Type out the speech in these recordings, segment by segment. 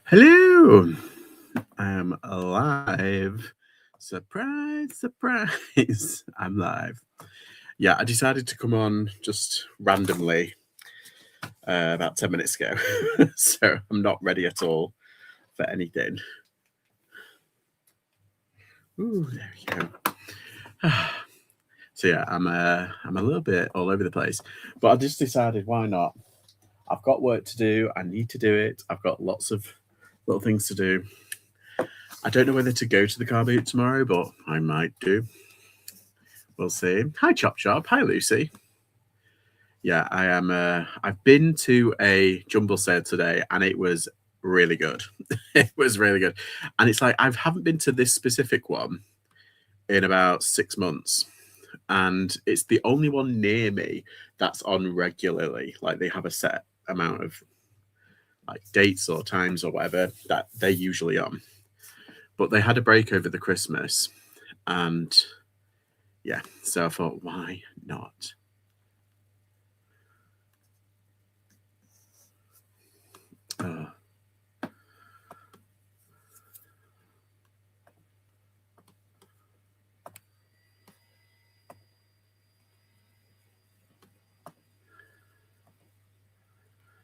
Hello, I'm alive. Surprise, surprise, I'm live. Yeah, I decided to come on just randomly about 10 minutes ago. So I'm not ready at all for anything. Ooh, there we go. So yeah, I'm a little bit all over the place, but I just decided, why not? I've got work to do. I need to do it. I've got lots of little things to do. I don't know whether to go to the carboot tomorrow, but I might do. We'll see. Hi, Chop Chop. Hi, Lucy. Yeah, I am. I've been to a Jumble sale today, and it was really good. It was really good, and it's like I haven't been to this specific one in about 6 months, and it's the only one near me that's on regularly. Like they have a set amount of like dates or times or whatever that they're usually on, but they had a break over the Christmas, and yeah, so I thought, why not?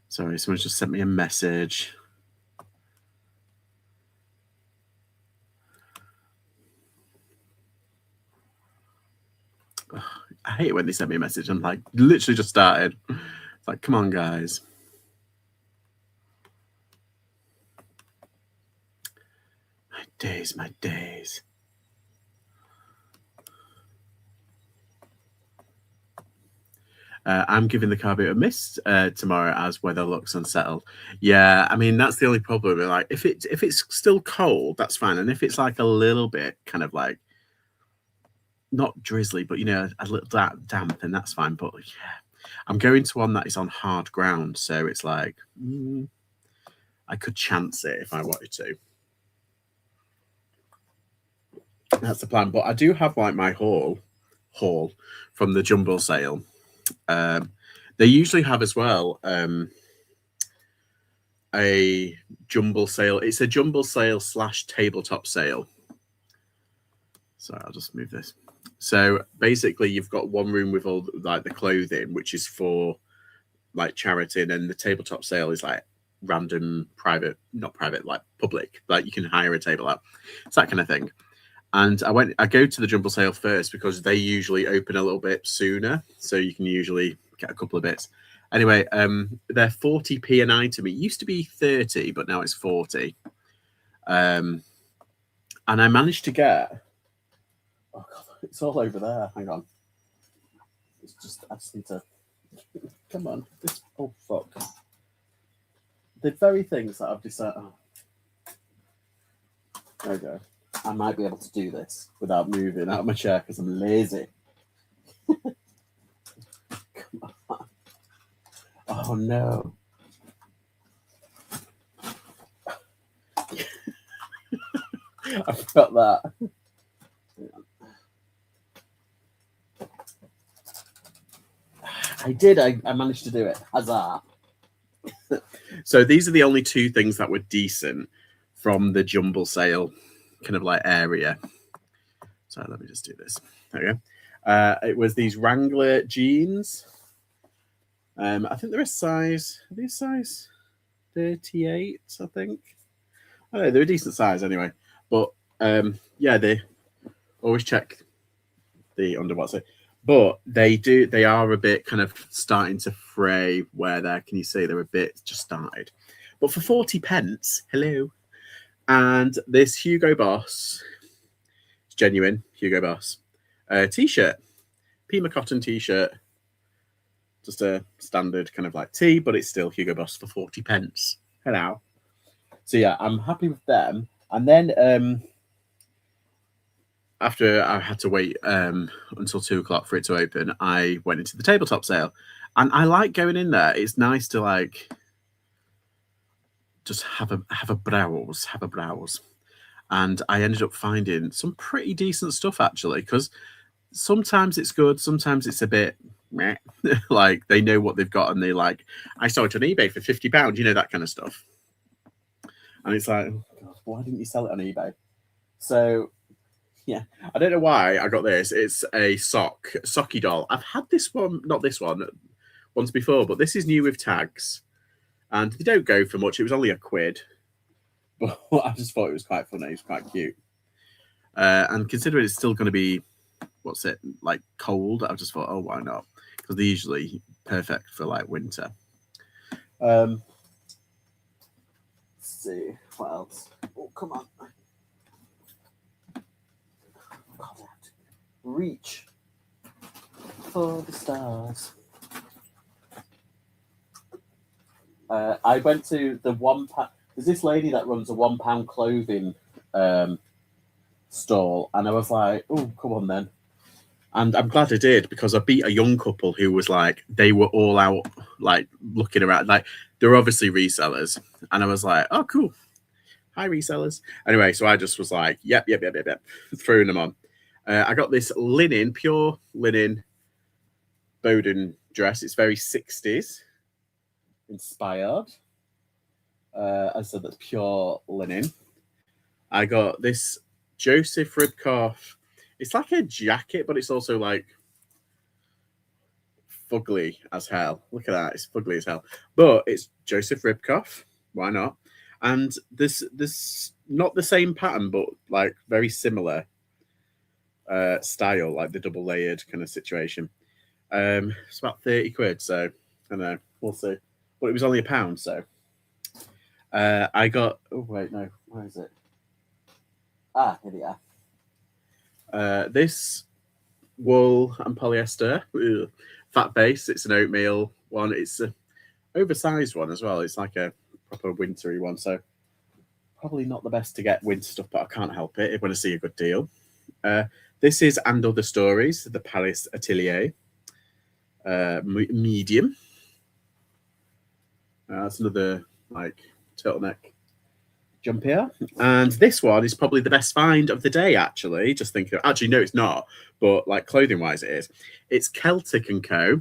Sorry, someone just sent me a message. Oh, I hate it when they send me a message. I'm like, literally just started. It's like, come on, guys. My days, my days. I'm giving the carboot a miss tomorrow as weather looks unsettled. Yeah, I mean that's the only problem. Like if it's still cold, that's fine, and if it's like a little bit kind of like not drizzly, but you know a little damp, then that's fine. But yeah, I'm going to one that is on hard ground, so it's like I could chance it if I wanted to. That's the plan. But I do have like my haul from the Jumble sale. They usually have as well a Jumble sale. It's a Jumble sale / tabletop sale. So I'll just move this. So basically, you've got one room with all like the clothing, which is for like charity, and then the tabletop sale is like random private, not private, like public. Like you can hire a table out. It's that kind of thing. And I go to the Jumble sale first because they usually open a little bit sooner, so you can usually get a couple of bits. Anyway, they're 40p an item. It used to be 30, but now it's 40. And I managed to get. Oh god, it's all over there. Hang on. It's just I just need to. Come on. Oh fuck. The very things that I've decided. Oh. There we go. I might be able to do this without moving out of my chair because I'm lazy. Come on. Oh no. I forgot that. I did. I managed to do it. Huzzah. So these are the only two things that were decent from the Jumble sale kind of like area. So let me just do this. There we go. It was these Wrangler jeans. I think they're a size. Are they size 38? I think. I don't know, they're a decent size anyway. But yeah, they always check the underwhat's it. But they are a bit kind of starting to fray where there. Can you see they're a bit just started? But for 40 pence, hello. And this Hugo Boss, it's genuine Hugo Boss t-shirt, Pima cotton t-shirt, just a standard kind of like tee, but it's still Hugo Boss for 40 pence. Hello. So yeah, I'm happy with them. And then after I had to wait until 2 o'clock for it to open, I went into the tabletop sale, and I like going in there. It's nice to like just have a browse, and I ended up finding some pretty decent stuff actually, because sometimes it's good, sometimes it's a bit meh. Like they know what they've got, and they like, I saw it on eBay for £50, you know, that kind of stuff. And it's like, oh God, why didn't you sell it on eBay? So yeah, I don't know why I got this. It's a socky doll. I've had this one, not this one, once before, but this is new with tags, and they don't go for much. It was only £1, but I just thought it was quite funny. It's quite cute, and considering it's still going to be, what's it like, cold, I just thought, oh, why not? Because they're usually perfect for like winter. Let's see what else. Oh, come on. God, I have to reach for the stars. I went to the there's this lady that runs a £1 clothing stall, and I was like, oh, come on then. And I'm glad I did, because I beat a young couple who was like, they were all out, like, looking around. Like, they're obviously resellers. And I was like, oh, cool. Hi, resellers. Anyway, so I just was like, yep, throwing them on. I got this pure linen Bowden dress. It's very 60s inspired. I said that's pure linen. I got this Joseph Ribkoff. It's like a jacket, but it's also like fugly as hell. Look at that. It's fugly as hell. But it's Joseph Ribkoff. Why not? And this not the same pattern, but like very similar style, like the double layered kind of situation. It's about £30, so I don't know. We'll see. But it was only £1, so I got. Oh wait, no. Where is it? Ah, here they are. This wool and polyester, fat base. It's an oatmeal one. It's an oversized one as well. It's like a proper wintry one. So probably not the best to get winter stuff, but I can't help it when I see a good deal. This is And Other Stories, the Paris Atelier. Medium. That's another like turtleneck jump here. And this one is probably the best find of the day, actually. Just thinking, actually, no, it's not. But like clothing wise, it is. It's Celtic and Co.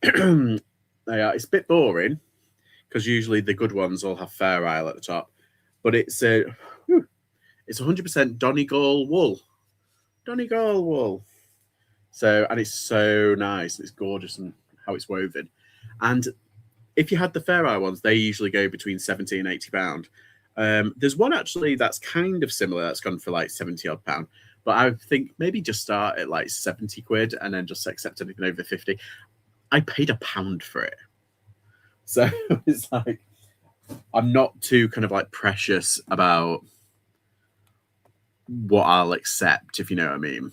It's a bit boring because usually the good ones all have Fair Isle at the top. But it's 100% Donegal wool. Donegal wool. So, and it's so nice. It's gorgeous and how it's woven. And if you had the Fair Isle ones, they usually go between £70 and £80. There's one actually that's kind of similar that's gone for like £70 odd. But I think maybe just start at like £70 and then just accept anything over 50. I paid £1 for it. So it's like, I'm not too kind of like precious about what I'll accept, if you know what I mean.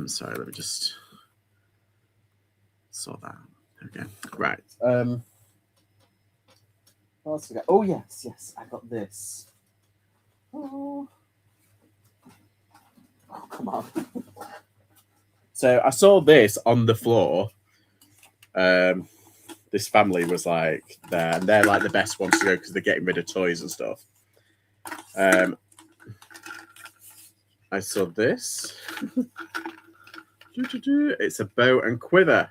Sorry, let me just sort that out. Okay, right. What else we got? Oh yes, I got this. Oh, come on. So I saw this on the floor. This family was like there, and they're like the best ones to go because they're getting rid of toys and stuff. I saw this. It's a bow and quiver.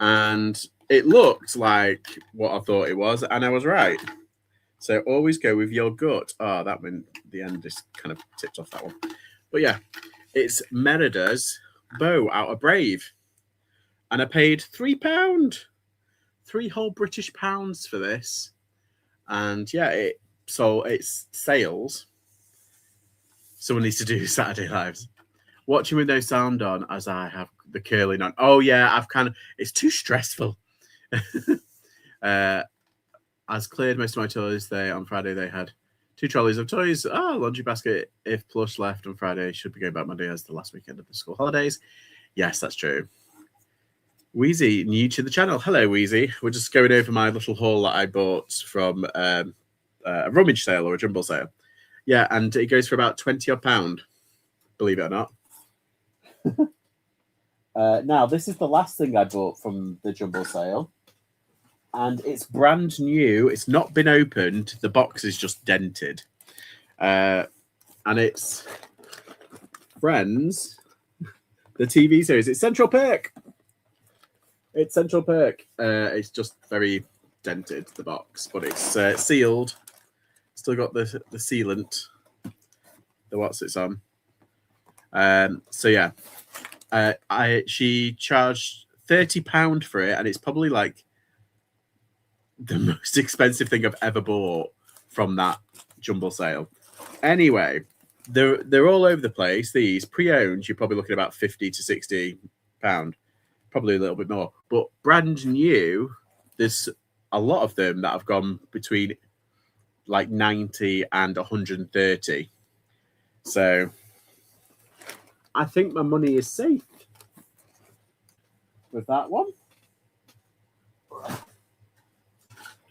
And it looked like what I thought it was, and I was right. So always go with your gut. Oh, that one, the end just kind of tipped off that one. But yeah, it's Merida's bow out of Brave. And I paid £3. 3 whole British pounds for this. And yeah, it's sales. Someone needs to do Saturday Lives. Watching with no sound on as I have the curling on. Oh yeah, it's too stressful. As cleared most of my toys, on Friday they had 2 trolleys of toys. Laundry basket. If plush left on Friday, should be going back Monday as the last weekend of the school holidays. Yes, that's true. Wheezy, new to the channel. Hello, Wheezy. We're just going over my little haul that I bought from a rummage sale or a jumble sale. Yeah, and it goes for about £20 odd, believe it or not. Now, this is the last thing I bought from the jumble sale. And it's brand new. It's not been opened. The box is just dented. And it's Friends, the TV series. It's Central Perk. It's Central Perk. It's just very dented, the box, but it's sealed. Still got the sealant. The what's it's on. So yeah, she charged £30 for it, and it's probably like the most expensive thing I've ever bought from that Jumble sale. Anyway, they're all over the place. These pre-owned, you're probably looking at about £50 to £60, probably a little bit more. But brand new, there's a lot of them that have gone between like 90 and 130. So I think my money is safe with that one.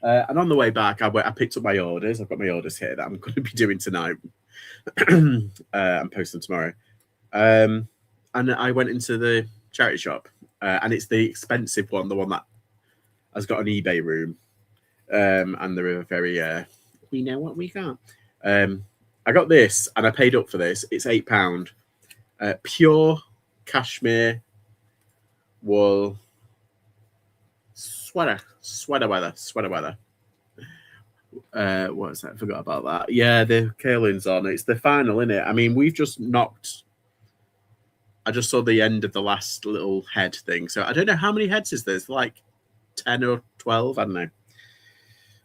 And on the way back, I picked up my orders. I've got my orders here that I'm going to be doing tonight. I'm posting tomorrow. And I went into the charity shop, and it's the expensive one, the one that has got an eBay room. And they're very, we know what we got. I got this, and I paid up for this. It's £8. Pure cashmere wool sweater weather. What is that? I forgot about that. Yeah, the curling's on. It's the final, isn't it? I mean, we've just knocked. I just saw the end of the last little head thing. So I don't know how many heads is there. Like 10 or 12. I don't know.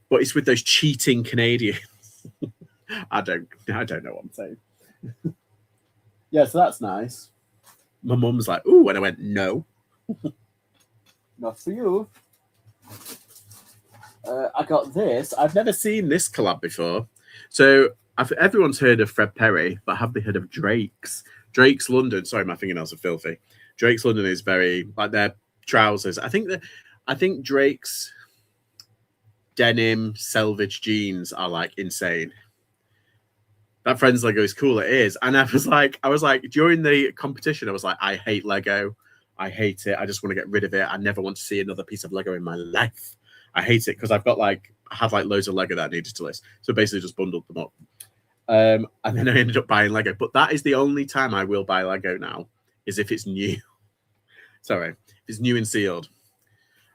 But it's with those cheating Canadians. I don't know what I'm saying. Yeah, so that's nice. My mum's like, ooh, and I went, no. Not for you. I got this. I've never seen this collab before. So everyone's heard of Fred Perry, but have they heard of Drake's? Drake's London. Sorry, my fingernails are filthy. Drake's London is very like their trousers. I think Drake's denim selvage jeans are like insane. That Friends Lego is cool. It is. And I was like, during the competition, I was like, I hate Lego. I hate it. I just want to get rid of it. I never want to see another piece of Lego in my life. I hate it because I had loads of Lego that I needed to list. So basically just bundled them up. And then I ended up buying Lego. But that is the only time I will buy Lego now, is if it's new. Sorry. If it's new and sealed.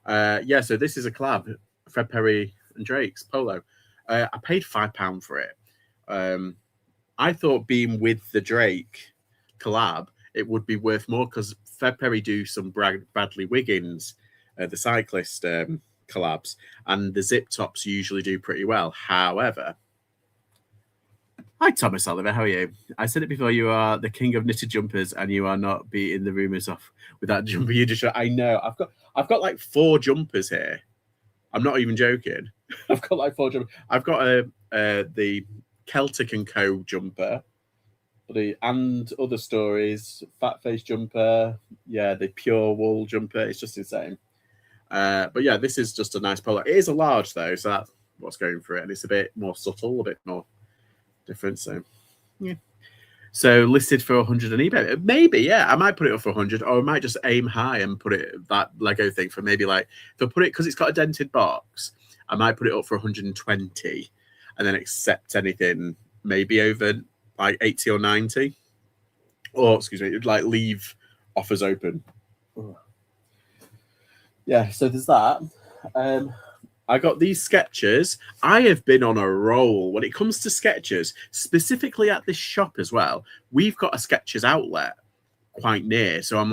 Yeah, so this is a collab. Fred Perry and Drake's polo. I paid £5 for it. I thought being with the Drake collab, it would be worth more because Fred Perry do some Bradley Wiggins, the cyclist collabs, and the zip tops usually do pretty well. However, hi Thomas Oliver, how are you? I said it before, you are the king of knitted jumpers, and you are not beating the rumours off with that jumper you just showed. I know. I've got like 4 jumpers here. I'm not even joking. I've got like 4 jumpers. I've got the Celtic & Co jumper, and other stories, fat face jumper, yeah, the pure wool jumper. It's just insane. But yeah, this is just a nice polo. It is a large though, so that's what's going for it, and it's a bit more subtle, a bit more different. So yeah. So listed for 100 on eBay. Maybe, yeah, I might put it up for 100, or I might just aim high and put it that Lego thing for maybe like, if I put it, because it's got a dented box, I might put it up for 120 and then accept anything maybe over like 80 or 90. Or, excuse me, like leave offers open. Yeah, so there's that. I got these Skechers. I have been on a roll when it comes to Skechers, specifically at this shop as well. We've got a Skechers outlet quite near, so I'm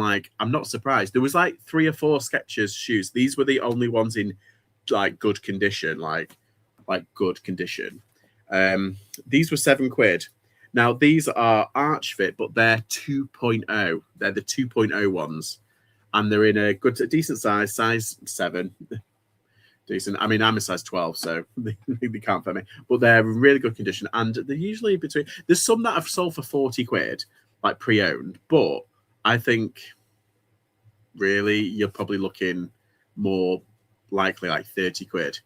not surprised. There was like 3 or 4 Skechers shoes. These were the only ones in like good condition, like good condition. These were £7. Now these are Arch Fit, but they're 2.0. They're the 2.0 ones, and they're in a decent size 7. Decent. I mean, I'm a size 12, so they can't fit me. But they're in really good condition, and they're usually between. There's some that have sold for £40, like pre-owned, but I think really you're probably looking more likely like £30.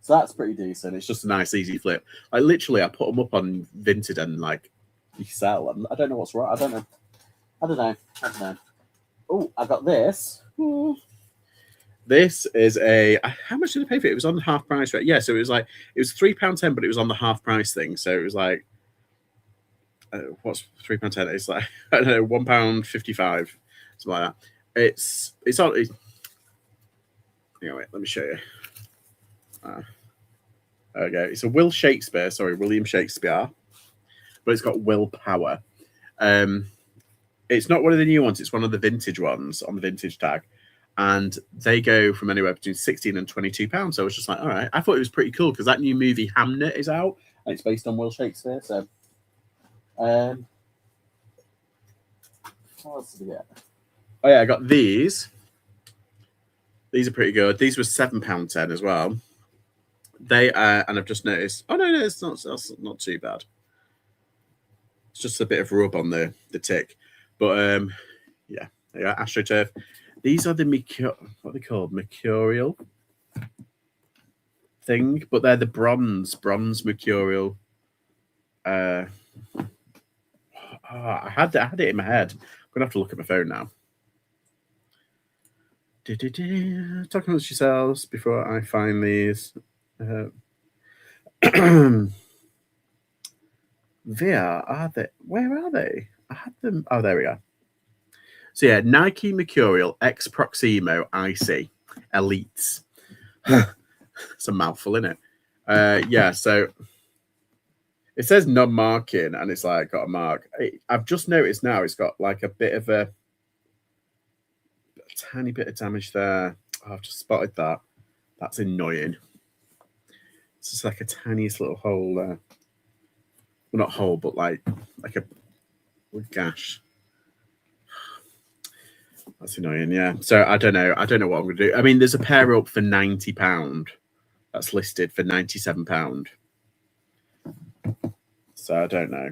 So that's pretty decent. It's just a nice, easy flip. Like literally, I put them up on Vinted and like you sell. I don't know what's wrong. I don't know. Oh, I got this. This is how much did I pay for it? It was on the half price rate. Yeah, so it was £3.10, but it was on the half price thing. So it was like, what's £3.10? It's like, I don't know, £1.55, something like that. It's on. Anyway, let me show you. There we go. It's a William Shakespeare, but it's got willpower. It's not one of the new ones. It's one of the vintage ones on the vintage tag. And they go from anywhere between £16 and £22. So I was just like, all right. I thought it was pretty cool because that new movie Hamnet is out and it's based on Will Shakespeare. So, what else did we get? Oh yeah, I got these. These are pretty good. These were £7.10 as well. They and I've just noticed. Oh no, it's not too bad. It's just a bit of rub on the tick, but yeah, they are AstroTurf. These are the what are they called? Mercurial thing, but they're the bronze mercurial. I had it in my head. I'm gonna have to look at my phone now. Talking amongst yourselves before I find these. Where are they? Where are they? I had them. Oh, there we go. So yeah, Nike Mercurial X Proximo IC Elites. It's a mouthful, isn't it? Yeah, so it says non-marking and it's like got a mark. I've just noticed now it's got like a bit of a tiny bit of damage there. Oh, I've just spotted that. That's annoying. It's just like a tiniest little hole there. Well, not hole, but like a gash. That's annoying, yeah. So I don't know. I don't know what I'm going to do. I mean, there's a pair up for £90. That's listed for £97. So I don't know.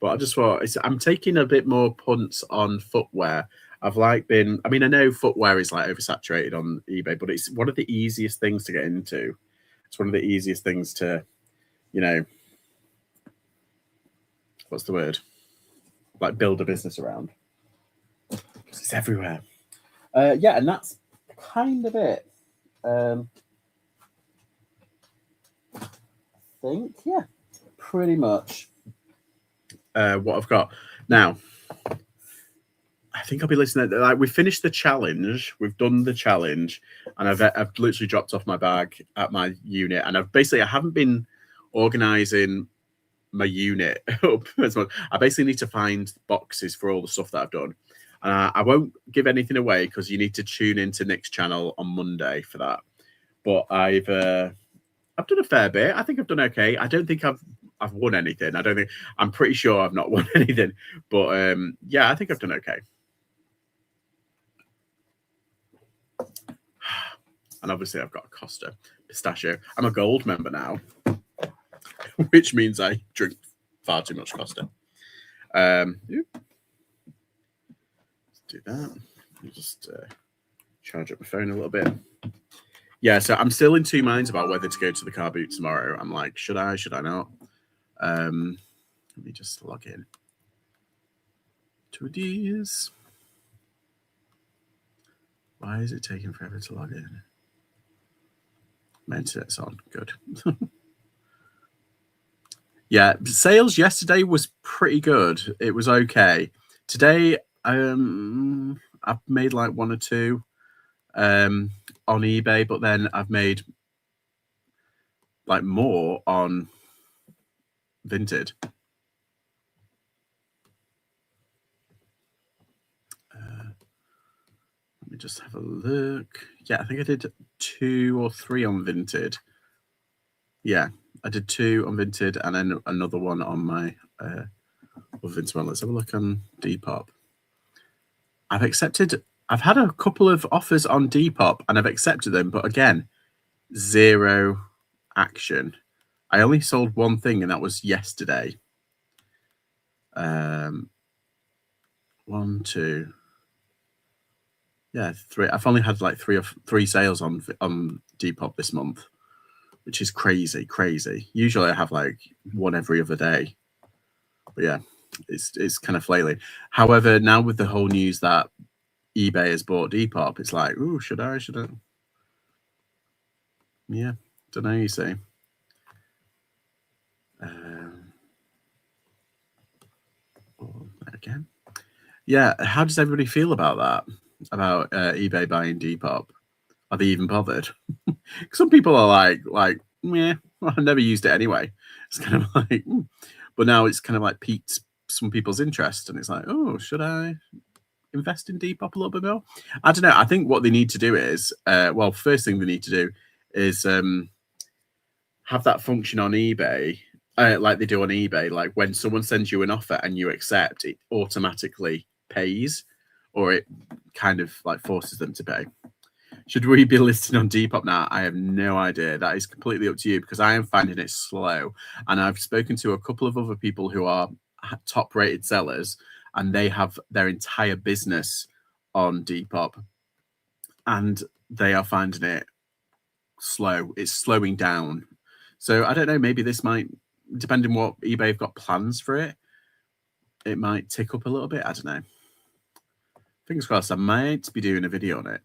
But I just thought I'm taking a bit more punts on footwear. I know footwear is like oversaturated on eBay, but it's one of the easiest things to get into. It's one of the easiest things to, what's the word? Like build a business around. Because it's everywhere. Yeah, and that's kind of it. I think, yeah, pretty much what I've got. Now, I think I'll be listening. Like, we finished the challenge. We've done the challenge, and I've literally dropped off my bag at my unit, and I haven't been organising my unit up as much. I basically need to find boxes for all the stuff that I've done. I won't give anything away because you need to tune into Nick's channel on Monday for that. But I've done a fair bit. I think I've done okay. I don't think I've won anything. I'm pretty sure I've not won anything. But yeah, I think I've done okay. And obviously I've got a Costa pistachio. I'm a gold member now, which means I drink far too much Costa. Let's do that. I'll just charge up my phone a little bit. Yeah, so I'm still in two minds about whether to go to the carboot tomorrow. I'm like, should I not? Let me just log in to these. Why is it taking forever to log in? My internet's on. Good. Yeah, sales yesterday was pretty good. It was okay. Today, I've made like one or two on eBay, but then I've made like more on Vinted. Let me just have a look. Yeah, I think I did 2 or 3 on Vinted. Yeah, I did 2 on Vinted and then another one on my Vinted. Well, let's have a look on Depop. I've had a couple of offers on Depop and I've accepted them, but again, 0 action. I only sold one thing and that was yesterday. 1, 2. Yeah, 3. I've only had like 3 sales on Depop this month, which is crazy. Usually I have like one every other day. But yeah, it's kind of flailing. However, now with the whole news that eBay has bought Depop, it's like, ooh, should I? Yeah, don't know, you see. Again. Yeah, how does everybody feel about that? about eBay buying Depop. Are they even bothered? Some people are like, yeah, well, I've never used it anyway. It's kind of like, but now it's kind of like piqued some people's interest, and it's like, oh, should I invest in Depop a little bit more? I don't know. I think what they need to do is, well, first thing they need to do is have that function on eBay, like they do on eBay. Like when someone sends you an offer and you accept, it automatically pays, or it kind of like forces them to pay. Should we be listing on Depop now? I have no idea. That is completely up to you, because I am finding it slow. And I've spoken to a couple of other people who are top rated sellers, and they have their entire business on Depop, and they are finding it slow. It's slowing down. So I don't know, maybe this might, depending what eBay have got plans for it, it might tick up a little bit. I don't know. Fingers crossed. I might be doing a video on it.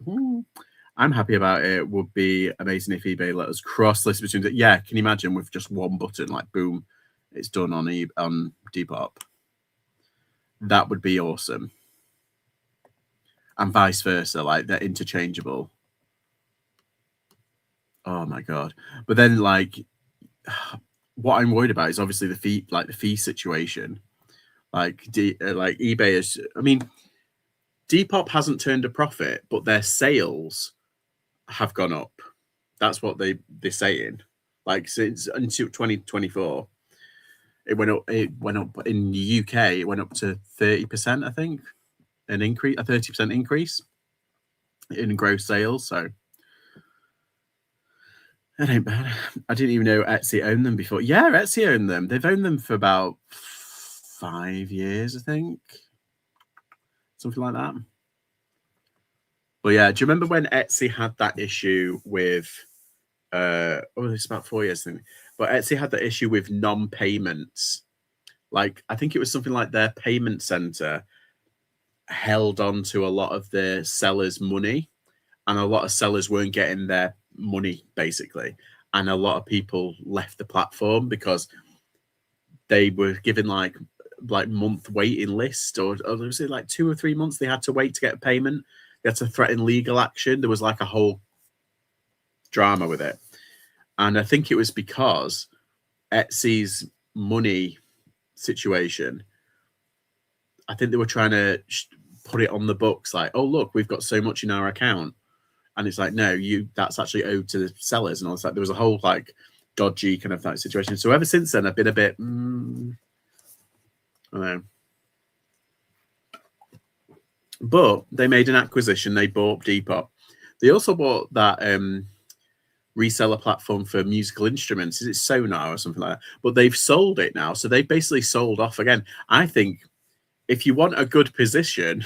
I'm happy about it. Would be amazing if eBay let us cross list between it. Yeah, can you imagine with just one button, like boom, it's done on Depop. That would be awesome. And vice versa, like they're interchangeable. Oh my god. But then like what I'm worried about is obviously the fee situation. Like eBay is, I mean, Depop hasn't turned a profit, but their sales have gone up. That's what they're saying. Like since until 2024, it went up. It went up in the UK. It went up to 30%, I think, a 30% increase in gross sales. So that ain't bad. I didn't even know Etsy owned them before. Yeah, Etsy owned them. They've owned them for about 5 years, I think, something like that. But yeah, do you remember when Etsy had that issue with? It's about 4 years, I think. But Etsy had that issue with non-payments. Like I think it was something like their payment center held on to a lot of the sellers' money, and a lot of sellers weren't getting their money basically, and a lot of people left the platform because they were given like month waiting list, or was it like 2 or 3 months they had to wait to get a payment. They had to threaten legal action. There was like a whole drama with it. And I think it was because Etsy's money situation, I think they were trying to put it on the books like, oh, look, we've got so much in our account. And it's like, no, that's actually owed to the sellers. And all that. There was a whole like dodgy kind of that situation. So ever since then, I've been a bit, I don't know. But they made an acquisition. They bought Depop. They also bought that reseller platform for musical instruments. Is it Sonar or something like that? But they've sold it now. So they've basically sold off again. I think if you want a good position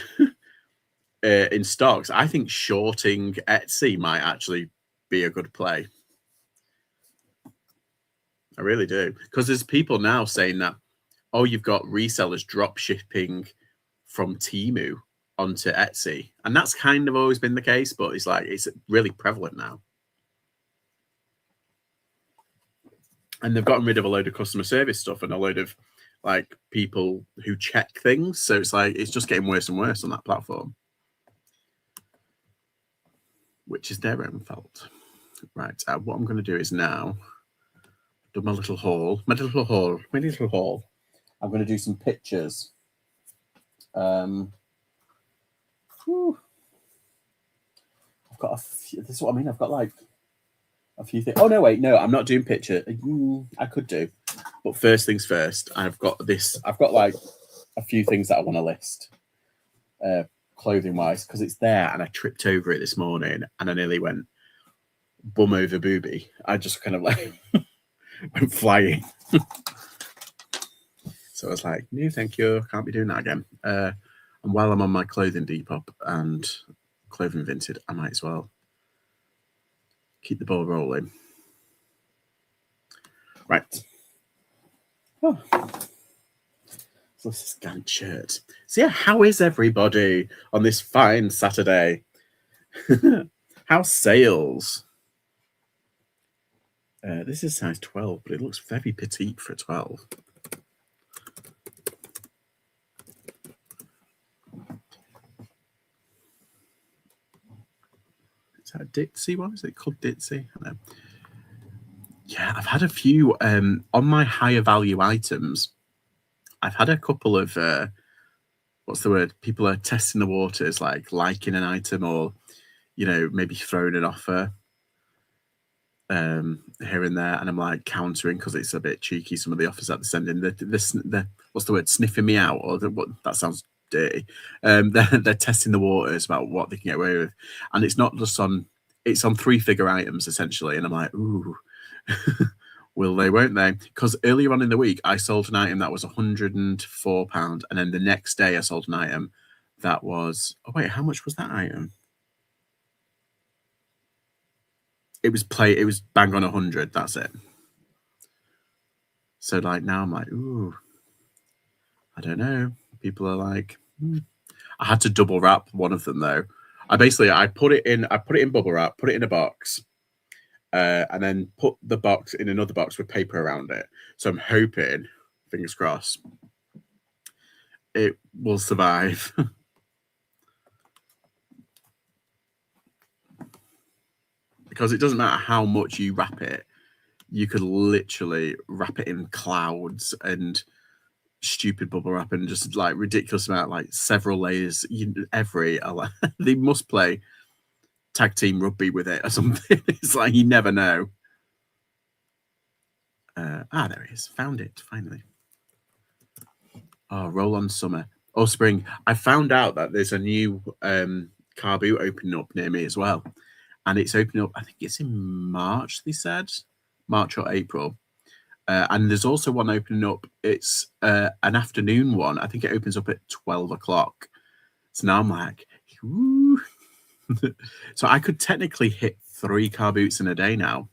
in stocks, I think shorting Etsy might actually be a good play. I really do. Because there's people now saying that, oh, you've got resellers drop shipping from Temu onto Etsy. And that's kind of always been the case, but it's like, it's really prevalent now. And they've gotten rid of a load of customer service stuff and a load of like people who check things. So it's like, it's just getting worse and worse on that platform, which is their own fault. Right. What I'm going to do is now do my little haul. I'm going to do some pictures. I've got a few, this is what I mean. I've got like a few things. Oh, no, wait. No, I'm not doing picture. I could do. But first things first, I've got like a few things that I want to list clothing wise, because it's there and I tripped over it this morning and I nearly went bum over booby. I just kind of like went flying. So I was like, no, thank you. Can't be doing that again. And while I'm on my clothing Depop and clothing vinted, I might as well keep the ball rolling. Right. Oh. So this is Gantt shirt. So yeah, how is everybody on this fine Saturday? How's sales? This is size 12, but it looks very petite for a 12. that a Ditzy one? Is it called Ditzy? I don't know. Yeah, I've had a few on my higher value items. I've had a couple of what's the word? People are testing the waters, like liking an item, or maybe throwing an offer here and there, and I'm like countering because it's a bit cheeky. Some of the offers that they're sending, the what's the word? Sniffing me out, or what? That sounds dirty. They're testing the waters about what they can get away with, and it's not just on. It's on 3-figure items essentially, and I'm like, ooh. Will they, won't they? Because earlier on in the week, I sold an item that was £104, and then the next day I sold an item that was, oh wait, how much was that item? It was bang on 100. That's it. So like now I'm like, ooh, I don't know. People are like, I had to double wrap one of them though. I put it in bubble wrap, put it in a box, and then put the box in another box with paper around it. So I'm hoping, fingers crossed, it will survive. Because it doesn't matter how much you wrap it, you could literally wrap it in clouds and stupid bubble wrap and just like ridiculous amount, like several layers. They must play tag team rugby with it or something. It's like you never know. There he is. Found it finally. Oh, roll on summer. Oh, spring. I found out that there's a new carboot opening up near me as well. And it's opening up, I think it's in March, they said. March or April. And there's also one opening up. It's an afternoon one. I think it opens up at 12 o'clock. So now I'm like, ooh. So I could technically hit 3 car boots in a day now.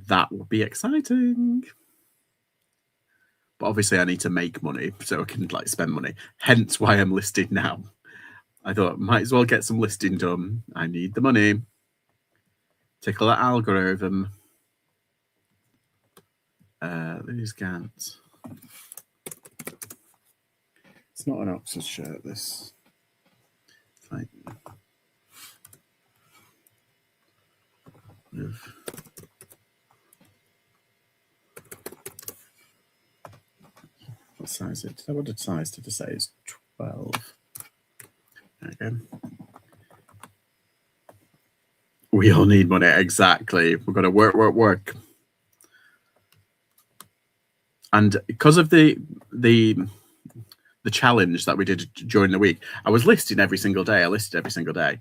That would be exciting. But obviously I need to make money so I can like spend money. Hence why I'm listed now. I thought might as well get some listing done. I need the money. Tickle that algorithm. These gants. It's not an Oxford shirt, this. Like, what size is it? What size did I say? It's 12. There we go. We all need money, exactly. We've got to work. And because of the challenge that we did during the week, I was listing every single day. I listed every single day.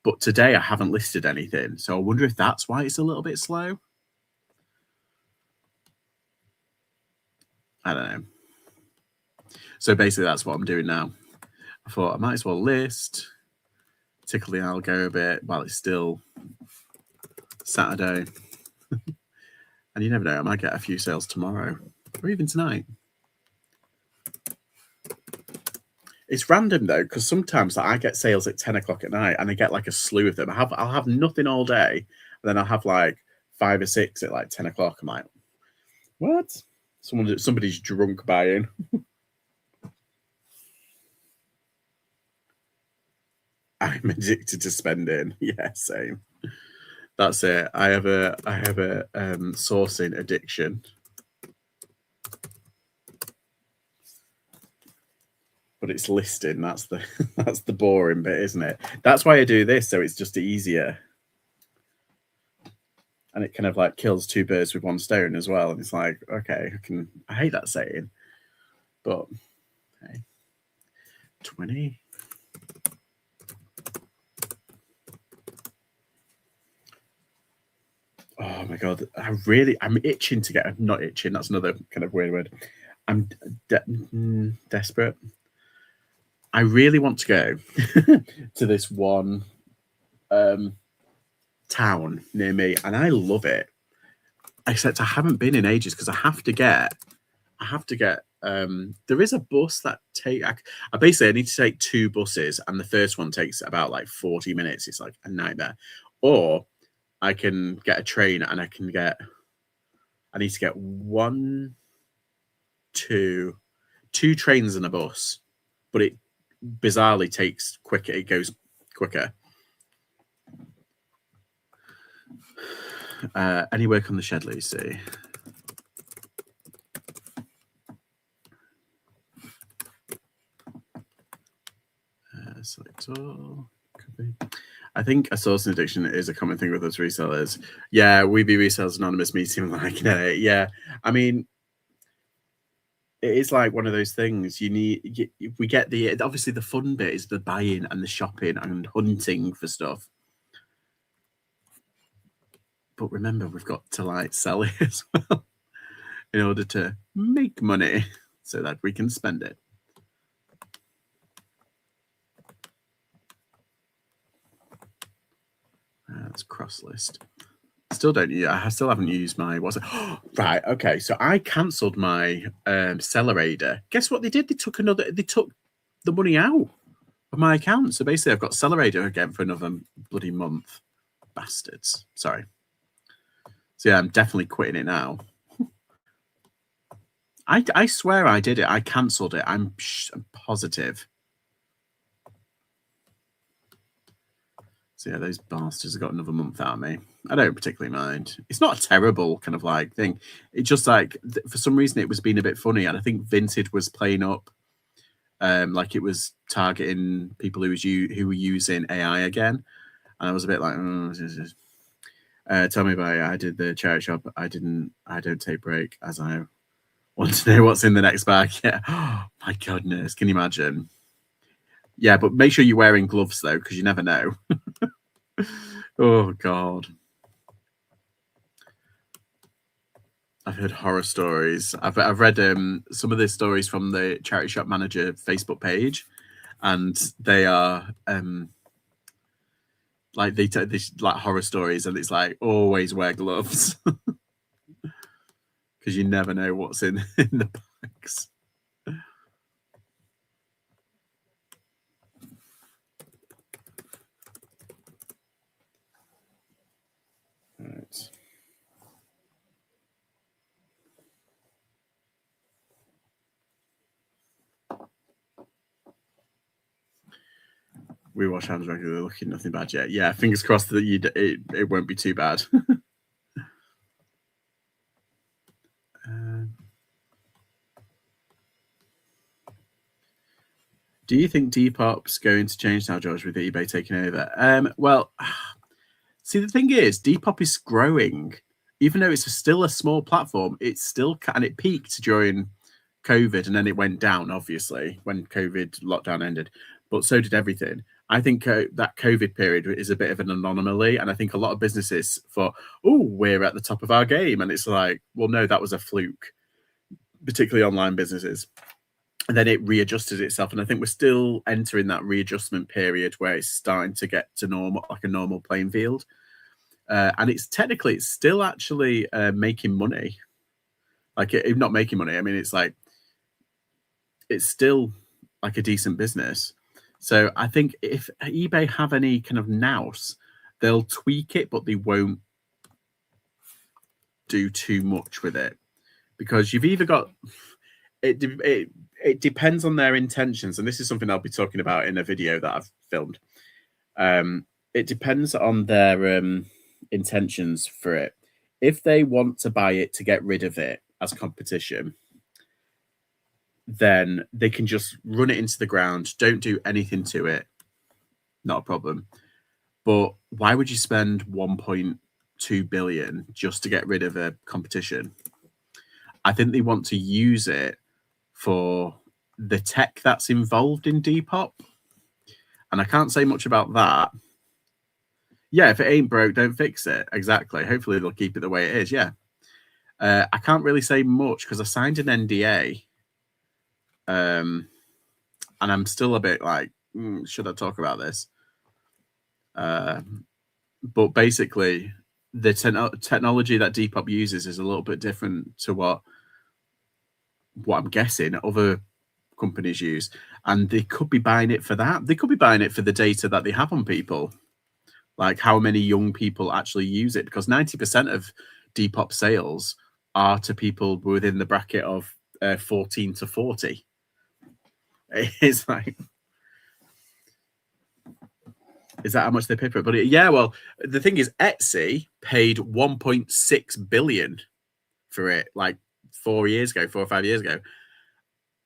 But today I haven't listed anything. So I wonder if that's why it's a little bit slow. I don't know. So basically that's what I'm doing now. I thought I might as well list, tickle the algo a bit while it's still Saturday. And you never know, I might get a few sales tomorrow or even tonight. It's random though, because sometimes I get sales at 10 o'clock at night and I get like a slew of them. I'll have nothing all day, and then I'll have like 5 or 6 at like 10 o'clock. I'm like, what? Somebody's drunk buying. I'm addicted to spending. Yeah, same. That's it. I have a sourcing addiction. But it's listing. That's the boring bit, isn't it? That's why I do this, so it's just easier. And it kind of like kills 2 birds with 1 stone as well. And it's like, okay, I hate that saying, but hey, 20. Oh my God, I'm itching to get, not itching, that's another kind of weird word. I'm desperate. I really want to go to this one town near me, and I love it. Except I haven't been in ages because I have to get. There is a bus that I basically need to take 2 buses, and the first one takes about like 40 minutes. It's like a nightmare. Or I can get a train, and I need to get 2 trains and a bus, but it bizarrely takes quicker. It goes quicker. Any work on the shed, Lucy? Select all. Could be. I think a sourcing addiction is a common thing with us resellers. Yeah, We Be Resellers Anonymous meeting, like, yeah. I mean, it is like one of those things. We get obviously the fun bit is the buying and the shopping and hunting for stuff. But remember, we've got to like sell it as well in order to make money so that we can spend it. That's cross list. I still haven't used my right. Okay, so I cancelled my Accelerator. Guess what they did? They took the money out of my account. So basically, I've got Accelerator again for another bloody month. Bastards. Sorry. So yeah, I'm definitely quitting it now. I swear I did it. I cancelled it. I'm positive. So yeah, those bastards have got another month out of me. I don't particularly mind. It's not a terrible kind of like thing. It just like for some reason it was being a bit funny, and I think Vinted was playing up, like it was targeting people who were using AI again, and I was a bit like, tell me about it. I did the charity shop. I don't take break as I want to know what's in the next bag. Yeah. Oh my goodness, can you imagine? Yeah, but make sure you're wearing gloves though, because you never know. Oh God. I've heard horror stories. I've read some of the stories from the Charity Shop Manager Facebook page, and they are like they tell these like horror stories, and it's like always wear gloves because you never know what's in the bags. Right. We wash hands regularly, looking nothing bad yet. Yeah, fingers crossed that it won't be too bad. Do you think Depop's going to change now, George, with eBay taking over? Well, see, the thing is, Depop is growing. Even though it's still a small platform, and it peaked during COVID, and then it went down, obviously, when COVID lockdown ended. But so did everything. I think that COVID period is a bit of an anomaly, and I think a lot of businesses thought, "Oh, we're at the top of our game," and it's like, well, no, that was a fluke, particularly online businesses. And then it readjusted itself, and I think we're still entering that readjustment period where it's starting to get to normal, like a normal playing field. And it's still actually making money. Like, not making money. I mean, it's still like a decent business. So I think if eBay have any kind of nous, they'll tweak it, but they won't do too much with it, because you've either got it depends on their intentions, and this is something I'll be talking about in a video that I've filmed. It depends on their intentions for it. If they want to buy it to get rid of it as competition, then they can just run it into the ground, don't do anything to it, not a problem. But why would you spend 1.2 billion just to get rid of a competition? I think they want to use it for the tech that's involved in Depop, and I can't say much about that. Yeah, if it ain't broke, don't fix it. Exactly. Hopefully they'll keep it the way it is. Yeah. I can't really say much because I signed an NDA, and I'm still a bit like, should I talk about this? But basically, the technology that Depop uses is a little bit different to what I'm guessing other companies use, and they could be buying it for that. They could be buying it for the data that they have on people, like how many young people actually use it, because 90% of Depop sales are to people within the bracket of 14 to 40. It's like, Is that how much they paid for it? But yeah, well, the thing is, Etsy paid 1.6 billion for it like 4 or 5 years ago.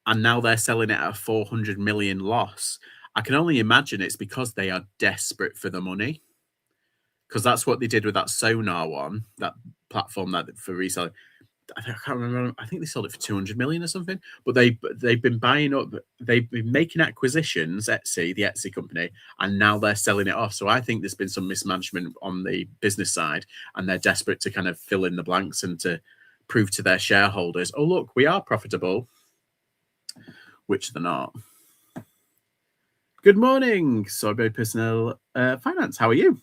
And now they're selling it at a 400 million loss. I can only imagine it's because they are desperate for the money. Because that's what they did with that Sonar one, that platform that for reselling. I can't remember. I think they sold it for 200 million or something. But they've been buying up. They've been making acquisitions. Etsy, the Etsy company, and now they're selling it off. So I think there's been some mismanagement on the business side, and they're desperate to kind of fill in the blanks and to prove to their shareholders, oh look, we are profitable, which they're not. Good morning, Soyboy Personnel Finance. How are you?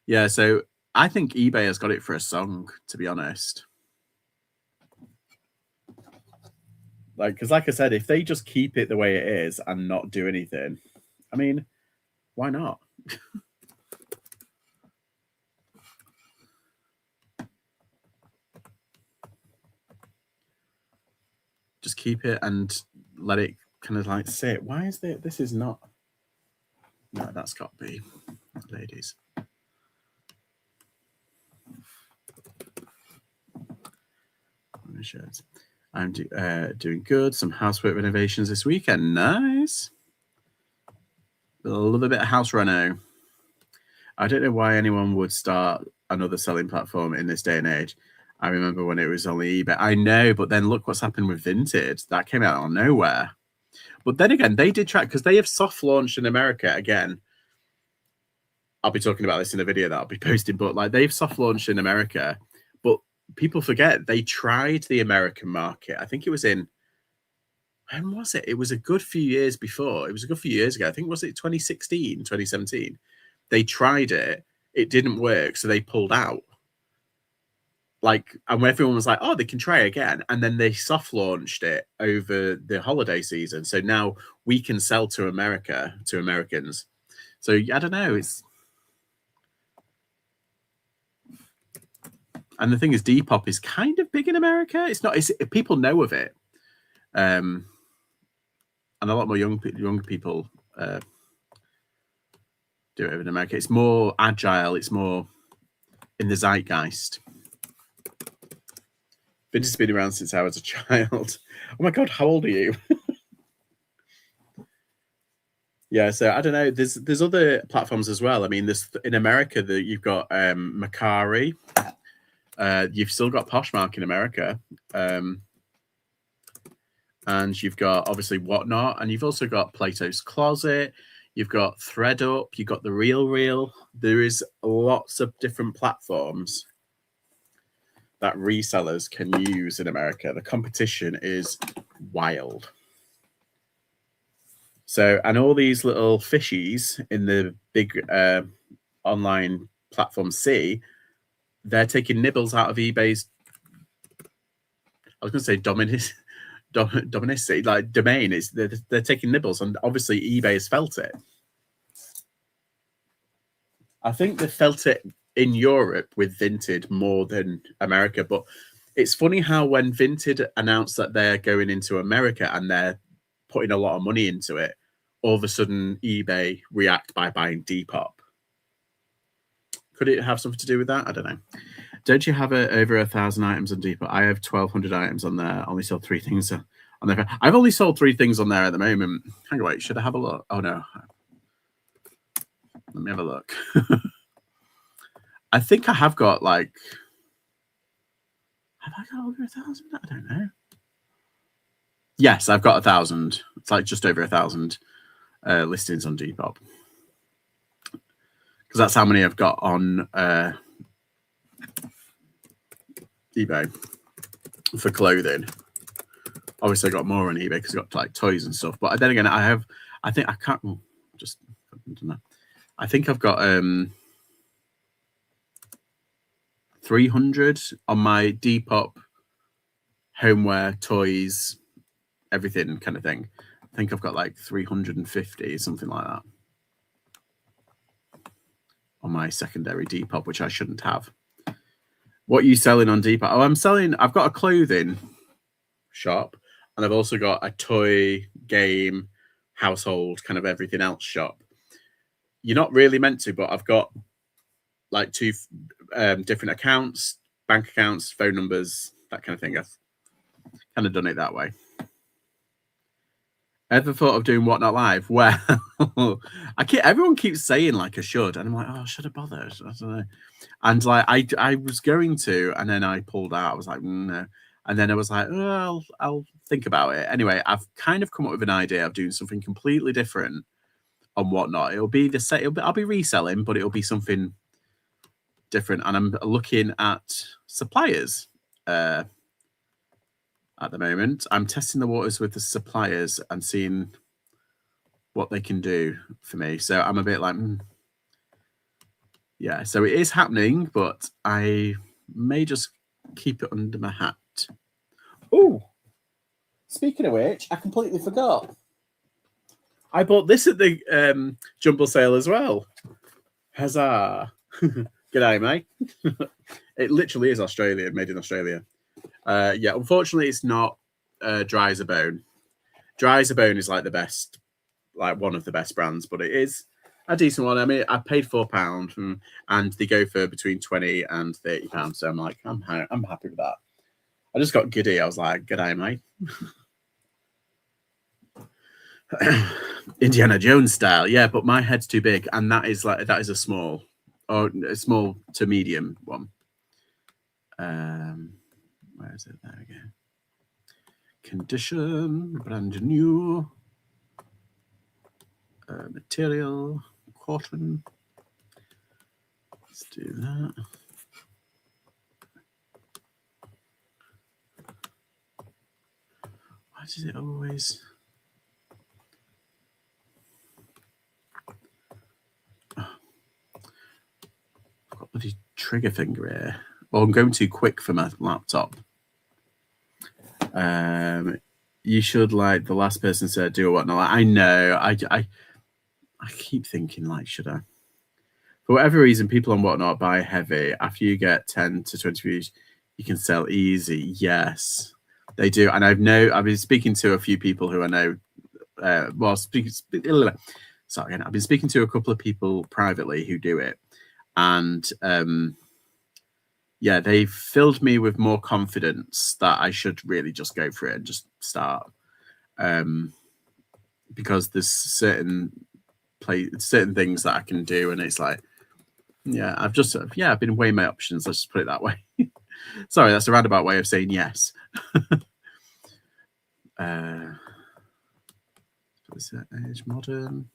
Yeah, so I think eBay has got it for a song, to be honest. Because like I said, if they just keep it the way it is and not do anything, I mean, why not? Just keep it and let it kind of like sit. Why is this is not? No, that's got to be ladies. Shirts. I'm doing good. Some housework renovations this weekend. Nice. A little bit of house reno. I don't know why anyone would start another selling platform in this day and age. I remember when it was only eBay. I know, but then look what's happened with Vinted. That came out of nowhere. But then again, they did try, because they have soft launched in America again. I'll be talking about this in a video that I'll be posting, but like they've soft launched in America, but people forget they tried the American market. I think it was in, when was it? It was a good few years before. It was a good few years ago. I think, was it 2016, 2017? They tried it. It didn't work, so they pulled out. Like, and everyone was like, oh, they can try again. And then they soft launched it over the holiday season. So now we can sell to America, to Americans. So I don't know. And the thing is, Depop is kind of big in America. It's not. People know of it, and a lot more young people do it in America. It's more agile. It's more in the zeitgeist. Vintage has been around since I was a child. Oh my god, how old are you? Yeah, so I don't know. There's other platforms as well. I mean, this in America that you've got Macari. You've still got Poshmark in America, and you've got obviously Whatnot, and you've also got Plato's Closet. You've got ThreadUp. You've got the Real. There is lots of different platforms that resellers can use in America. The competition is wild. So, and all these little fishies in the big online platform C, they're taking nibbles out of eBay's, I was going to say dominance, like domain. They're taking nibbles, and obviously eBay has felt it. I think they felt it in Europe with Vinted more than America, but it's funny how when Vinted announced that they're going into America and they're putting a lot of money into it, all of a sudden eBay react by buying Depop. Could it have something to do with that? I don't know. Don't you have over 1,000 items on Depop? I have 1,200 items on there. Only sold 3 things on there. I've only sold 3 things on there at the moment. Hang on, wait. Should I have a look? Oh no. Let me have a look. I think I have got like. Have I got over 1,000? I don't know. Yes, I've got 1,000. It's like just over 1,000 listings on Depop. Because that's how many I've got on eBay for clothing. Obviously, I got more on eBay because I got like toys and stuff. But then again, I think I can't. Just I think I've got 300 on my Depop homeware, toys, everything kind of thing. I think I've got like 350, something like that, on my secondary Depop, which I shouldn't have. What are you selling on Depop? Oh, I've got a clothing shop, and I've also got a toy, game, household, kind of everything else shop. you're not really meant to, but I've got like 2 different accounts, bank accounts, phone numbers, that kind of thing. I've kind of done it that way. Ever thought of doing Whatnot Live? Well, everyone keeps saying like I should, and I'm like, oh, should I bother? I don't know. And like I was going to, and then I pulled out. I was like, no. And then I was like, oh, I'll think about it. Anyway, I've kind of come up with an idea of doing something completely different on Whatnot. It'll be the same. I'll be reselling, but it'll be something different. And I'm looking at suppliers. At the moment, I'm testing the waters with the suppliers and seeing what they can do for me. So I'm a bit like, yeah. So it is happening, but I may just keep it under my hat. Oh, speaking of which, I completely forgot. I bought this at the Jumble sale as well. Huzzah! G'day, mate. It literally is Australian, made in Australia. Yeah, unfortunately, it's not Dry as a Bone. Dry as a Bone is like the best, like one of the best brands, but it is a decent one. I mean, I paid £4, and they go for between £20 and £30. So I'm like, I'm happy with that. I just got giddy. I was like, "G'day, mate." Indiana Jones style, yeah. But my head's too big, and that is a small, or a small to medium one. Where is it? There we go. Condition, brand new. Material, cotton. Let's do that. Why does it always? Oh. I've got a bloody trigger finger here. Well, I'm going too quick for my laptop. You should, like the last person said, do a Whatnot. I know. I keep thinking, like, should I? For whatever reason, people on Whatnot buy heavy. After you get 10 to 20 views, you can sell easy. Yes, they do. And I've been speaking to a few people who I know. I've been speaking to a couple of people privately who do it, and yeah, they filled me with more confidence that I should really just go for it and just start. Because there's certain things that I can do, and it's like, yeah, I've been weighing my options. Let's just put it that way. Sorry, that's a roundabout way of saying yes. Is it age modern?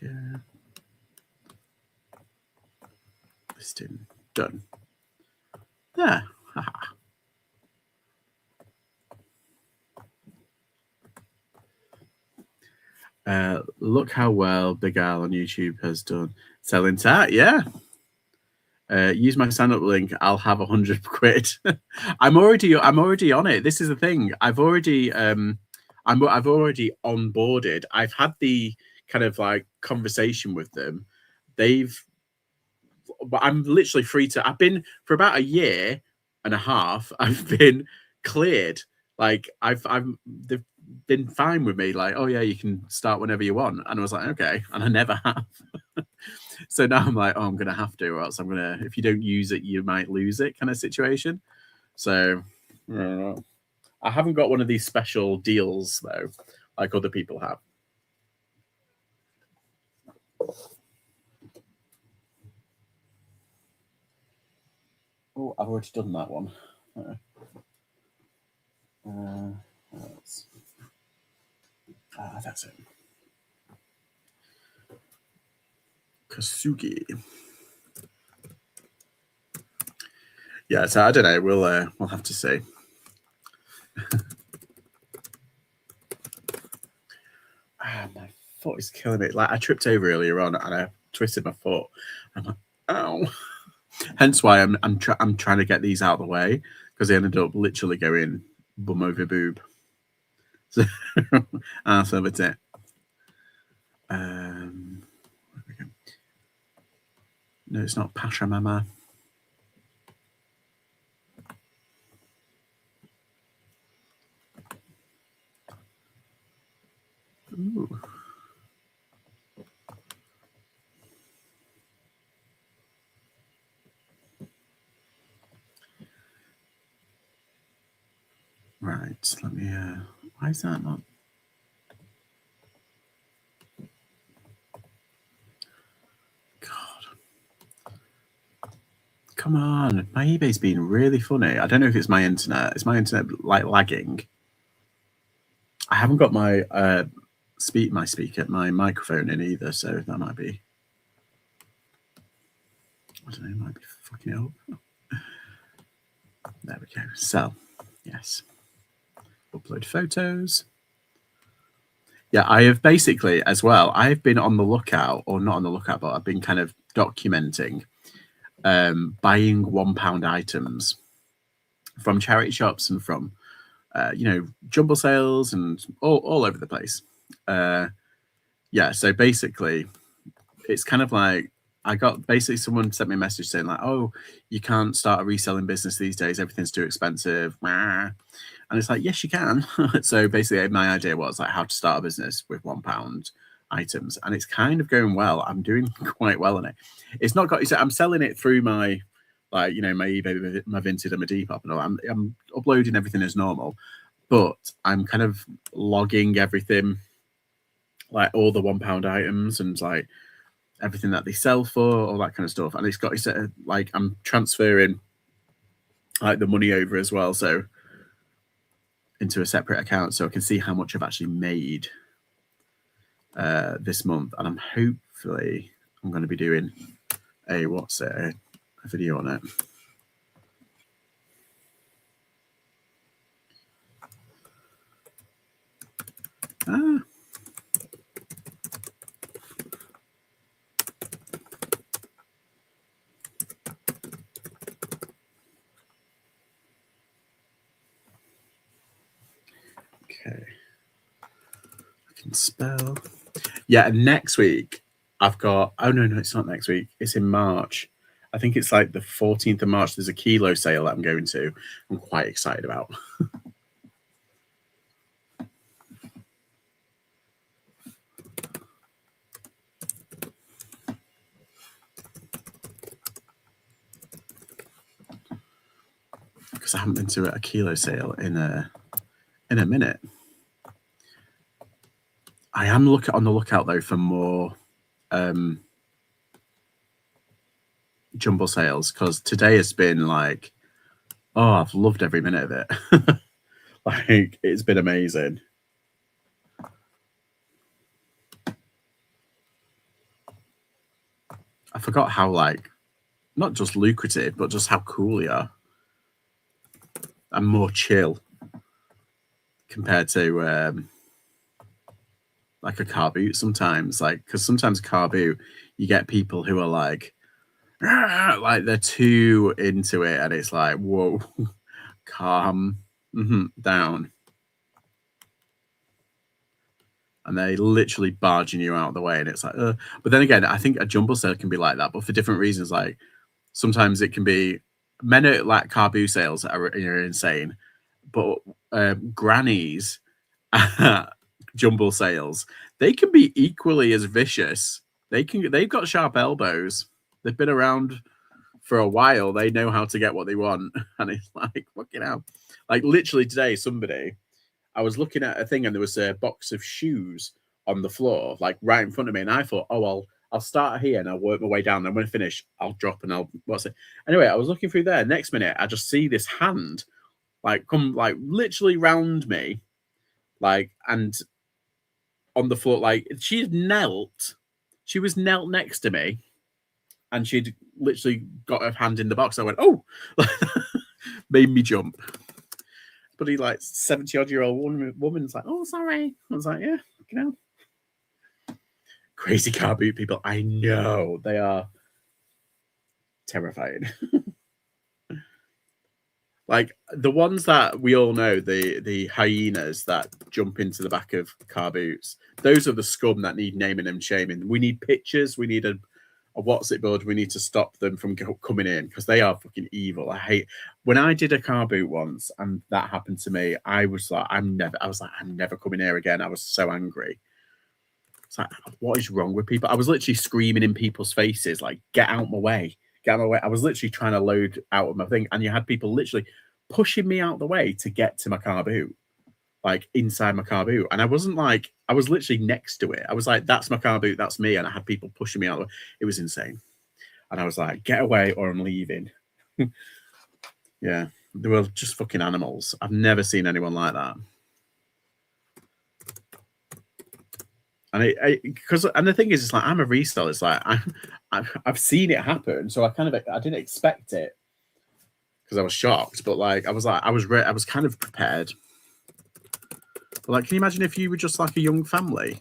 Okay. Listing done. There. Look how well Big Al on YouTube has done selling tat. Yeah. Use my sign-up link. I'll have 100 quid. I'm already on it. This is the thing. I've already onboarded. I've had the kind of like conversation with them. But I'm literally free to. I've been for about a year and a half. I've been cleared. Like they've been fine with me. Like, oh yeah, you can start whenever you want. And I was like, okay, and I never have. So now I'm like, oh, I'm gonna have to, or else I'm gonna. If you don't use it, you might lose it, kind of situation. So I haven't got one of these special deals though, like other people have. Oh, I've already done that one. That's it. Kasugi. Yeah, so I don't know. We'll have to see. My foot is killing me. Like I tripped over earlier on and I twisted my foot. I'm like, ow. Hence why I'm trying to get these out of the way, because they ended up literally going bum over boob. So so that's it. No, it's not Pasha Mama. Ooh. Right, let me, why is that not? God. Come on, my eBay's been really funny. I don't know if it's my internet. Is my internet like lagging? I haven't got my my microphone in either, so that might be, I don't know, it might be fucking it up. There we go. Sell. Yes. Upload photos. Yeah, I have basically as well, I've been on the lookout, or not on the lookout, but I've been kind of documenting buying £1 items from charity shops and from, Jumble sales and all over the place. Yeah, so basically, it's kind of like, I got basically someone sent me a message saying like, oh, you can't start a reselling business these days. Everything's too expensive. And it's like, yes, you can. So basically my idea was like how to start a business with £1 items. And it's kind of going well. I'm doing quite well in it. It's not got, I'm selling it through my, my eBay, my Vinted and my Depop and all. I'm uploading everything as normal, but I'm kind of logging everything, like all the £1 items and like everything that they sell for, all that kind of stuff. And it's like I'm transferring like the money over as well, so into a separate account, so I can see how much I've actually made this month. And I'm going to be doing a video on it. Okay, I can spell. Yeah, next week I've got, oh no, it's not next week, it's in March. I think it's like the 14th of March. There's a kilo sale that I'm going to. I'm quite excited about. Because I haven't been to a kilo sale in a minute. I am on the lookout though for more Jumble sales, because today has been like, oh, I've loved every minute of it. Like, it's been amazing. I forgot how, like, not just lucrative, but just how cool you are. And more chill compared to like a carboot sometimes. Like, because sometimes carboot, you get people who are like they're too into it, and it's like, whoa, calm down. And they literally barging you out of the way, and it's like, but then again, I think a jumble sale can be like that, but for different reasons. Like, sometimes it can be, men at like carboot sales are insane, but grannies at jumble sales, they can be equally as vicious. They've got sharp elbows. They've been around for a while. They know how to get what they want, and it's like, fucking hell. Like, literally today, I was looking at a thing and there was a box of shoes on the floor, like right in front of me. And I thought, oh, I'll start here and I'll work my way down. And when I finish, I'll drop and what's it? Anyway, I was looking through there. Next minute, I just see this hand like come like literally round me, like, and on the floor, like she was knelt next to me, and she'd literally got her hand in the box. I went, oh, made me jump. But he, like, 70-odd-year-old woman's like, oh, sorry. I was like, yeah, crazy car boot people. I know, they are terrifying. Like, the ones that we all know, the hyenas that jump into the back of car boots, those are the scum that need naming and shaming. We need pictures. We need a what's it board. We need to stop them from coming in, because they are fucking evil. I hate when I did a car boot once and that happened to me. I was like, I'm never coming here again. I was so angry. It's like, what is wrong with people? I was literally screaming in people's faces, like, get out my way, get out my way. I was literally trying to load out of my thing, and you had people literally pushing me out the way to get to my car boot, like inside my car boot. And I wasn't like, I was literally next to it. I was like, that's my car boot, that's me. And I had people pushing me out. It was insane. And I was like, get away or I'm leaving. Yeah, they were just fucking animals. I've never seen anyone like that. And and the thing is, it's like, I'm a reseller. It's like I've seen it happen, so I didn't expect it because I was shocked. But like I was kind of prepared. But like, can you imagine if you were just like a young family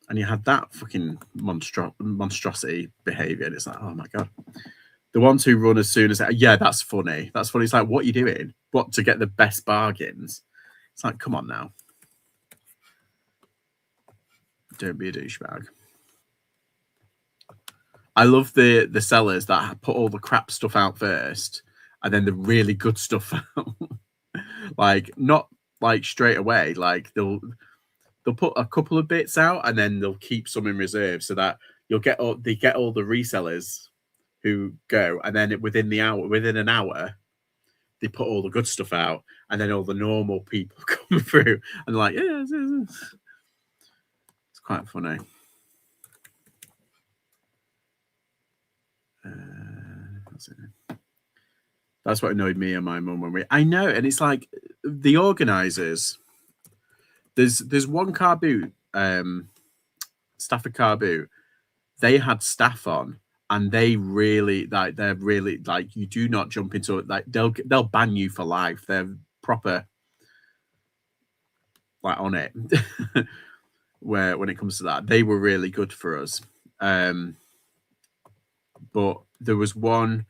and you had that fucking monstrosity behavior? And it's like, oh my god. The ones who run as soon as yeah, that's funny. That's funny. It's like, what are you doing? What, to get the best bargains? It's like, come on now. Don't be a douchebag. I love the sellers that put all the crap stuff out first and then the really good stuff out. Like, not like straight away. Like they'll put a couple of bits out and then they'll keep some in reserve so that they get all the resellers who go, and then within an hour, they put all the good stuff out, and then all the normal people come through and like, yeah, it's quite funny. That's what annoyed me and my mum when I know, and it's like the organisers. There's one car boot, Stafford car boot. They had staff on, and they're really like, you do not jump into it. Like they'll ban you for life. They're proper like on it. Where when it comes to that, they were really good for us. But there was one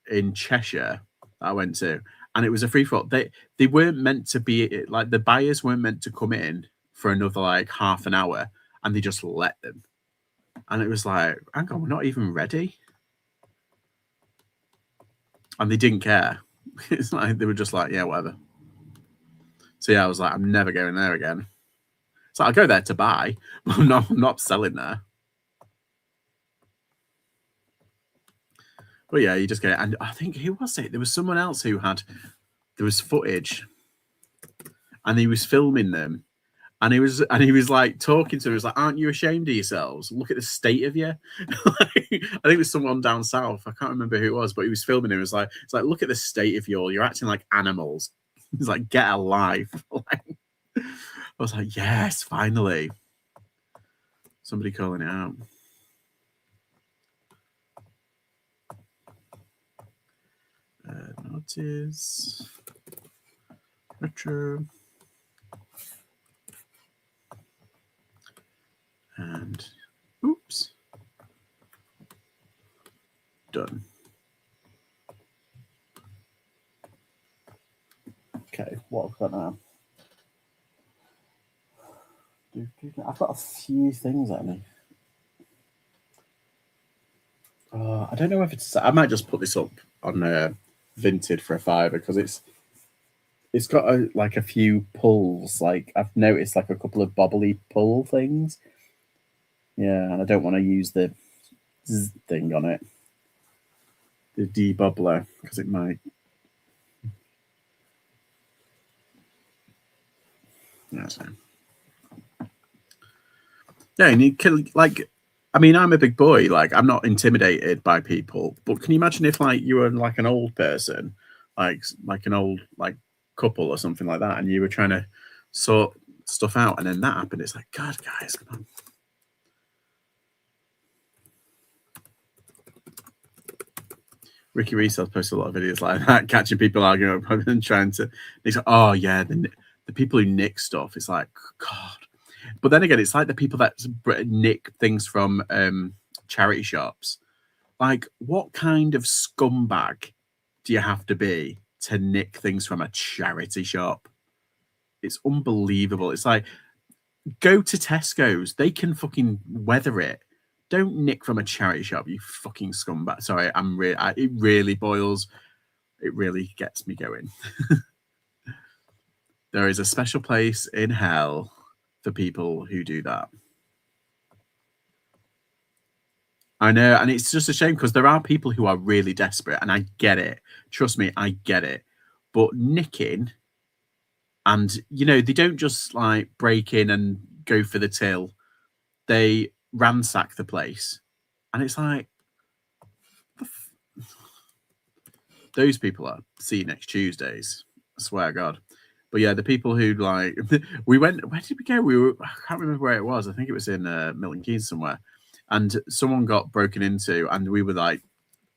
in Cheshire that I went to, and it was a free for all. They weren't meant to be, like, the buyers weren't meant to come in for another like half an hour, and they just let them. And it was like, hang on, we're not even ready. And they didn't care. It's like they were just like, yeah, whatever. So yeah, I was like, I'm never going there again. So I'll go there to buy, but I'm not selling there. But yeah, you just get it. And I think, who was it? There was someone else there was footage, and he was filming them, and he was like talking to them. He was like, aren't you ashamed of yourselves? Look at the state of you. I think it was someone down south. I can't remember who it was, but he was filming him. It's like, look at the state of you all. You're acting like animals. He's like, get a life. I was like, yes, finally. Somebody calling it out. Notice. Retro. And oops. Done. Okay, what have I got now? I've got a few things at me. I don't know if it's. I might just put this up on Vinted for a £5 because it's got a few pulls. Like, I've noticed like a couple of bobbly pull things. Yeah, and I don't want to use the zzz thing on it, the debobbler, because it might. Yeah, and you can, like, I mean, I'm a big boy. Like, I'm not intimidated by people. But can you imagine if, like, you were like an old person, like an old like couple or something like that, and you were trying to sort stuff out, and then that happened? It's like, God, guys, come on. Ricky Reseller's posted a lot of videos like that, catching people arguing and trying to. He's like, oh yeah, the people who nick stuff. It's like, God. But then again, it's like the people that nick things from charity shops. Like, what kind of scumbag do you have to be to nick things from a charity shop? It's unbelievable. It's like, go to Tesco's. They can fucking weather it. Don't nick from a charity shop, you fucking scumbag. Sorry, it really boils. It really gets me going. There is a special place in hell for people who do that. I know, and it's just a shame because there are people who are really desperate, and I get it. Trust me, I get it. But nicking, and they don't just like break in and go for the till. They ransack the place, and it's like those people are see you next Tuesdays. I swear to God. But yeah, the people who like we went. Where did we go? I can't remember where it was. I think it was in Milton Keynes somewhere, and someone got broken into, and we were like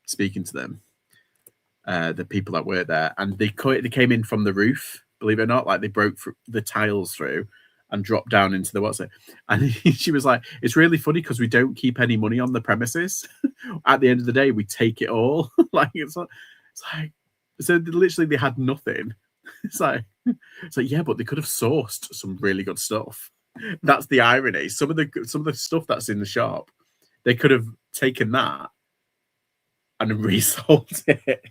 speaking to them, the people that work there, and they came in from the roof. Believe it or not, like they broke the tiles through and dropped down into the what's it. And she was like, "It's really funny because we don't keep any money on the premises. At the end of the day, we take it all. Like it's like so literally they had nothing. It's like yeah, but they could have sourced some really good stuff. That's the irony. Some of the stuff that's in the shop, they could have taken that and resold it.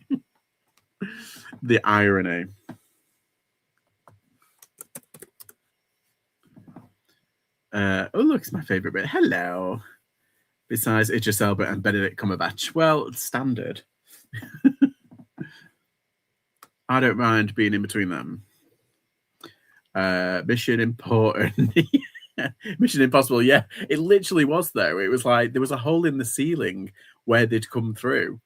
The irony. Oh look, it's my favorite bit. Hello. Besides Idris Elba and Benedict Cumberbatch. Well, it's standard. I don't mind being in between them. Mission Important. Mission Impossible. Yeah, it literally was though. It was like there was a hole in the ceiling where they'd come through.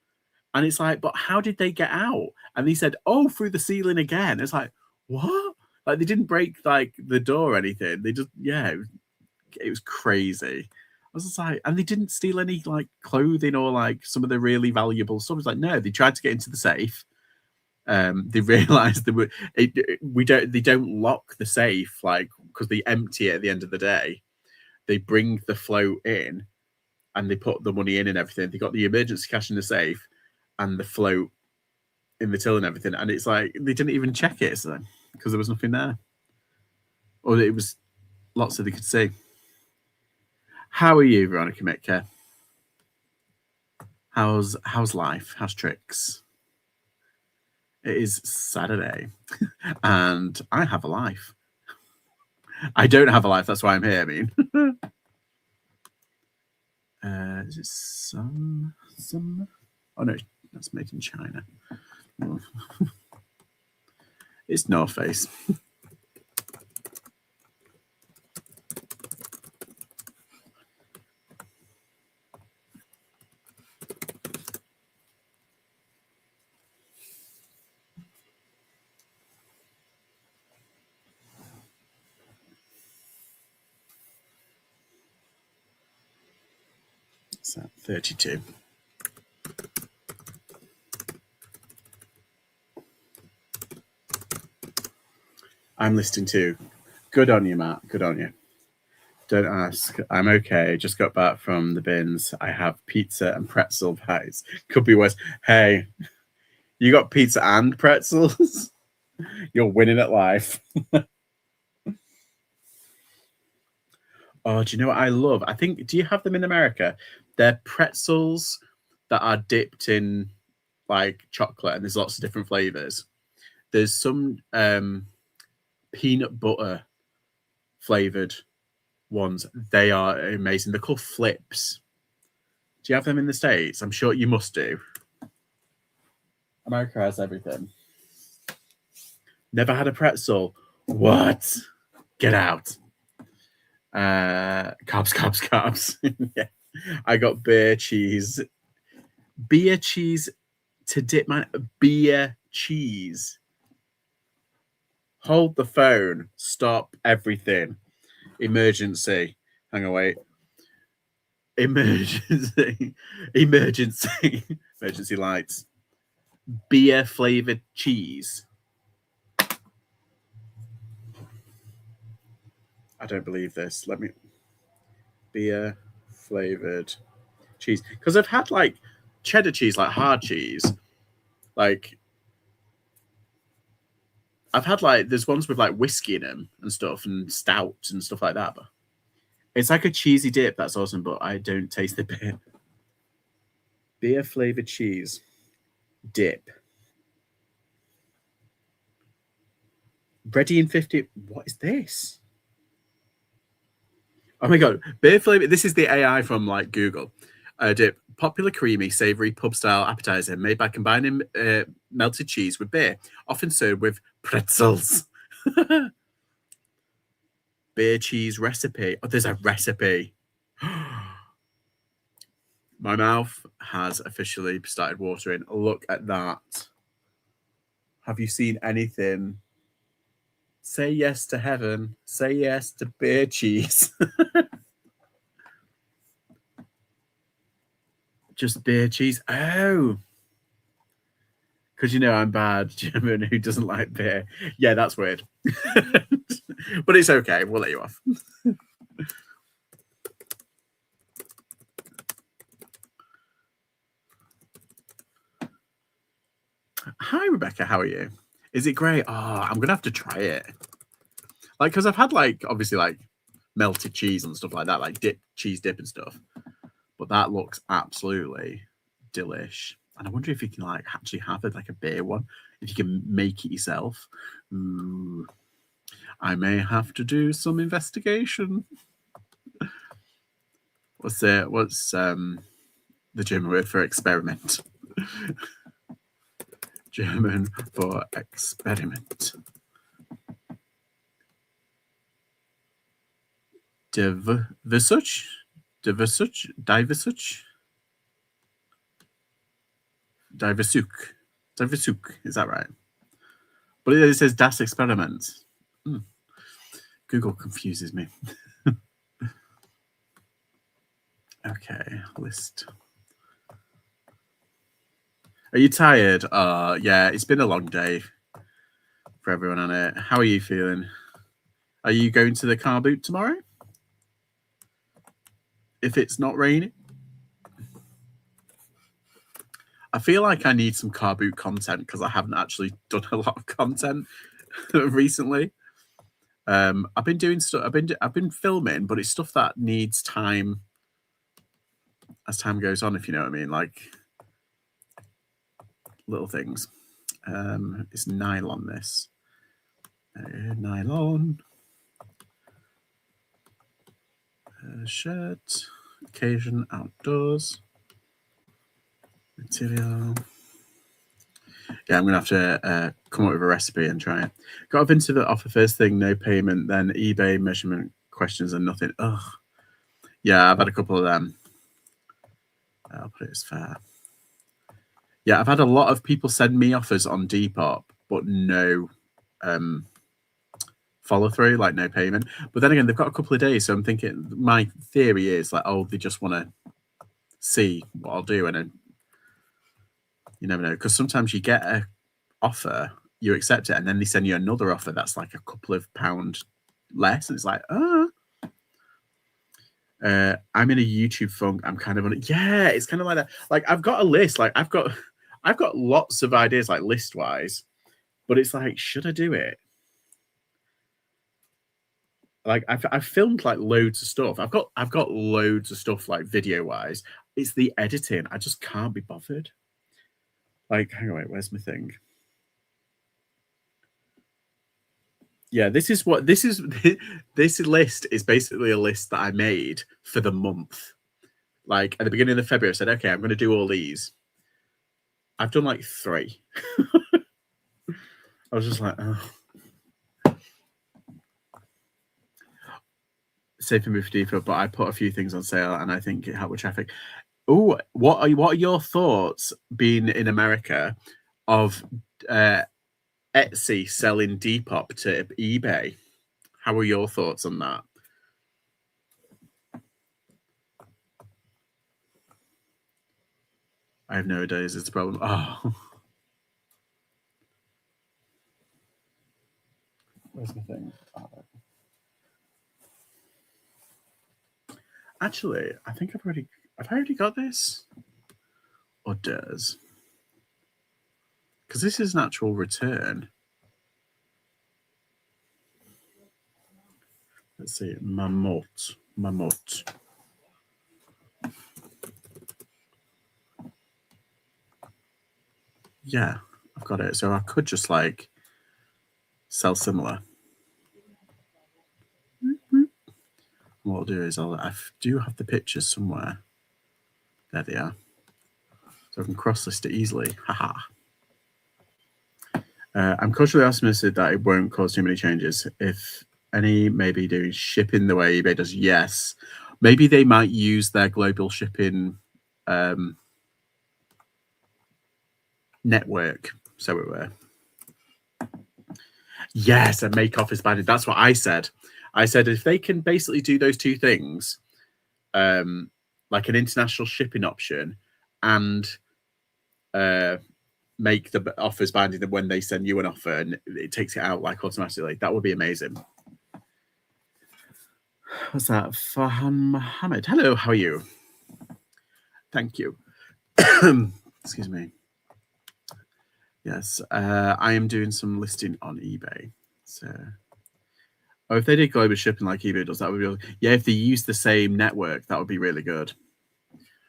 And it's like, but how did they get out? And he said, oh, through the ceiling again. It's like, what? Like they didn't break like the door or anything. They just, yeah, it was crazy. I was just like, and they didn't steal any like clothing or like some of the really valuable stuff. It's like, no, they tried to get into the safe. They realized they don't lock the safe like because they empty it at the end of the day. They bring the float in and they put the money in and everything. They got the emergency cash in the safe and the float in the till and everything. And it's like they didn't even check it because there was nothing there. Or it was lots that they could see. How are you, Veronica Metcalf? How's life? How's tricks? It is Saturday and I have a life. I don't have a life, that's why I'm here, I mean. Is it some? Oh no, that's made in China. It's North Face. So 32. I'm listening too. Good on you, Matt. Good on you. Don't ask. I'm okay. Just got back from the bins. I have pizza and pretzel pies. Could be worse. Hey, you got pizza and pretzels? You're winning at life. Oh, do you know what I love? I think, do you have them in America? They're pretzels that are dipped in like chocolate and there's lots of different flavors. There's some peanut butter flavored ones. They are amazing. They're called flips. Do you have them in the States? I'm sure you must do. America has everything. Never had a pretzel. What? Get out. Carbs. Yeah. I got beer cheese to dip my beer cheese. Hold the phone. Stop everything. Emergency. Hang on, wait. Emergency lights. Beer flavored cheese. I don't believe this. Let me. Beer flavored cheese. Because I've had like cheddar cheese, like hard cheese. Like, I've had like, there's ones with like whiskey in them and stuff and stout and stuff like that. But it's like a cheesy dip. That's awesome. But I don't taste the beer. Beer flavored cheese dip. Ready in 50. What is this? Oh my god, beer flavor. This is the AI from like Google. Dip, popular creamy, savory pub style appetizer made by combining melted cheese with beer, often served with pretzels. Beer cheese recipe. Oh, there's a recipe. My mouth has officially started watering. Look at that. Have you seen anything? Say yes to heaven. Say yes to beer cheese. Just beer cheese. Oh, because you know I'm bad German who doesn't like beer. Yeah, that's weird. But it's okay. We'll let you off. Hi, Rebecca. How are you? Is it great? Oh, I'm going to have to try it. Like, because I've had, like, obviously, like, melted cheese and stuff like that, like cheese dip and stuff. But that looks absolutely delish. And I wonder if you can, like, actually have it like a beer one. If you can make it yourself. Ooh. I may have to do some investigation. What's the German word for experiment? German for experiment. Diversuch? Diversuch? Diversuch, is that right? But it says Das Experiment. Google confuses me. Okay, list. Are you tired? Yeah, it's been a long day for everyone on it. How are you feeling? Are you going to the carboot tomorrow? If it's not raining? I feel like I need some carboot content because I haven't actually done a lot of content recently. I've been doing stuff. I've been filming, but it's stuff that needs time as time goes on. If you know what I mean, like little things. It's nylon. This nylon shirt. Occasion outdoors. Material. Yeah, I'm gonna have to come up with a recipe and try it. Got a vinted offer first thing, no payment, then eBay measurement questions and nothing. Ugh. Yeah, I've had a couple of them. I'll put it as fair. Yeah, I've had a lot of people send me offers on Depop, but no follow through, like no payment. But then again, they've got a couple of days, so I'm thinking my theory is like, oh, they just want to see what I'll do, and then you never know, because sometimes you get a offer, you accept it, and then they send you another offer that's like a couple of pound less, and it's like, I'm in a YouTube funk. I'm kind of on it. Yeah, it's kind of like that. Like I've got a list. Like I've got lots of ideas, like list wise, but it's like, should I do it? Like I've filmed like loads of stuff. I've got loads of stuff like video wise. It's the editing. I just can't be bothered. Like, hang on, wait, where's my thing? Yeah, this is this list is basically a list that I made for the month. Like at the beginning of February, I said, okay, I'm going to do all these. I've done like 3. I was just like, oh. Safe and move Depot, but I put a few things on sale, and I think it helped with traffic. Oh, what are your thoughts, being in America, of Etsy selling Depop to eBay? How are your thoughts on that? I have no ideas. It's a problem. Oh, where's my thing? Oh. Actually, I think I've already got this, or does, because this is an actual return. Let's see, mammoth. Yeah, I've got it. So I could just like sell similar. what I'll do is I do have the pictures somewhere. There they are. So I can cross-list it easily. Haha. I'm cautiously optimistic that it won't cause too many changes. If any, maybe doing shipping the way eBay does, yes. Maybe they might use their global shipping network, so it were. Yes, and make office binding. That's what I said. I said if they can basically do those two things, like an international shipping option and make the offers binding when they send you an offer and it takes it out like automatically, that would be amazing. What's that? Farhan Mohammed. Hello, how are you? Thank you. Excuse me. Yes, I am doing some listing on eBay. So, if they did global shipping like eBay does, that would be really, yeah. If they use the same network, that would be really good.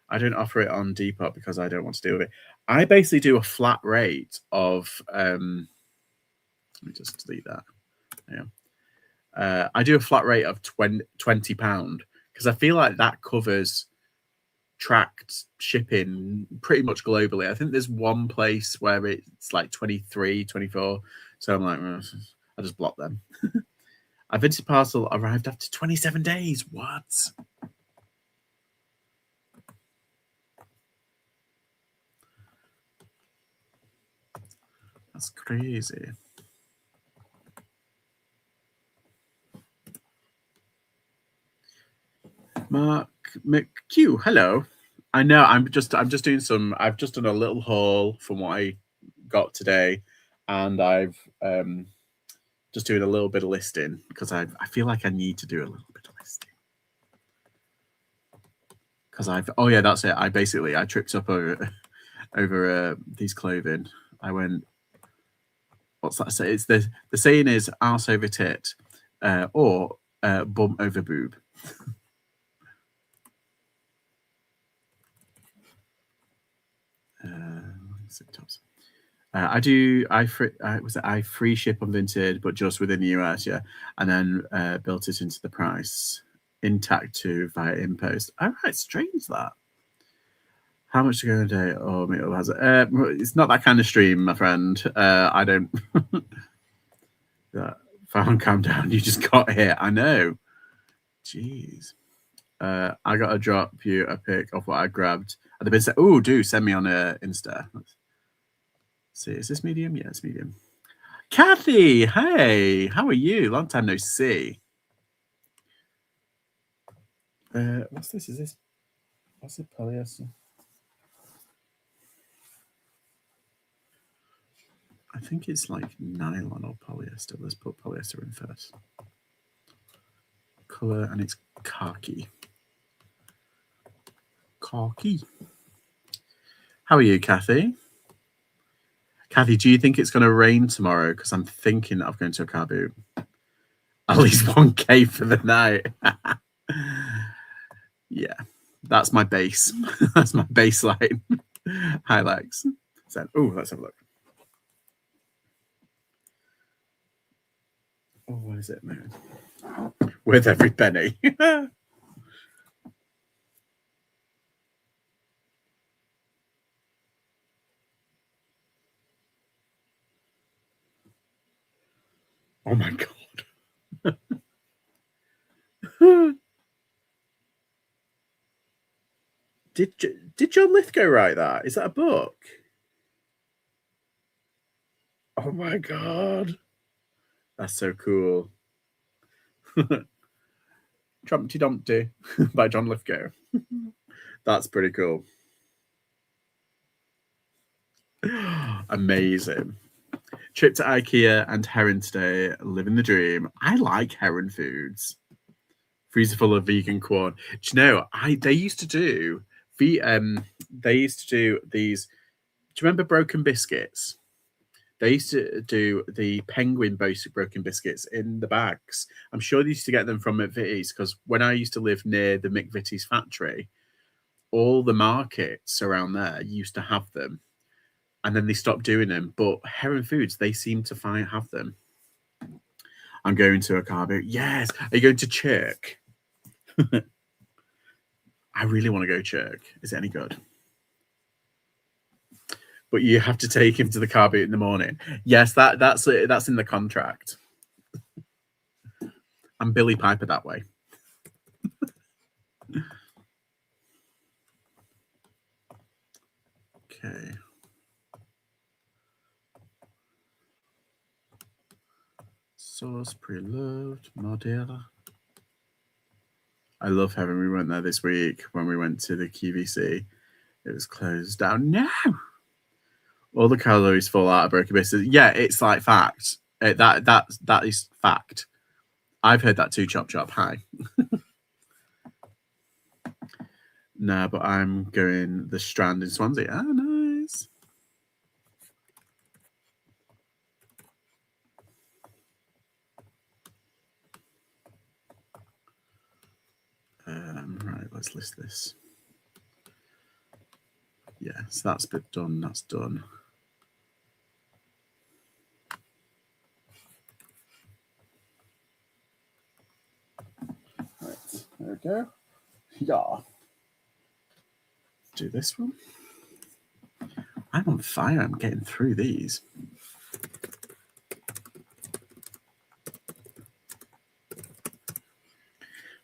I don't offer it on Depop because I don't want to deal with it. I basically do a flat rate of. Let me just delete that. Yeah. I do a flat rate of £20 because I feel like that covers tracked shipping pretty much globally. I think there's one place where it's like 23, 24. So I'm like, I just block them. A vintage parcel arrived after 27 days. What? That's crazy. Mark McQ, hello. I know I'm just doing some. I've just done a little haul from what I got today, and I've just doing a little bit of listing because I feel like I need to do a little bit of listing because that's it. I tripped up over these clothing. I went. What's that say? It's the saying is arse over tit, or bum over boob. I free ship on Vinted, but just within the US, yeah, and then built it into the price intact to via impost. All right, strange that. How much to go a day? Oh, Metal has it. It's not that kind of stream, my friend. I don't. Found calm down. You just got here. I know. Jeez. I got to drop you a pic of what I grabbed at the business. Oh, do send me on Insta. Let's see, is this medium? Yeah, it's medium. Kathy, hey, how are you? Long time no see. What's this? What's it? Polyester? I think it's like nylon or polyester. Let's put polyester in first. Color, and it's khaki. Khaki. How are you, Kathy? Kathy, do you think it's going to rain tomorrow? Because I'm thinking of going to a carboot. At least 1K for the night. Yeah, that's my base. That's my baseline. Highlights. So, let's have a look. Oh, what is it, man? Worth every penny. Oh my god. Did John Lithgow write that? Is that a book? Oh my god. That's so cool. Trumpty Dumpty by John Lithgow. That's pretty cool. Amazing. Trip to IKEA and Heron today. Living the dream. I like Heron foods. Freezer full of vegan corn. Do you know? They used to do these. Do you remember Broken Biscuits? They used to do the penguin broken biscuits in the bags. I'm sure they used to get them from McVitie's because when I used to live near the McVitie's factory, all the markets around there used to have them. And then they stopped doing them. But Heron Foods, they seem to have them. I'm going to a carboot. Yes. Are you going to Chirk? I really want to go Chirk. Is it any good? But you have to take him to the car boot in the morning. Yes, that's in the contract. I'm Billy Piper that way. Okay. Sauce pre-loved model. I love heaven. We went there this week when we went to the QVC. It was closed down. No. All the calories fall out of broken biscuits. Yeah, it's like fact. That is fact. I've heard that too. Chop chop. Hi. No, but I'm going the Strand in Swansea. Ah, nice. Right, let's list this. Yeah, so that's been done. That's done. Right, there we go. Yeah. Do this one. I'm on fire. I'm getting through these.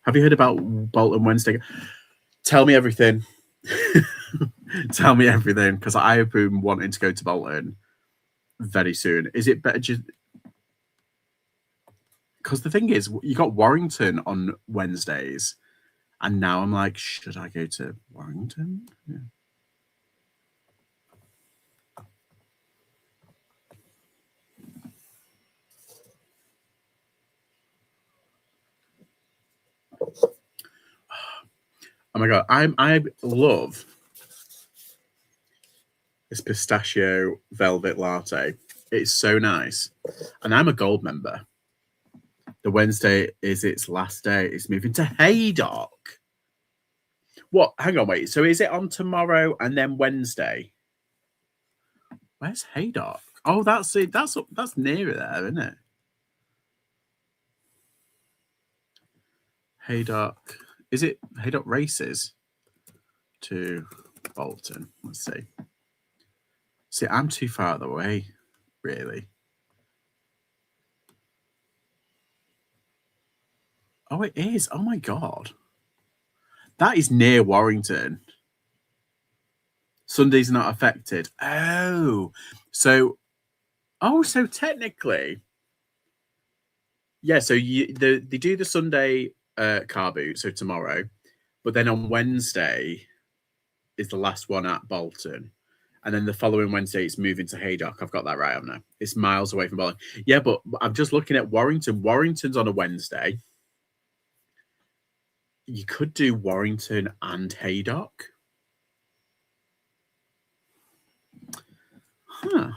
Have you heard about Bolton Wednesday? Tell me everything. Tell me everything, because I have been wanting to go to Bolton very soon. Is it better just... Because the thing is, you got Warrington on Wednesdays, and now I'm like, should I go to Warrington? Yeah. Oh my god, I love this pistachio velvet latte. It's so nice, and I'm a gold member. The Wednesday is its last day. It's moving to Haydock. What? Hang on, wait. So is it on tomorrow and then Wednesday? Where's Haydock? Oh, that's it. That's nearer there, isn't it? Haydock. Is it Haydock Races to Bolton? Let's see. See, I'm too far out of the way, really. Oh, it is. Oh my god. That is near Warrington. Sunday's not affected. Oh. So technically. Yeah, so they do the Sunday car boot, so tomorrow, but then on Wednesday is the last one at Bolton, and then the following Wednesday it's moving to Haydock. I've got that right, haven't I? It's miles away from Bolton. Yeah, but I'm just looking at Warrington. Warrington's on a Wednesday. You could do Warrington and Haydock. Huh.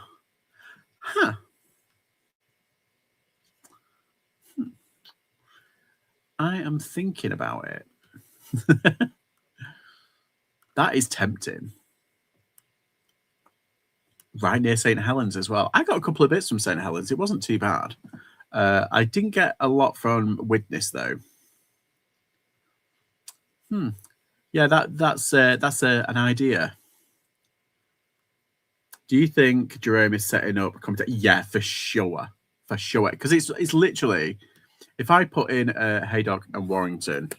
I am thinking about it. That is tempting. Right near St. Helens as well. I got a couple of bits from St. Helens. It wasn't too bad. I didn't get a lot from Widnes though. Yeah, that's an idea. Do you think Jerome is setting up? Yeah, for sure, because it's literally, if I put in Haydock and Warrington,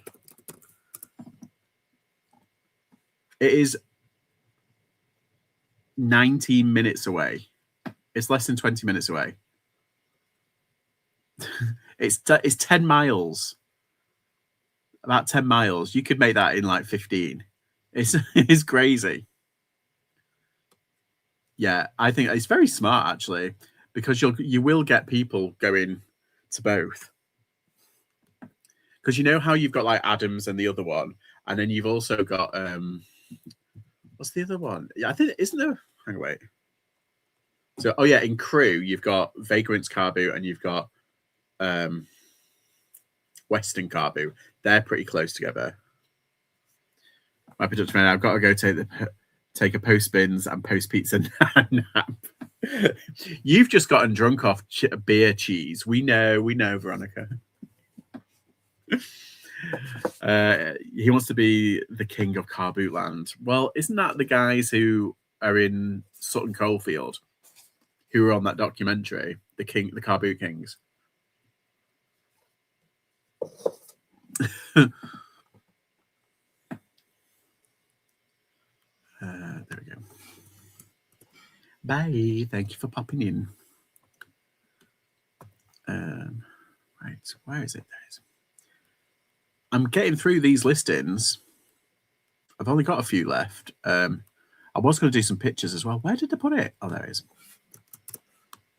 it is 19 minutes away. It's less than 20 minutes away. It's 10 miles. About 10 miles. You could make that in like 15. It's crazy. Yeah, I think it's very smart actually, because you will get people going to both. Because you know how you've got like Adams and the other one, and then you've also got what's the other one? Yeah, I think isn't there? Hang on, wait. So in Crewe you've got Vagrant's car boot and you've got Western car boot. They're pretty close together. My production man, I've got to go take a post bins and post pizza nap. You've just gotten drunk off beer cheese. We know, Veronica. He wants to be the king of carboot land. Well, isn't that the guys who are in Sutton Coldfield, who were on that documentary, the carboot kings? There we go. Bye. Thank you for popping in. Right, where is it? There it is. I'm getting through these listings. I've only got a few left. I was going to do some pictures as well. Where did I put it? Oh, there it is.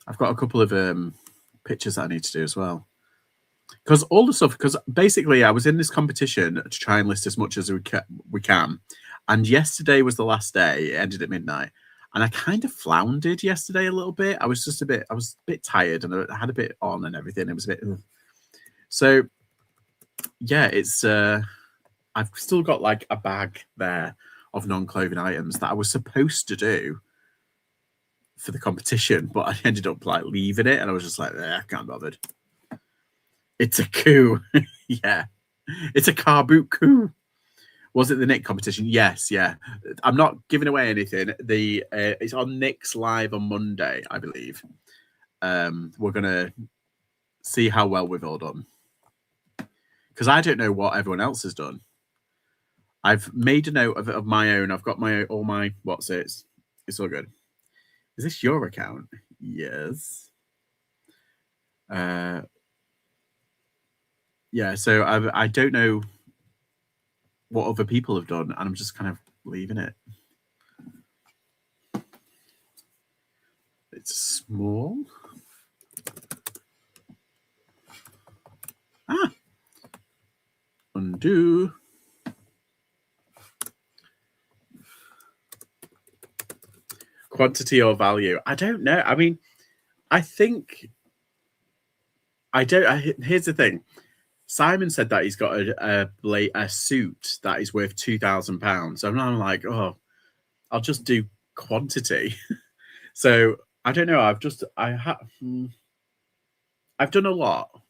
I've got a couple of pictures that I need to do as well. Because all the stuff, because basically I was in this competition to try and list as much as we can. And yesterday was the last day. It ended at midnight. And I kind of floundered yesterday a little bit. I was a bit tired and I had a bit on and everything. It was a bit. So, yeah, it's, I've still got like a bag there of non-clothing items that I was supposed to do for the competition, but I ended up like leaving it and I was just like, I can't be bothered. It's a coup. Yeah. It's a car boot coup. Was it the Nick competition? Yes, yeah. I'm not giving away anything. It's on Nick's live on Monday, I believe. We're gonna see how well we've all done. Because I don't know what everyone else has done. I've made a note of my own. I've got all my what's it? It's all good. Is this your account? Yes. Yeah, so I don't know what other people have done, and I'm just kind of leaving it. It's small. Undo. Quantity or value? I don't know. I mean, I think here's the thing. Simon said that he's got a suit that is worth £2,000. So I'm like, oh, I'll just do quantity. So I don't know. I've done a lot,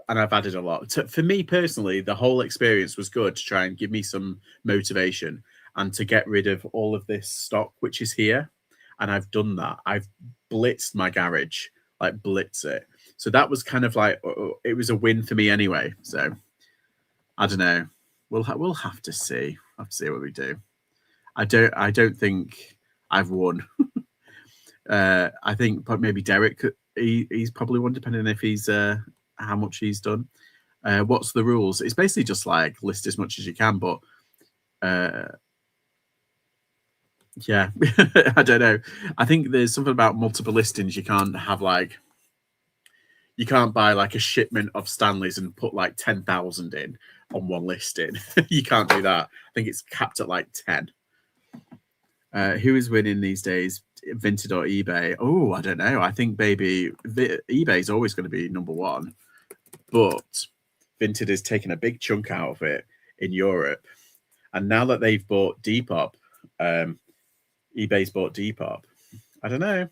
and I've added a lot. For me personally, the whole experience was good to try and give me some motivation and to get rid of all of this stock which is here. And I've done that. I've blitzed my garage, like blitz it. So that was kind of like, it was a win for me anyway. So I don't know. We'll have to see. We'll have to see what we do. I don't think I've won. I think maybe Derek, he's probably won, depending if he's how much he's done. What's the rules? It's basically just like list as much as you can, but yeah, I don't know. I think there's something about multiple listings. You can't have like, you can't buy like a shipment of Stanleys and put like 10,000 in on one listing. You can't do that. I think it's capped at like 10. Who is winning these days, Vinted or eBay? Oh, I don't know. I think eBay is always going to be number one, but Vinted is taking a big chunk out of it in Europe. And now that they've bought Depop, eBay's bought Depop. I don't know.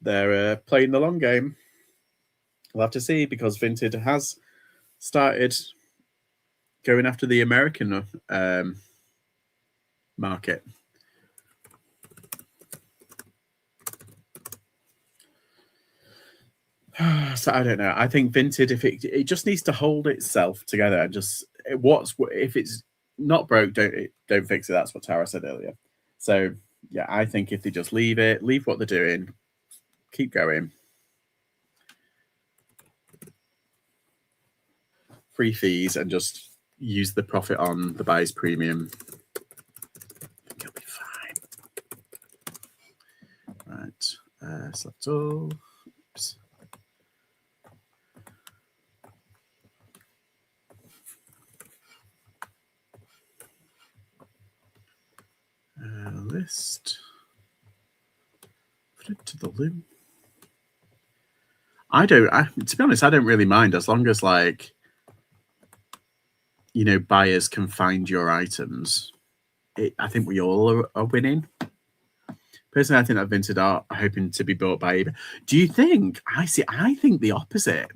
They're playing the long game. We'll have to see, because Vinted has started going after the American market. So I don't know. I think Vinted, if it just needs to hold itself together and just if it's not broke, don't fix it. That's what Tara said earlier. So yeah, I think if they just leave what they're doing, keep going. Free fees and just use the profit on the buyer's premium. I think it'll be fine. Right. Select all. Oops. List. Put it to the loom. To be honest, I don't really mind, as long as, like, you know, buyers can find your items. I think we all are winning. Personally, I think that Vinted are hoping to be bought by eBay. Do you think? I think the opposite.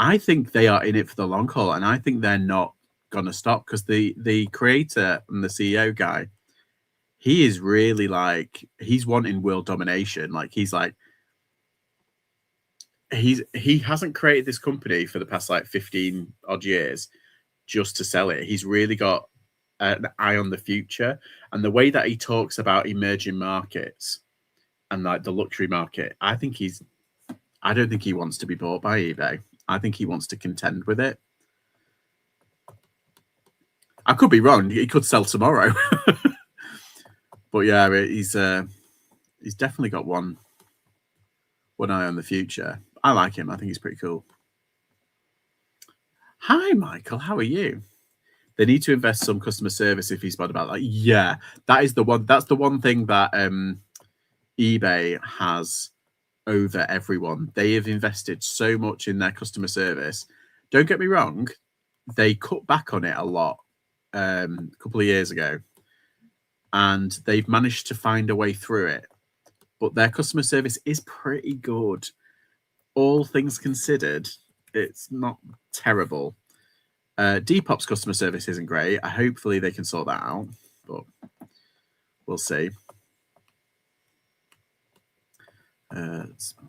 I think they are in it for the long haul, and I think they're not gonna stop, because the creator and the CEO guy, he is really like, he's wanting world domination. Like, he's like, he hasn't created this company for the past like 15 odd years just to sell it. He's really got an eye on the future, and the way that he talks about emerging markets and like the luxury market, I don't think he wants to be bought by eBay. I think he wants to contend with it. I could be wrong. He could sell tomorrow. But yeah, he's definitely got one eye on the future. I like him. I think he's pretty cool. Hi, Michael. How are you? They need to invest some customer service if he's bad about that. Yeah, that is the one. That's the one thing that eBay has over everyone. They have invested so much in their customer service. Don't get me wrong, they cut back on it a lot a couple of years ago, and they've managed to find a way through it. But their customer service is pretty good. All things considered, it's not terrible. Depop's customer service isn't great. Hopefully they can sort that out, but we'll see.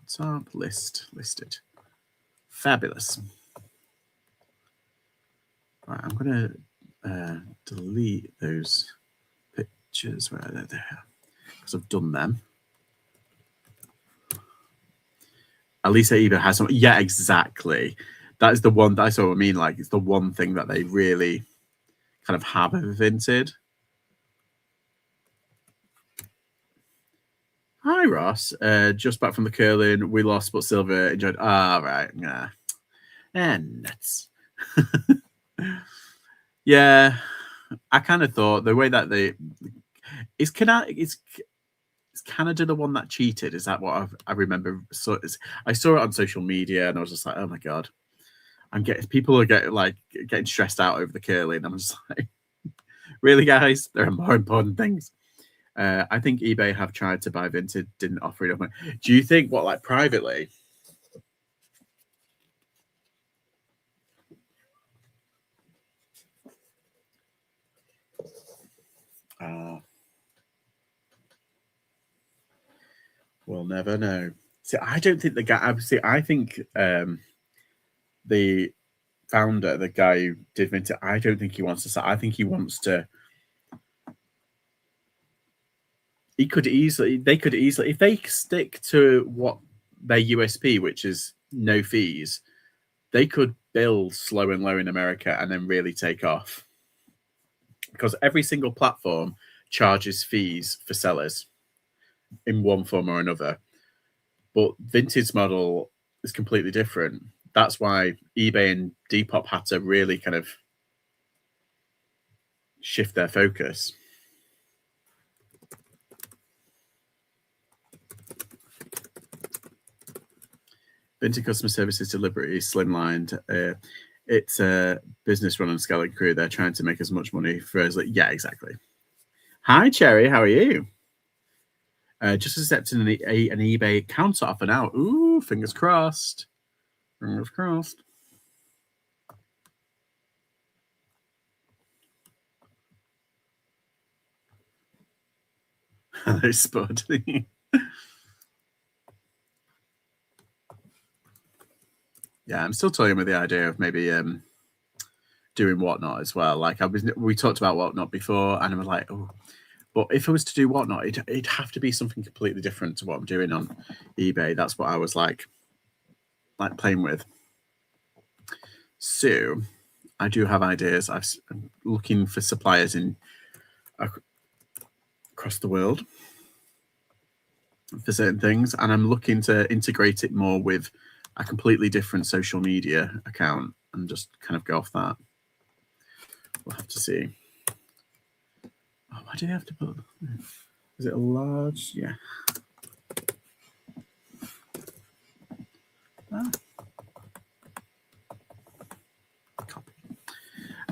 Top listed. Fabulous. Right, I'm going to delete those pictures where they're there, because I've done them. At least eBay has some. Yeah, exactly. That is the one. That's what I mean. Like, it's the one thing that they really kind of have over Vinted. Hi, Ross. Just back from the curling. We lost, but Silver enjoyed. Right. Yeah. Nuts. Yeah. I kind of thought the way that is Canada the one that cheated? Is that what I remember? So I saw it on social media, and I was just like, oh my God. People are getting stressed out over the curling. I'm just like, really, guys? There are more important things. I think eBay have tried to buy Vinted, didn't offer enough money. Do you think privately? We'll never know. See, I don't think the guy. I think the founder, the guy who did Vinted, I don't think he wants to sell. I think he wants to. They could easily, if they stick to what their USP, which is no fees, they could build slow and low in America and then really take off. Because every single platform charges fees for sellers in one form or another. But Vinted's model is completely different. That's why eBay and Depop had to really kind of shift their focus. Vinted customer service is deliberately slimlined. It's a business run on scale and crew. They're trying to make as much money for us. Yeah, exactly. Hi, Cherry. How are you? Just accepting an eBay counter offer now. Ooh, fingers crossed. Fingers crossed. Hello, Spud. Yeah, I'm still toying with the idea of maybe doing Whatnot as well. Like, we talked about Whatnot before, and I was like, oh, but if I was to do Whatnot, it'd have to be something completely different to what I'm doing on eBay. That's what I was like playing with. So I do have ideas. I'm looking for suppliers across the world for certain things, and I'm looking to integrate it more with a completely different social media account and just kind of go off that. We'll have to see. Oh, why do they have to put? Is it a large? Yeah. Copy.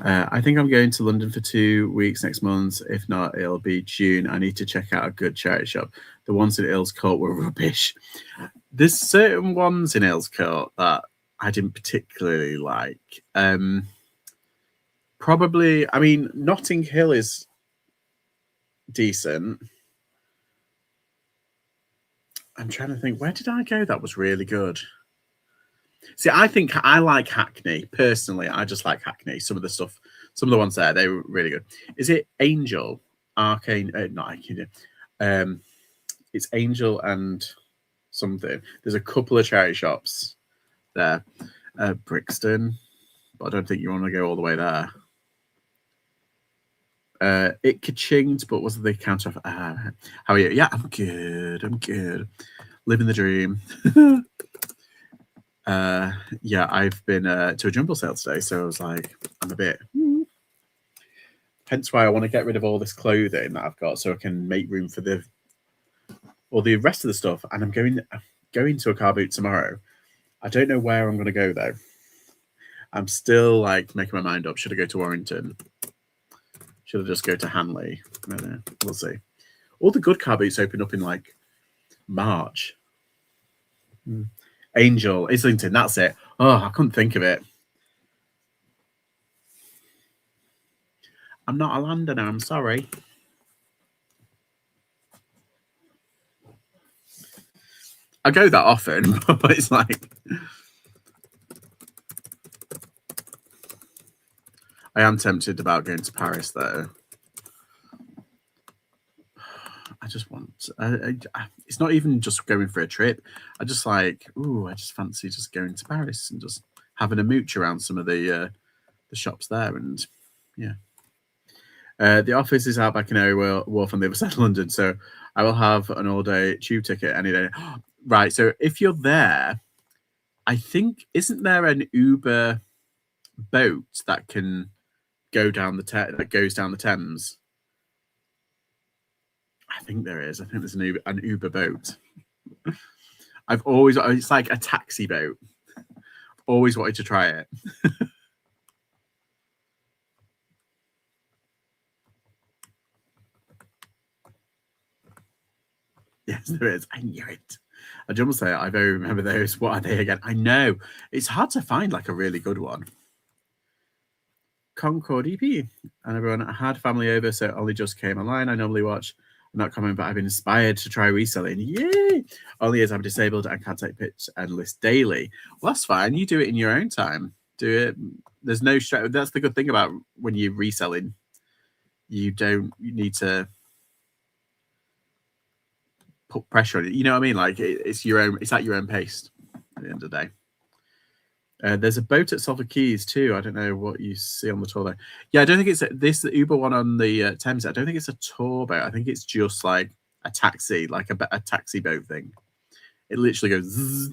I think I'm going to London for 2 weeks next month. If not, it'll be June. I need to check out a good charity shop. The ones in Earls Court were rubbish. There's certain ones in Earls Court that I didn't particularly like. Probably, I mean, Notting Hill is decent. I'm trying to think, where did I go that was really good? See, I think I like Hackney. Personally, I just like Hackney. Some of the ones there, they were really good. Is it Angel? Arcane? Not Arcane. It's Angel and something. There's a couple of charity shops there. Brixton, but I don't think you want to go all the way there. It ka-chinged, but wasn't the counter off? How are you? Yeah, I'm good. Living the dream. Yeah, I've been to a Jumble sale today, so I was like, I'm a bit. Hence why I want to get rid of all this clothing that I've got, so I can make room for the rest of the stuff. And I'm going to a car boot tomorrow. I don't know where I'm going to go though. I'm still like making my mind up. Should I go to Warrington? Should I just go to Hanley? I don't know. We'll see. All the good car boots open up in like March. Angel, Islington, that's it. Oh, I couldn't think of it. I'm not a Londoner, I'm sorry. I go that often, but it's like... I am tempted about going to Paris, though. I just want... it's not even just going for a trip. I just like... Ooh, I just fancy just going to Paris and just having a mooch around some of the shops there. And, yeah. The office is out back in Canary Wharf on the other side of London, so I will have an all-day tube ticket any day. Right, so if you're there, I think, isn't there an Uber boat that can go down that goes down the Thames? I think there is. I think there's an Uber boat. It's like a taxi boat. Always wanted to try it. Yes, there is. I knew it. I Jumble say I very remember those. What are they again? I know. It's hard to find like a really good one. Concord EP. And everyone, I had family over, so it only just came online. I normally watch. I'm not coming, but I've been inspired to try reselling. Yay! Only as I'm disabled and can't take pics and list daily. Well, that's fine. You do it in your own time. Do it. There's no stress. That's the good thing about when you're reselling. You need to put pressure on it. You know what I mean? Like it's your own. It's at your own pace. At the end of the day. There's a boat at Salford Quays too. I don't know what you see on the tour there. Yeah, I don't think it's the Uber one on the Thames. I don't think it's a tour boat. I think it's just like a taxi, like a taxi boat thing. It literally goes. Zzz.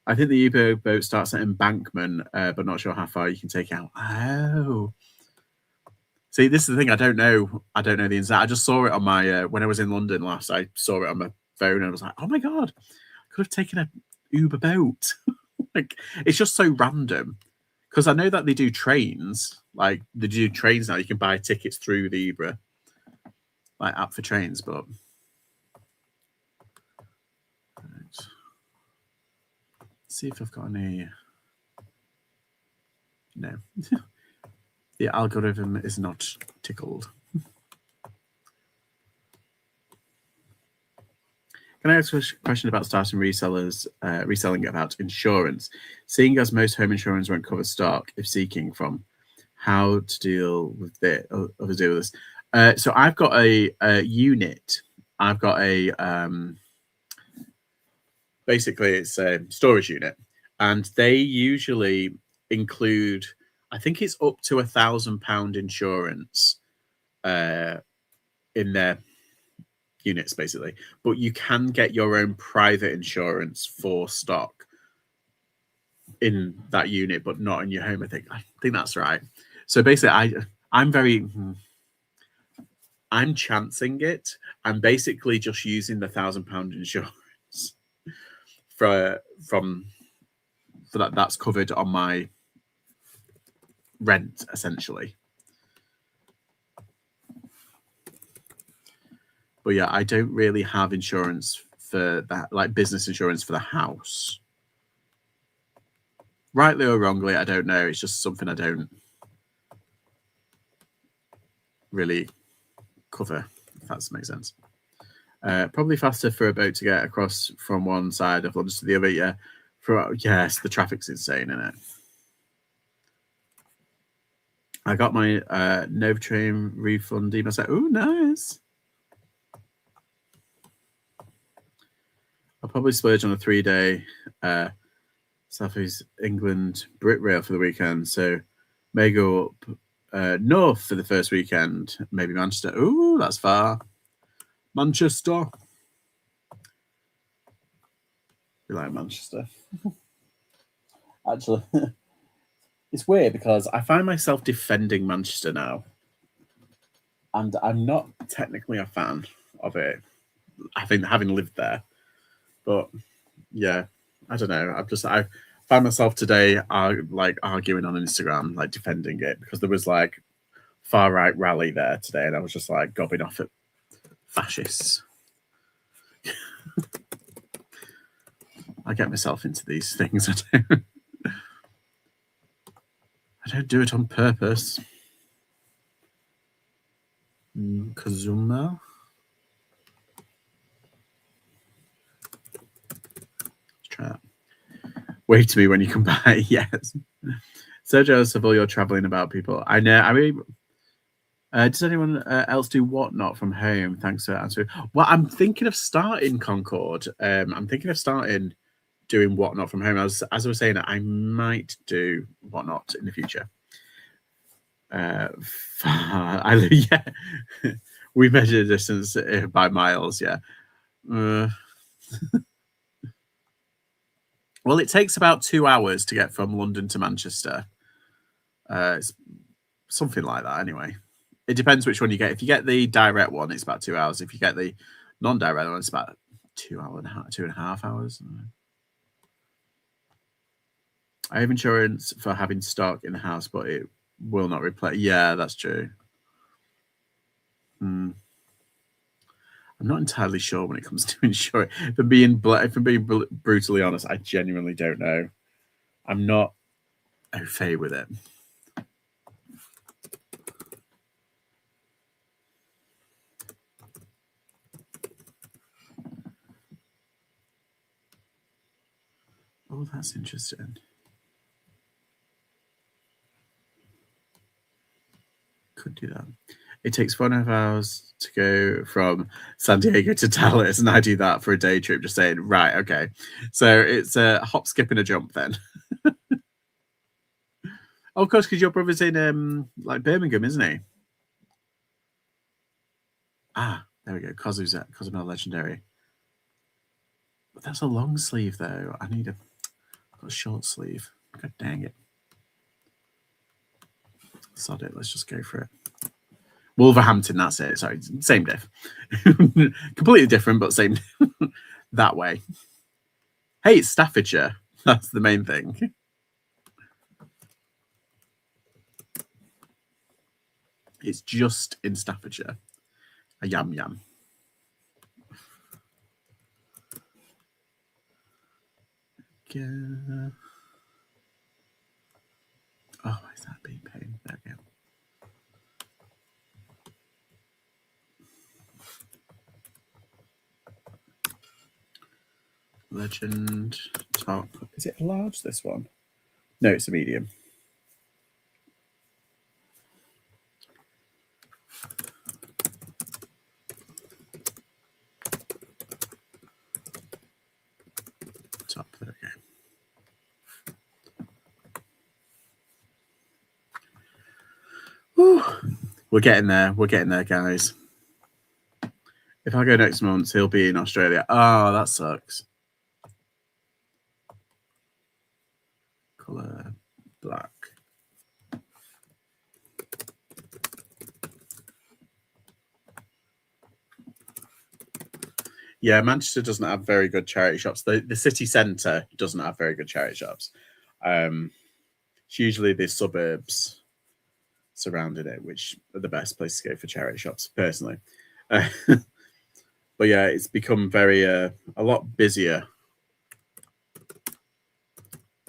I think the Uber boat starts at Embankment, but not sure how far you can take it out. Oh. See, this is the thing. I don't know the inside. I just saw it on my when I was in London last. I saw it on my phone and I was like, "Oh my god, I could have taken a Uber boat." Like it's just so random because I know that they do trains. Like they do trains now. You can buy tickets through the Uber like app for trains, but right. See if I've got any. No. The algorithm is not tickled. Can I ask a question about starting reselling about insurance? Seeing as most home insurance won't cover stock if seeking from, how to deal with this? So I've got a unit. I've got a basically it's a storage unit, and they usually include, I think it's up to £1,000 insurance in their units, basically. But you can get your own private insurance for stock in that unit, but not in your home. I think that's right. So basically, I'm chancing it. I'm basically just using the £1,000 insurance for that. That's covered on my rent, essentially. But yeah, I don't really have insurance for that, like business insurance for the house. Rightly or wrongly, I don't know. It's just something I don't really cover, if that makes sense. Probably faster for a boat to get across from one side of London to the other. Yeah. Yes, the traffic's insane, isn't it? I got my Nova Train refund email. Oh, nice. I'll probably splurge on a 3-day South East England Brit Rail for the weekend. So may go up north for the first weekend, maybe Manchester. Ooh, that's far. Manchester. We like Manchester. Actually, it's weird because I find myself defending Manchester now. And I'm not technically a fan of it. I think having lived there. But yeah, I don't know. I found myself today arguing on Instagram, like defending it, because there was like far right rally there today, and I was just like gobbing off at fascists. I get myself into these things. I don't do it on purpose. Kazuma. Let's try that. Wave to me when you come by. Yes. So jealous of all your traveling about, people. I know. I mean, does anyone else do whatnot from home? Thanks for answering. Well, I'm thinking of starting Concord. I'm thinking of starting doing whatnot from home. As I was saying, I might do whatnot in the future. Yeah, we measure distance by miles. Yeah. Well, it takes about 2 hours to get from London to Manchester. It's something like that, anyway. It depends which one you get. If you get the direct one, it's about 2 hours. If you get the non-direct one, it's about 2.5 hours. I have insurance for having stock in the house, but it will not replace. Yeah, that's true. I'm not entirely sure when it comes to insurance. If I'm being brutally honest, I genuinely don't know. I'm not au fait with it. Oh, that's interesting. Could do that. It takes 4.5 hours to go from San Diego to Dallas, and I do that for a day trip. Just saying, right, okay. So it's a hop, skip, and a jump then. Oh, of course, because your brother's in like Birmingham, isn't he? Ah, there we go. Cozumel Legendary. But that's a long sleeve, though. I need a short sleeve. God dang it. Sod it. Let's just go for it. Wolverhampton, that's it. Sorry, same diff. Completely different, but same that way. Hey, it's Staffordshire. That's the main thing. It's just in Staffordshire. A yum yum. Oh, is that being pain? There we go. Legend top. Is it large, this one? No, it's a medium. Top, there we go. Whew. We're getting there. We're getting there, guys. If I go next month, he'll be in Australia. Oh, that sucks. Colour black. Yeah, Manchester doesn't have very good charity shops. The city centre doesn't have very good charity shops. It's usually the suburbs surrounding it, which are the best place to go for charity shops, personally. But yeah, it's become very a lot busier.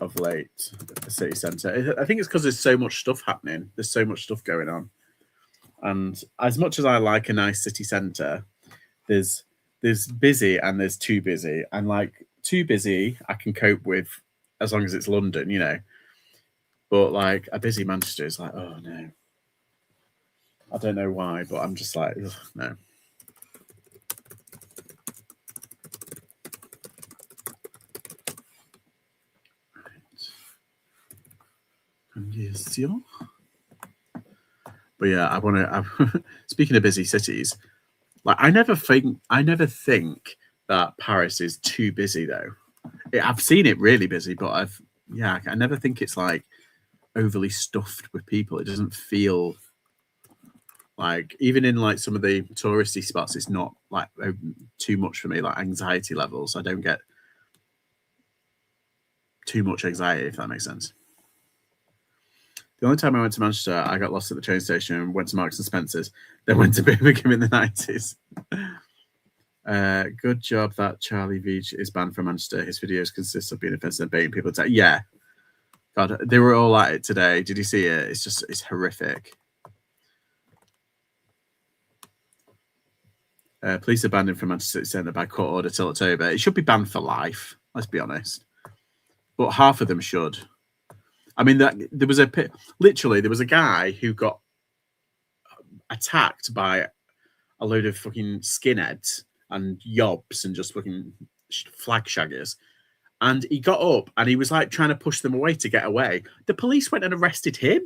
of late, the city centre. I think it's because there's so much stuff happening. There's so much stuff going on. And as much as I like a nice city centre, there's busy and there's too busy. And like too busy, I can cope with as long as it's London, you know. But like a busy Manchester is like, oh no. I don't know why, but I'm just like, ugh, no. But yeah, I want to. Speaking of busy cities, like I never think that Paris is too busy though. I've seen it really busy, but I never think it's like overly stuffed with people. It doesn't feel like, even in like some of the touristy spots, it's not like too much for me. Like anxiety levels, I don't get too much anxiety, if that makes sense. The only time I went to Manchester, I got lost at the train station and went to Marks and Spencer's. Then went to Birmingham in the 90s. Good job that Charlie Veach is banned from Manchester. His videos consist of being offensive and baiting people. Yeah. God, they were all at it today. Did you see it? It's horrific. Police are banned him from Manchester City Centre by court order till October. It should be banned for life, let's be honest. But half of them should. I mean, there was a guy who got attacked by a load of fucking skinheads and yobs and just fucking flag shaggers. And he got up and he was like trying to push them away to get away. The police went and arrested him.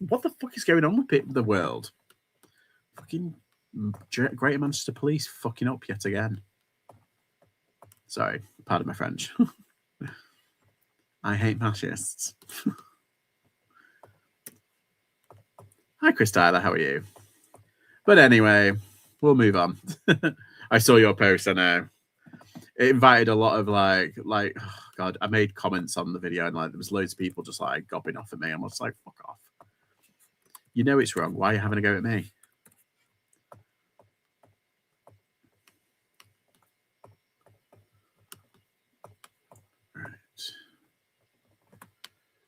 What the fuck is going on with the world? Fucking Greater Manchester Police fucking up yet again. Sorry, pardon my French. I hate fascists. Hi, Chris Tyler. How are you? But anyway, we'll move on. I saw your post. I know it invited a lot of like, oh God, I made comments on the video and like there was loads of people just like gobbing off at me. I'm just like, fuck off. You know it's wrong. Why are you having a go at me?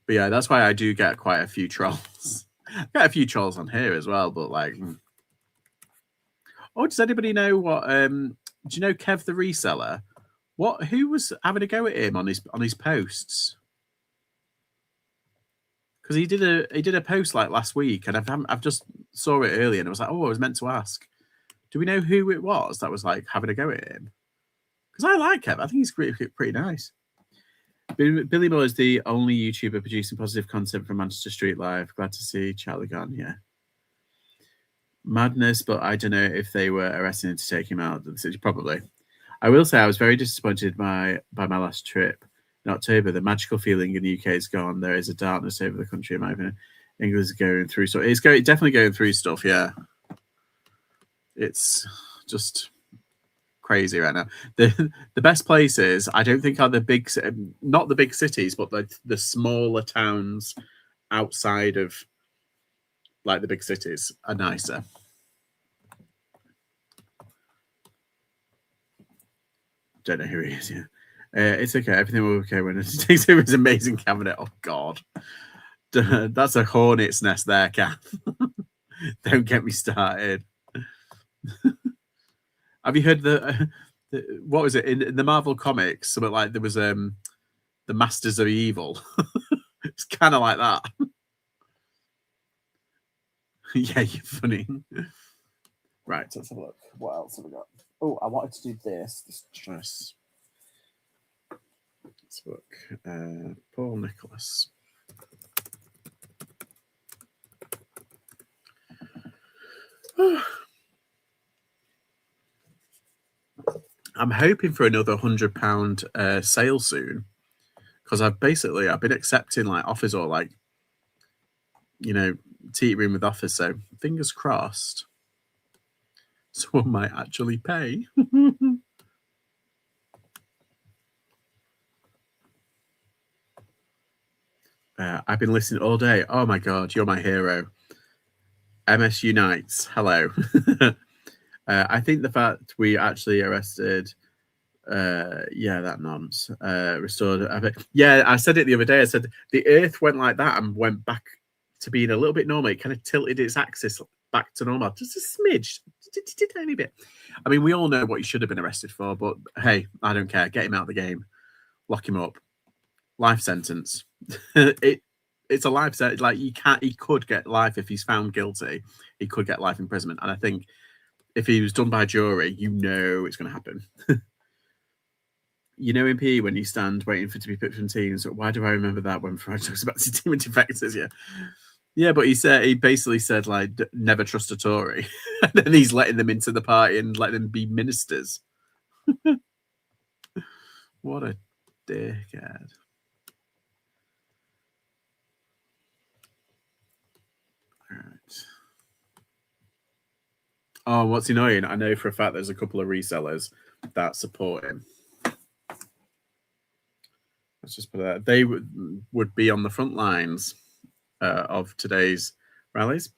But yeah, that's why I do get quite a few trolls. I get a few trolls on here as well, but like, oh, does anybody know what? Do you know Kev the Reseller? Who was having a go at him on his posts? Because he did a post like last week, and I've just saw it earlier, and I was like, oh, I was meant to ask. Do we know who it was that was like having a go at him? Because I like Kev. I think he's pretty nice. Billy Moore is the only YouTuber producing positive content from Manchester Street Live. Glad to see Charlie gone. Yeah. Madness, but I don't know if they were arresting him to take him out of the city. Probably. I will say I was very disappointed by my last trip in October. The magical feeling in the UK is gone. There is a darkness over the country, in my opinion. England is going through. So it's definitely going through stuff. Yeah. It's just crazy right now. The best places I don't think are not the big cities, but the smaller towns outside of like the big cities are nicer. Don't know who he is. Yeah, it's okay. Everything will be okay when it takes over his amazing cabinet. Oh God, that's a hornet's nest there, Kath. Don't get me started. Have you heard what was it in the Marvel comics? Something like there was the Masters of Evil. It's kind of like that. Yeah, you're funny. Right, let's have a look. What else have we got? Oh, I wanted to do this dress. Let's look. Paul Nicholas. I'm hoping for another £100 sale soon, because I've been accepting like offers or like, you know, teetering with offers. So fingers crossed, someone might actually pay. I've been listening all day. Oh my God, you're my hero. MS Unites. Hello. I think the fact we actually arrested Yeah, that nonce. Restored. Yeah, I said it the other day. I said the Earth went like that and went back to being a little bit normal. It kind of tilted its axis back to normal, just a smidge, just a tiny bit. I mean, we all know what he should have been arrested for, but hey, I don't care. Get him out of the game, lock him up, life sentence. It's a life sentence. Like he could get life if he's found guilty. He could get life imprisonment, and I think if he was done by jury, you know it's going to happen. You know, in PE, when you stand waiting for it to be picked from teams, why do I remember that when Freud talks about the team defectors? Yeah, but he basically said, like, never trust a Tory. And then he's letting them into the party and letting them be ministers. What a dickhead. All right. Oh, what's annoying? I know for a fact there's a couple of resellers that support him. Let's just put that. They would be on the front lines of today's rallies.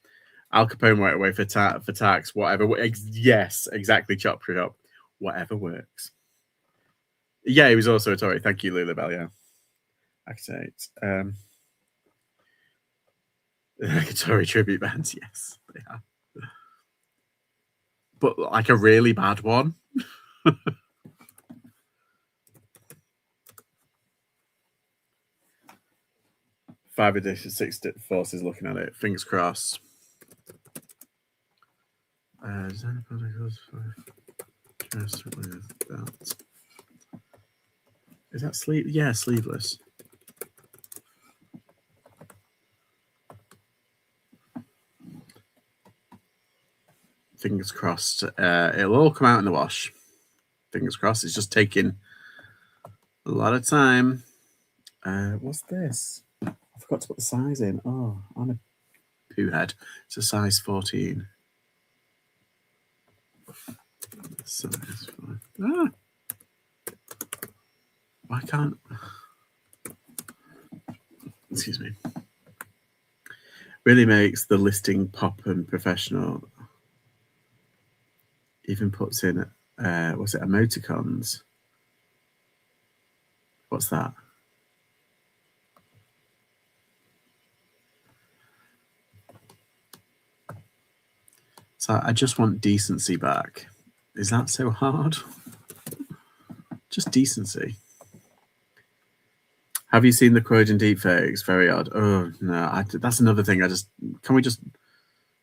Al Capone went away for tax, whatever. Yes, exactly. Chop. Whatever works. Yeah, he was also a Tory. Thank you, Lulabelle. Yeah. Architect. Like a Tory tribute band. Yes, they are. But like a really bad one. 5 edition, 6 forces looking at it. Fingers crossed. Is that sleeve? Yeah, sleeveless. Fingers crossed. It'll all come out in the wash. Fingers crossed. It's just taking a lot of time. What's this? I forgot to put the size in. Oh, I'm a poo head. It's a size 14. Size 5. Ah! Why can't... Excuse me. Really makes the listing pop and professional. Even puts in, was it emoticons? What's that? So I just want decency back. Is that so hard? Just decency. Have you seen the Croydon deepfakes? Very odd. Oh no, that's another thing. Can we just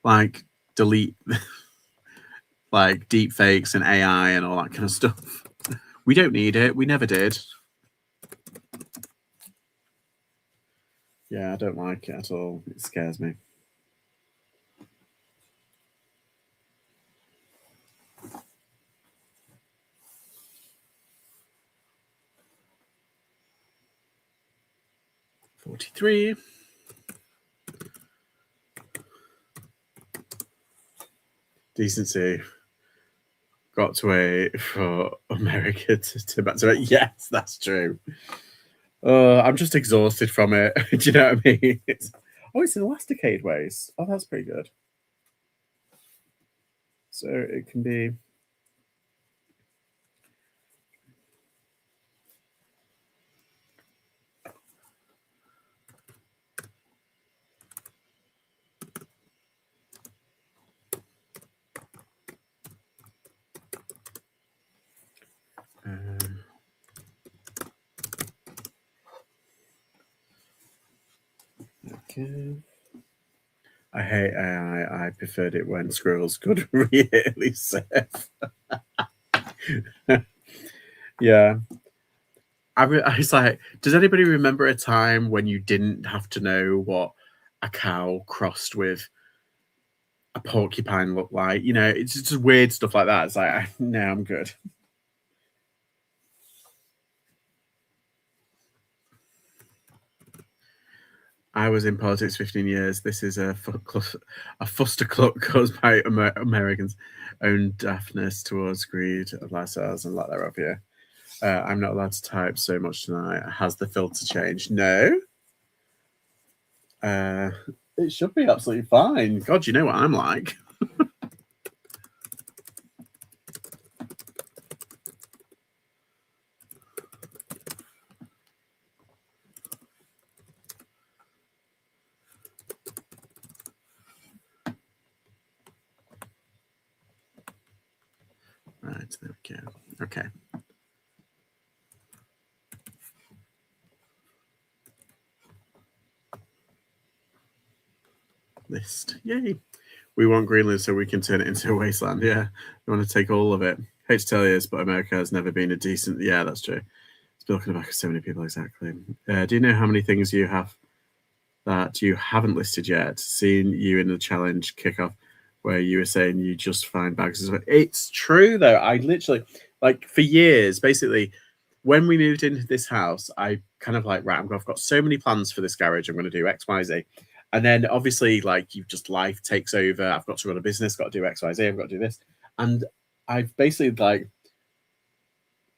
like delete like deepfakes and AI and all that kind of stuff? We don't need it. We never did. Yeah, I don't like it at all. It scares me. $43. Decency. Got to wait for America to back to it. Yes, that's true. I'm just exhausted from it. Do you know what I mean? It's an elasticated waist. Oh, that's pretty good. So it can be. Okay. I hate AI. I preferred it when squirrels could really surf. Yeah. It's like, does anybody remember a time when you didn't have to know what a cow crossed with a porcupine looked like? You know, it's just weird stuff like that. It's like, no, I'm good. I was in politics 15 years. This is a fustercluck caused by Americans' own daftness towards greed of lifestyles and lack thereof. Yeah. I'm not allowed to type so much tonight. Has the filter changed? No. It should be absolutely fine. God, you know what I'm like. Right, there we go. Okay. List. Yay. We want Greenland so we can turn it into a wasteland. Yeah. We want to take all of it. Hate to tell you this, but America has never been a decent... Yeah, that's true. It's been looking back at so many people, exactly. Do you know how many things you have that you haven't listed yet? Seeing you in the challenge kickoff where you were saying you just find bags. It's true, though. I literally, like, for years, basically, when we moved into this house, I kind of like, right, I've got so many plans for this garage. I'm going to do X, Y, Z. And then obviously, like, you just life takes over. I've got to run a business, got to do X, Y, Z. I've got to do this. And I've basically, like,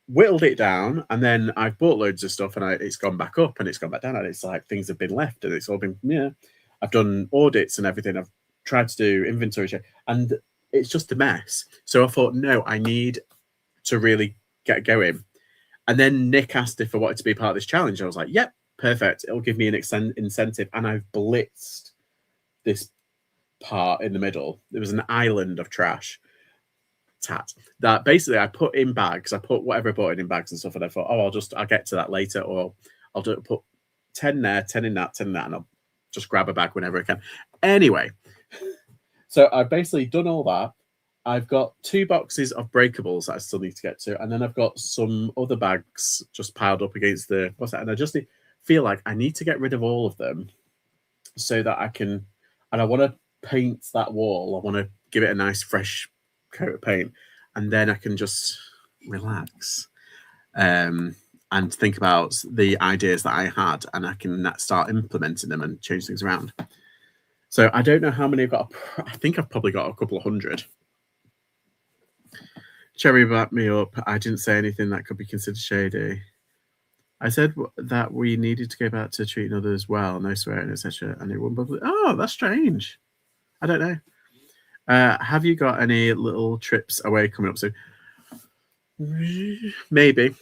whittled it down, and then I've bought loads of stuff, and it's gone back up and it's gone back down, and it's like things have been left, and it's all been, yeah. I've done audits and everything. I've tried to do inventory check, and it's just a mess. So I thought, no, I need to really get going. And then Nick asked if I wanted to be part of this challenge. I was like, yep, perfect. It'll give me an incentive. And I've blitzed this part in the middle. There was an island of trash that basically I put in bags. I put whatever I bought in bags and stuff, and I thought, oh, I'll get to that later, or I'll put 10 there, 10 in that, 10 in that, and I'll just grab a bag whenever I can. Anyway, so I've basically done all that. I've got 2 boxes of breakables that I still need to get to, and then I've got some other bags just piled up against the what's that, and I just feel like I need to get rid of all of them so that I can, and I want to paint that wall. I want to give it a nice fresh coat of paint, and then I can just relax and think about the ideas that I had, and I can start implementing them and change things around. So I don't know how many I've got. I think I've probably got a couple of hundred. Cherry backed me up. I didn't say anything that could be considered shady. I said that we needed to go back to treating others well, no swearing, etc. And it wouldn't. Oh, that's strange. I don't know. Have you got any little trips away coming up soon? Maybe.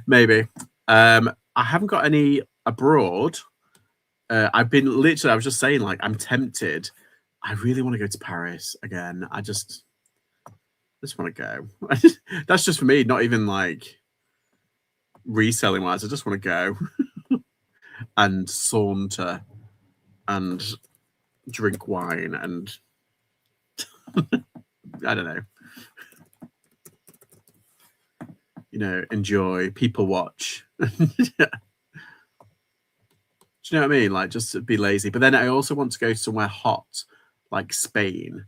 Maybe. I haven't got any abroad. I've been literally, I was just saying, like, I'm tempted. I really want to go to Paris again. I just want to go. That's just for me, not even like reselling wise. I just want to go and saunter and drink wine and I don't know, enjoy, people watch. Do you know what I mean? Like, just to be lazy. But then I also want to go somewhere hot, like Spain,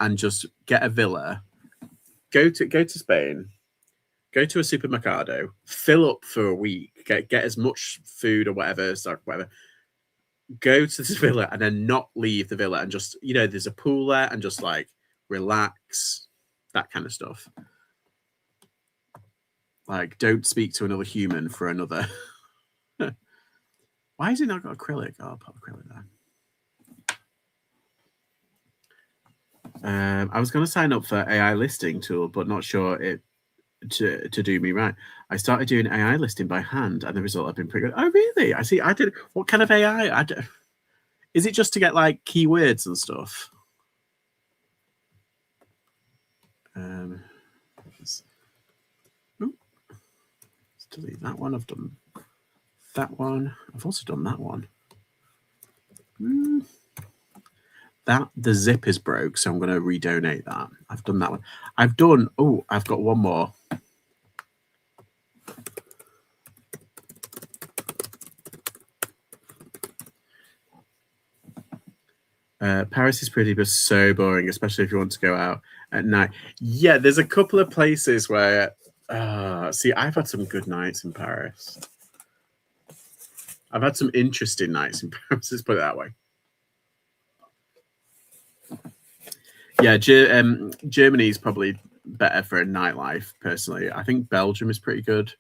and just get a villa. Go to Spain. Go to a supermercado. Fill up for a week. Get as much food or whatever, stock, whatever. Go to this villa and then not leave the villa, and just, there's a pool there, and just like relax, that kind of stuff. Like, don't speak to another human for another. Why has it not got acrylic? Oh, I'll put acrylic there. I was going to sign up for AI listing tool, but not sure it to do me right. I started doing AI listing by hand, and the result have been pretty good. Oh, really? I see. I did. What kind of AI? Is it just to get like keywords and stuff? Let's delete that one. I've done that one. I've also done that one. The zip is broke, so I'm going to redonate that. I've done that one. I've got one more. Paris is pretty, but so boring, especially if you want to go out at night. Yeah, there's a couple of places where, see, I've had some good nights in Paris. I've had some interesting nights in Paris, let's put it that way. Yeah, Germany is probably better for a nightlife, personally. I think Belgium is pretty good.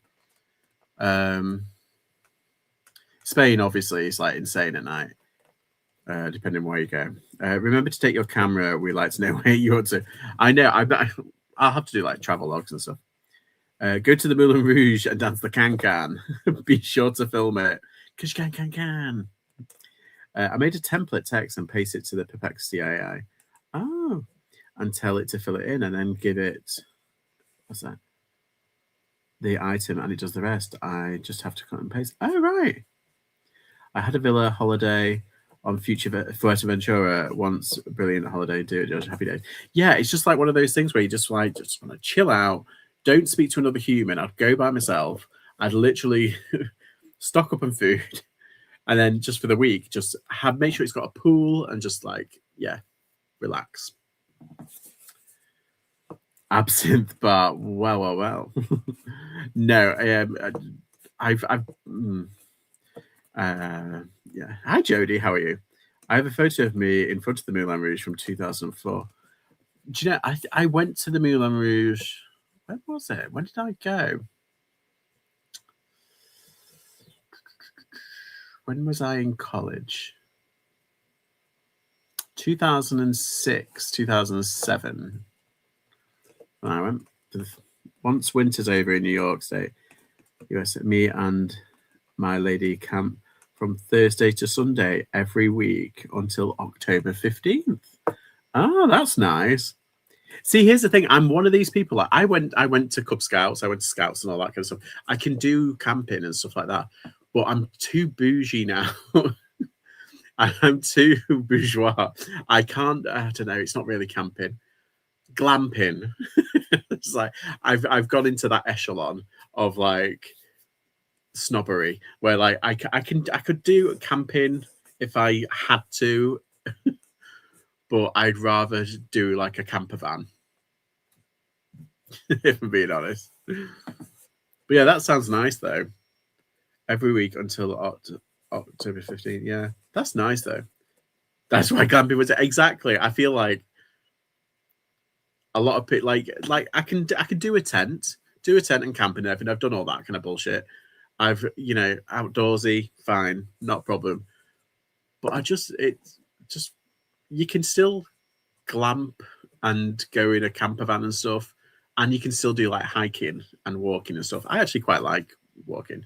Spain, obviously, is like insane at night, depending on where you go. Remember to take your camera. We like to know where you want to. I know. I'll have to do like travel logs and stuff. Go to the Moulin Rouge and dance the can-can. Be sure to film it, because you can. I made a template text and pasted it to the Perplexity AI. Oh, and tell it to fill it in, and then give it, what's that? The item, and it does the rest. I just have to cut and paste. Oh, right. I had a villa holiday on Fuerteventura once. Brilliant holiday. Do it. Happy days. Yeah, it's just like one of those things where you just want to chill out. Don't speak to another human. I'd go by myself. I'd literally stock up on food, and then just for the week, just make sure it's got a pool and just like, yeah, relax. Absinthe bar. Well. No, yeah. Hi, Jodie. How are you? I have a photo of me in front of the Moulin Rouge from 2004. Do you know, I went to the Moulin Rouge. When was it? When did I go? When was I in college? 2006, 2007. I went once winter's over in New York State, US. Me and my lady camp from Thursday to Sunday every week until October 15th. Oh, that's nice. See, here's the thing. I'm one of these people. Like, I went to Cub Scouts. I went to Scouts and all that kind of stuff. I can do camping and stuff like that, but I'm too bougie now. I'm too bourgeois. I can't. I don't know. It's not really camping. Glamping. It's like I've gone into that echelon of like snobbery where like I could do camping if I had to, but I'd rather do like a camper van. If I'm being honest. But yeah, that sounds nice though. Every week until October 15th. Yeah, that's nice though. That's why glamping was exactly. I feel like a lot of people like I can do a tent and camp and everything. I've done all that kind of bullshit. I've outdoorsy, fine, not a problem. But you can still glamp and go in a camper van and stuff, and you can still do like hiking and walking and stuff. I actually quite like walking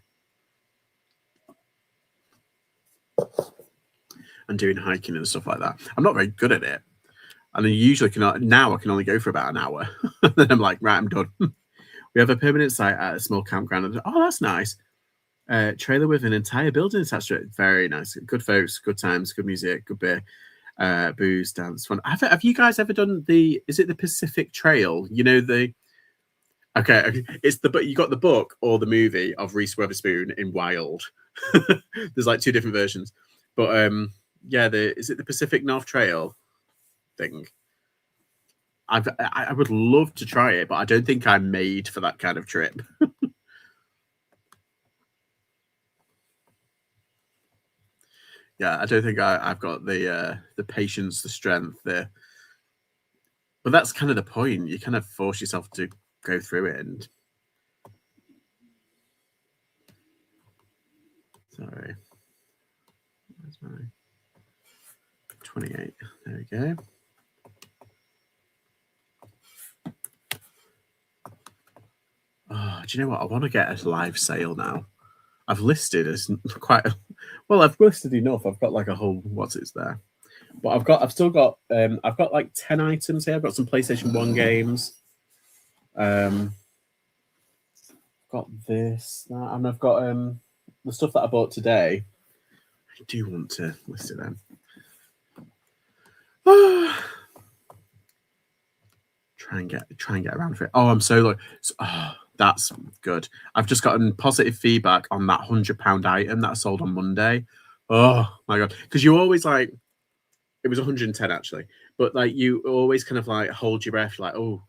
and doing hiking and stuff like that. I'm not very good at it. And I usually I can only go for about an hour. Then I'm like, right, I'm done. We have a permanent site at a small campground. Oh, that's nice. Trailer with an entire building attached to it. Very nice. Good folks, good times, good music, good beer, booze, dance, fun. Have you guys ever done is it the Pacific Trail? You know, okay, it's you got the book or the movie of Reese Witherspoon in Wild. There's like two different versions. But yeah, is it the Pacific North Trail thing? I would love to try it, but I don't think I'm made for that kind of trip. Yeah, I don't think I've got the patience, the strength there. But that's kind of the point. You kind of force yourself to go through it. And sorry, where's my 28? There we go. Oh, do you know what? I want to get a live sale now. I've listed as I've listed enough. I've got like a whole there. But I've still got I've got like 10 items here. I've got some PlayStation 1 games. Got this, that, and I've got the stuff that I bought today. I do want to list it then. Try and get around for it. Oh, I'm so low. Oh, that's good. I've just gotten positive feedback on that £100 item that I sold on Monday. Oh my god. Because you always like, it was 110 actually, but like you always kind of like hold your breath, like, oh,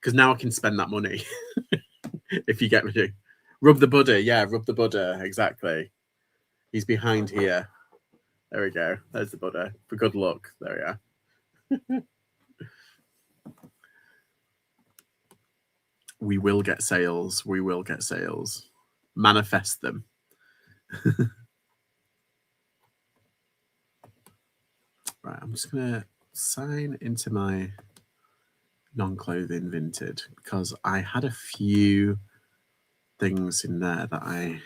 because now I can spend that money. If you get me. Rub the Buddha, yeah, rub the Buddha, exactly. He's behind here. There we go. There's the Buddha. For good luck. There we are. We will get sales. We will get sales. Manifest them. Right, I'm just going to sign into my non-clothing Vinted because I had a few things in there that I...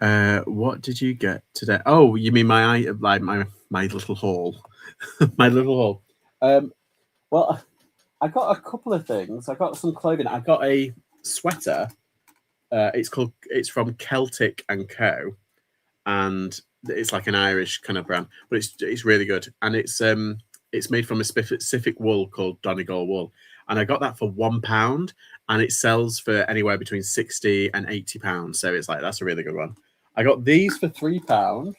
What did you get today? Oh, you mean my little haul? My little haul. Well, I got a couple of things. I got some clothing. I got a sweater. It's from Celtic and Co. And it's like an Irish kind of brand, but it's really good. And it's made from a specific wool called Donegal wool. And I got that for £1, and it sells for anywhere between £60 and £80. So it's like, that's a really good one. I got these for £3.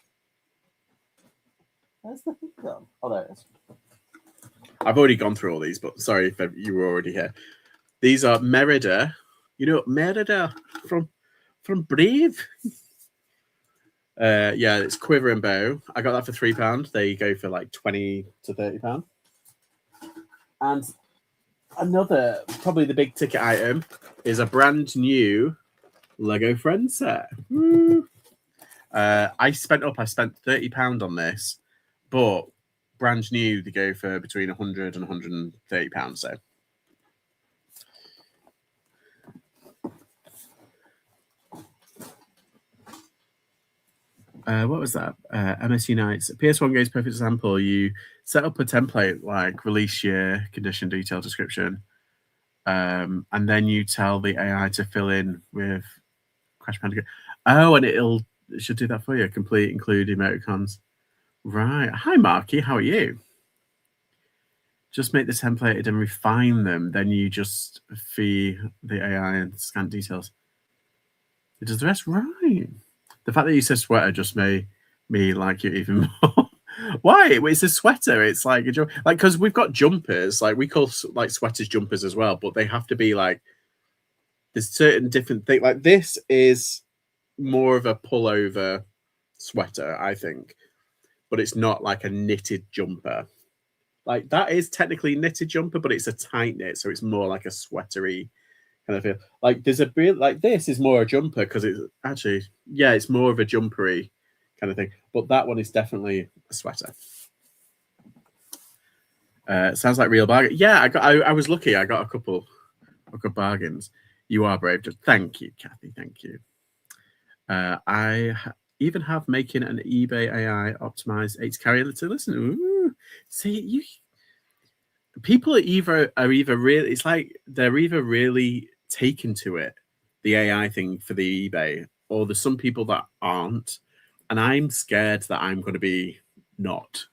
Where's the thing gone? Oh, there it is. I've already gone through all these, but sorry if you were already here. These are Merida. You know, Merida from Brave. Yeah, it's quiver and bow. I got that for £3. They go for like £20 to £30. And another, probably the big ticket item, is a brand new Lego Friends set. Woo. I spent £30 on this, but brand new, they go for between £100 and £130. So. What was that? MS Unites. PS1 Games perfect example. You set up a template like release year, condition, detail, description, and then you tell the AI to fill in with Crash Bandicoot. Oh, and it should do that for you. Complete, include emoticons. Right. Hi, Marky. How are you? Just make the template and refine them. Then you just feed the AI and scan details. It does the rest right. The fact that you said sweater just made me like you even more. Why? It's a sweater. It's like a like, because we've got jumpers. Like we call like sweaters jumpers as well, but they have to be like, there's certain different things. Like this is more of a pullover sweater, I think, but it's not like a knitted jumper. Like that is technically knitted jumper, but it's a tight knit, so it's more like a sweatery kind of feel. Like there's a bit like this is more a jumper because it's actually, yeah, it's more of a jumpery kind of thing. But that one is definitely a sweater. Sounds like real bargain. Yeah, I was lucky. I got a couple of good bargains. You are brave. Thank you, Kathy. Thank you. I even have making an eBay AI optimized 8 carry to listen. Ooh. See, people are either really, it's like they're either really taken to it, the AI thing for the eBay, or there's some people that aren't, and I'm scared that I'm going to be not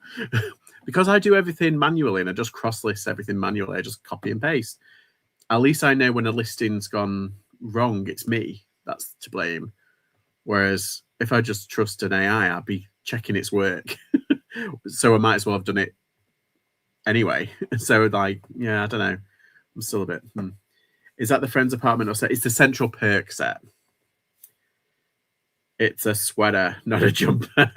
because I do everything manually and I just cross list everything manually. I just copy and paste. At least I know when a listing's gone wrong, it's me that's to blame. Whereas if I just trust an AI, I'd be checking its work. So I might as well have done it anyway. So like, yeah, I don't know. I'm still a bit. Is that the friend's apartment or set? It's the Central Perk set. It's a sweater, not a jumper.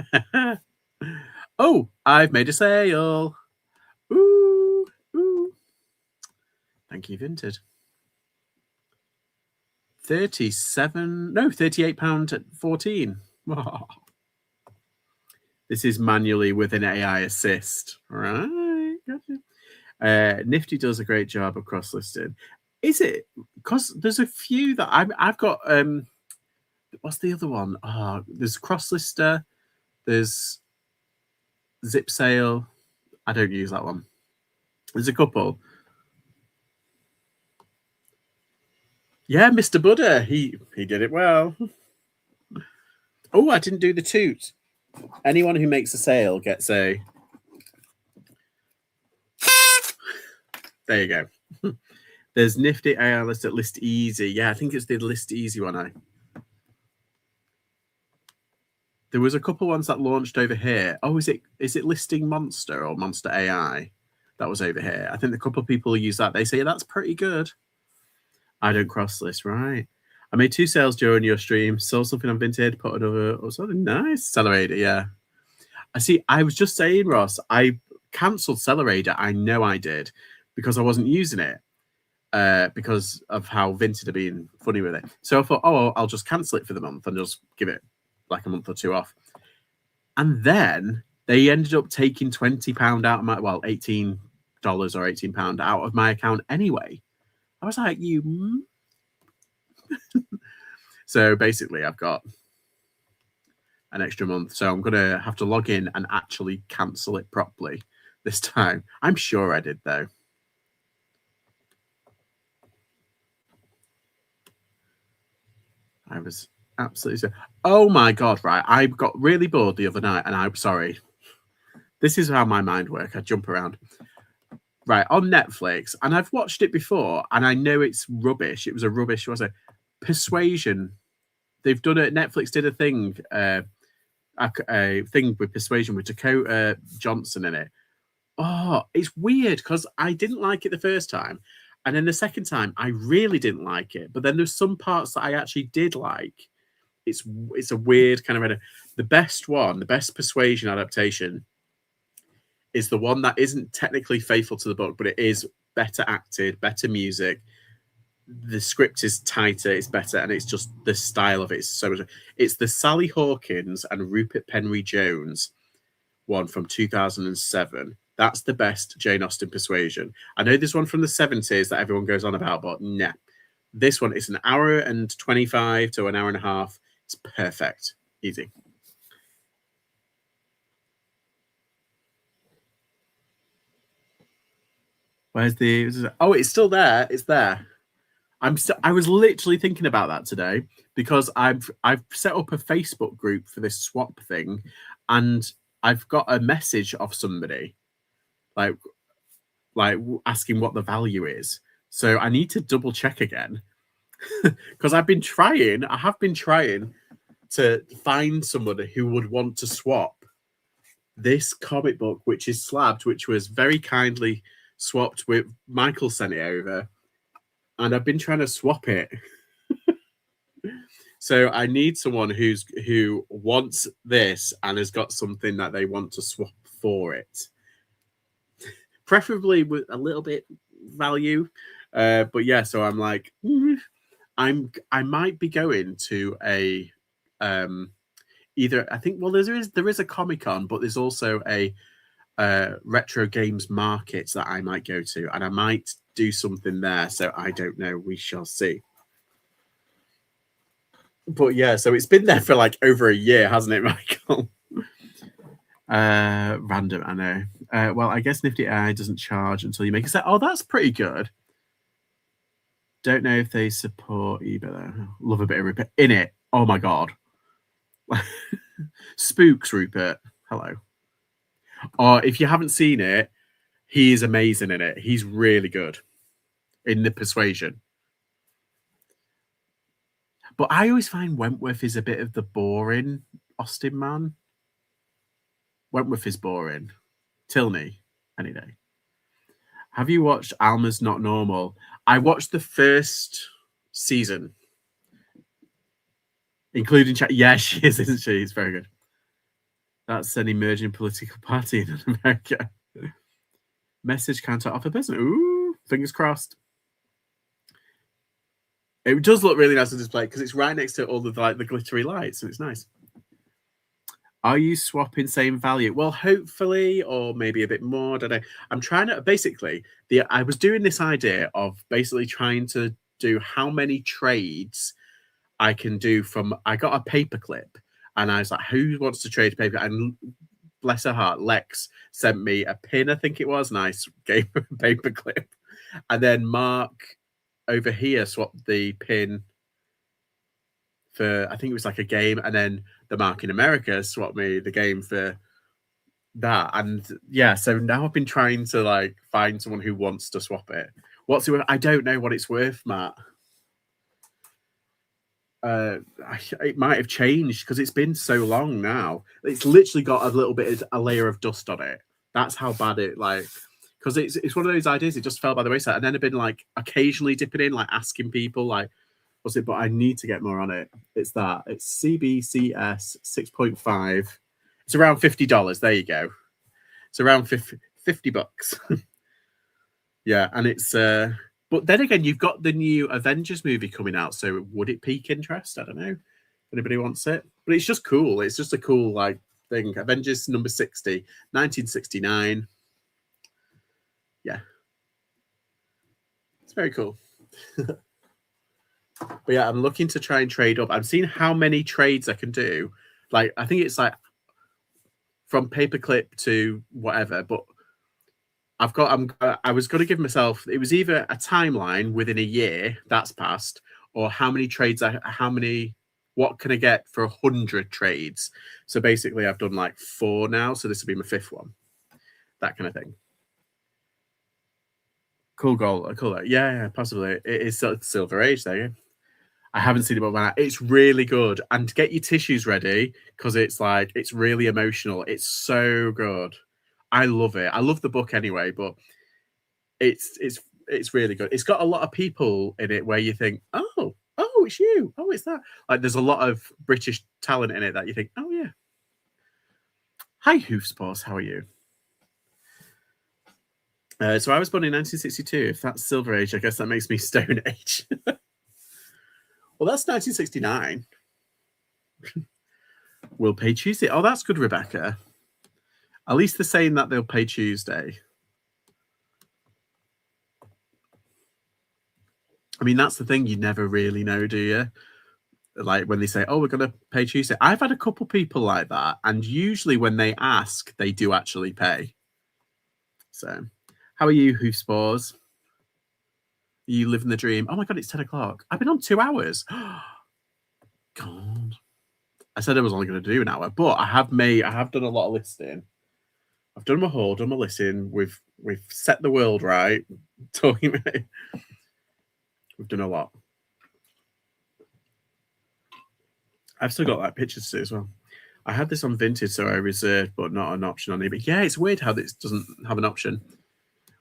Oh, I've made a sale. Ooh, ooh. Thank you, Vinted. £38.14. Oh. This is manually with an AI assist. Right. Gotcha. Nifty does a great job of cross-listing. Is it? Because there's a few that I've got. What's the other one? Oh, there's Crosslister. There's Zip Sale. I don't use that one. There's a couple. Yeah, Mr. Buddha. He did it well. Oh, I didn't do the toot. Anyone who makes a sale gets a. There you go. There's Nifty AI list at List Easy. Yeah, I think it's the List Easy one. There was a couple ones that launched over here. Oh, is it Listing Monster or Monster AI that was over here? I think a couple of people use that. They say, yeah, that's pretty good. I don't cross list, right? I made 2 sales during your stream. Sold something on Vinted, put another or something. Nice. Accelerator, yeah. I see. I was just saying, Ross, I cancelled Accelerator. I know I did because I wasn't using it because of how Vinted had been funny with it. So I thought, oh, I'll just cancel it for the month and just give it like a month or 2 off. And then they ended up taking £20 out of my, well, $18 or £18 out of my account anyway. I was like, you. So basically, I've got an extra month. So I'm going to have to log in and actually cancel it properly this time. I'm sure I did, though. I was absolutely... Oh, my God, right. I got really bored the other night, and I'm sorry. This is how my mind works. I jump around. Right, on Netflix, and I've watched it before, and I know it's rubbish. It was a rubbish, was it? Persuasion. They've done it. Netflix did a thing with Persuasion with Dakota Johnson in it. Oh, it's weird because I didn't like it the first time. And then the second time, I really didn't like it. But then there's some parts that I actually did like. It's a weird kind of... The best one, the best Persuasion adaptation is the one that isn't technically faithful to the book, but it is better acted, better music. The script is tighter, it's better, and it's just the style of it is so much. It's the Sally Hawkins and Rupert Penry Jones one from 2007. That's the best Jane Austen Persuasion. I know there's one from the 70s that everyone goes on about, but nah. This one is an hour and 25 to an hour and a half. It's perfect. Easy. Where's the... Oh, it's still there. It's there. I was literally thinking about that today because I've set up a Facebook group for this swap thing, and I've got a message of somebody like asking what the value is. So I need to double check again because I have been trying to find somebody who would want to swap this comic book, which is slabbed, which was very kindly swapped with... Michael sent it over, and I've been trying to swap it. So I need someone who wants this and has got something that they want to swap for it, preferably with a little bit value. But yeah, so I'm like, I might be going to a either... I think, well, there is a Comic-Con, but there's also a retro games market that I might go to, and I might do something there. So I don't know. We shall see. But yeah, so it's been there for like over a year, hasn't it, Michael? Random, I know. Well, I guess Nifty AI doesn't charge until you make a set. Oh, that's pretty good. Don't know if they support eBay though. Love a bit of Rupert in it. Oh my God. Spooks Rupert. Hello. Or if you haven't seen it, he is amazing in it. He's really good in the Persuasion. But I always find Wentworth is a bit of the boring Austen man. Wentworth is boring. Tilney, any day. Have you watched Alma's Not Normal? I watched the first season, including chat. Yeah, she is, isn't she? It's very good. That's an emerging political party in America. Message counter offer person. Ooh, fingers crossed. It does look really nice on display because it's right next to all the the glittery lights, and it's nice. Are you swapping same value? Well, hopefully, or maybe a bit more. I don't know. I'm trying to basically... I was doing this idea of basically trying to do how many trades I can do from... I got a paperclip, and I was like, who wants to trade paper? And bless her heart, Lex sent me a pin, I think it was, and I gave her a paperclip. And then Mark over here swapped the pin for, I think it was like a game, and then the Mark in America swapped me the game for that. And yeah, so now I've been trying to like find someone who wants to swap it. What's it worth? I don't know what it's worth, Matt. It might have changed because it's been so long now. It's literally got a little bit of a layer of dust on it. That's how bad it like... Because it's one of those ideas, it just fell by the wayside. And then I've been like occasionally dipping in, like asking people, like, what's it? But I need to get more on it. It's that. It's CBCS 6.5. It's around $50. There you go. It's around $50. Yeah, and it's... But then again, you've got the new Avengers movie coming out, so would it pique interest? I don't know. If anybody wants it. But it's just cool. It's just a cool like thing. Avengers number 60, 1969. Yeah. It's very cool. But yeah, I'm looking to try and trade up. I'm seeing how many trades I can do Like, I think it's like from paperclip to whatever, but I was going to give myself, it was either a timeline within a year that's passed, or how many trades, what can I get for 100 trades? So basically I've done like 4 now. So this will be my 5th one, that kind of thing. Cool goal. Cool. Yeah, possibly. It is Silver Age there. I haven't seen it, but it's really good. And get your tissues ready, because it's like, it's really emotional. It's so good. I love it. I love the book anyway, but it's really good. It's got a lot of people in it where you think, oh, it's you. Oh, it's that. Like, there's a lot of British talent in it that you think, oh yeah. Hi, Hoofsports. How are you? So I was born in 1962. If that's Silver Age, I guess that makes me Stone Age. Well, that's 1969. We'll pay Tuesday. Oh, that's good, Rebecca. At least they're saying that they'll pay Tuesday. I mean, that's the thing. You never really know, do you? Like when they say, oh, we're going to pay Tuesday. I've had a couple people like that. And usually when they ask, they do actually pay. So how are you, Hoofspores? You living the dream? Oh my God, it's 10 o'clock. I've been on 2 hours. God. I said I was only going to do an hour, but I have done a lot of listing. I've done my haul, done my listing. We've set the world right. Talking about it. We've done a lot. I've still got like pictures to do as well. I had this on Vinted, so I reserved, but not an option on eBay. Yeah, it's weird how this doesn't have an option.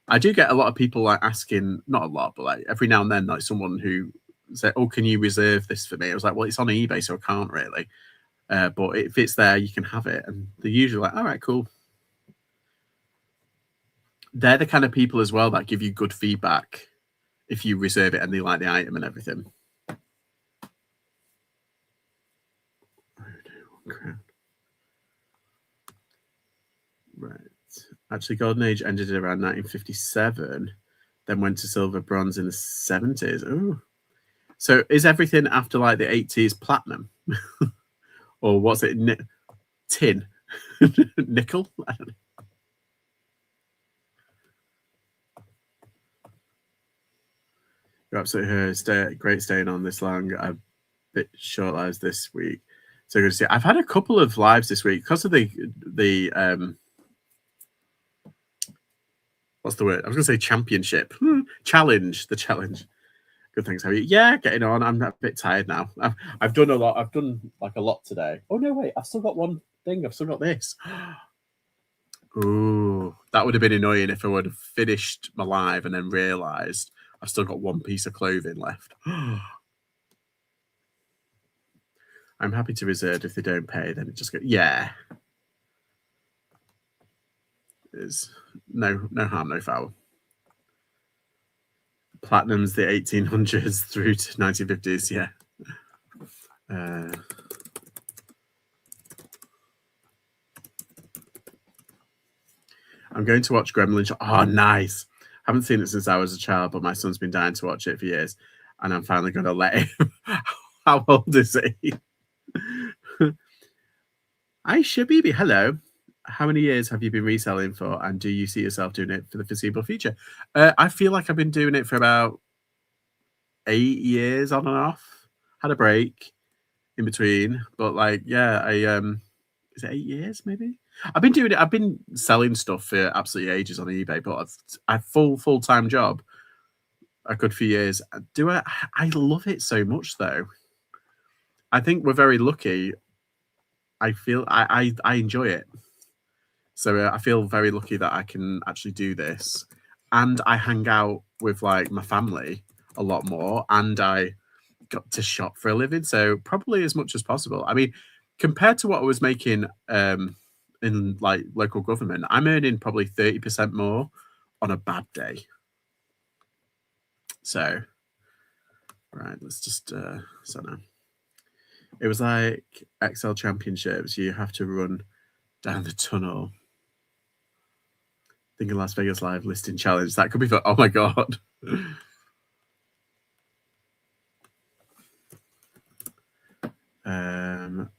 I do get a lot of people like asking, not a lot, but like every now and then, like someone who said, oh, can you reserve this for me? I was like, well, it's on eBay, so I can't really. But if it's there, you can have it. And they're usually like, all right, cool. They're the kind of people as well that give you good feedback if you reserve it and they like the item and everything. Right. Actually, Golden Age ended around 1957, then went to silver, bronze in the 70s. Oh. So is everything after like the 80s platinum? Or what's it? Tin? Nickel? I don't know. You're absolutely great staying on this long. A bit short lives this week. So good to see. I've had a couple of lives this week because of the what's the word? I was going to say championship. Challenge. The challenge. Good, thanks. How are you? Yeah, getting on. I'm a bit tired now. I've done a lot. I've done like a lot today. Oh, no, wait. I've still got one thing. I've still got this. Ooh, that would have been annoying if I would have finished my live and then realised I've still got one piece of clothing left. I'm happy to reserve if they don't pay. Then it just goes, yeah. There's no harm, no foul. Platinum's the 1800s through to 1950s, yeah. I'm going to watch Gremlins. Oh, nice. Haven't seen it since I was a child, but my son's been dying to watch it for years, and I'm finally going to let him. How old is he? Aisha Bibi, hello. How many years have you been reselling for, and do you see yourself doing it for the foreseeable future? I feel like I've been doing it for about 8 years on and off. Had a break in between, but like, yeah, is it 8 years maybe? I've been doing it. I've been selling stuff for absolutely ages on eBay, but I've full-time job a good few years. I love it so much though. I think we're very lucky. I feel I enjoy it. So I feel very lucky that I can actually do this, and I hang out with like my family a lot more, and I got to shop for a living. So probably as much as possible. I mean, compared to what I was making in like local government, I'm earning probably 30% more on a bad day. So, right, let's just so now. It was like XL Championships. You have to run down the tunnel. Thinking Las Vegas Live listing challenge. That could be for. Oh my god.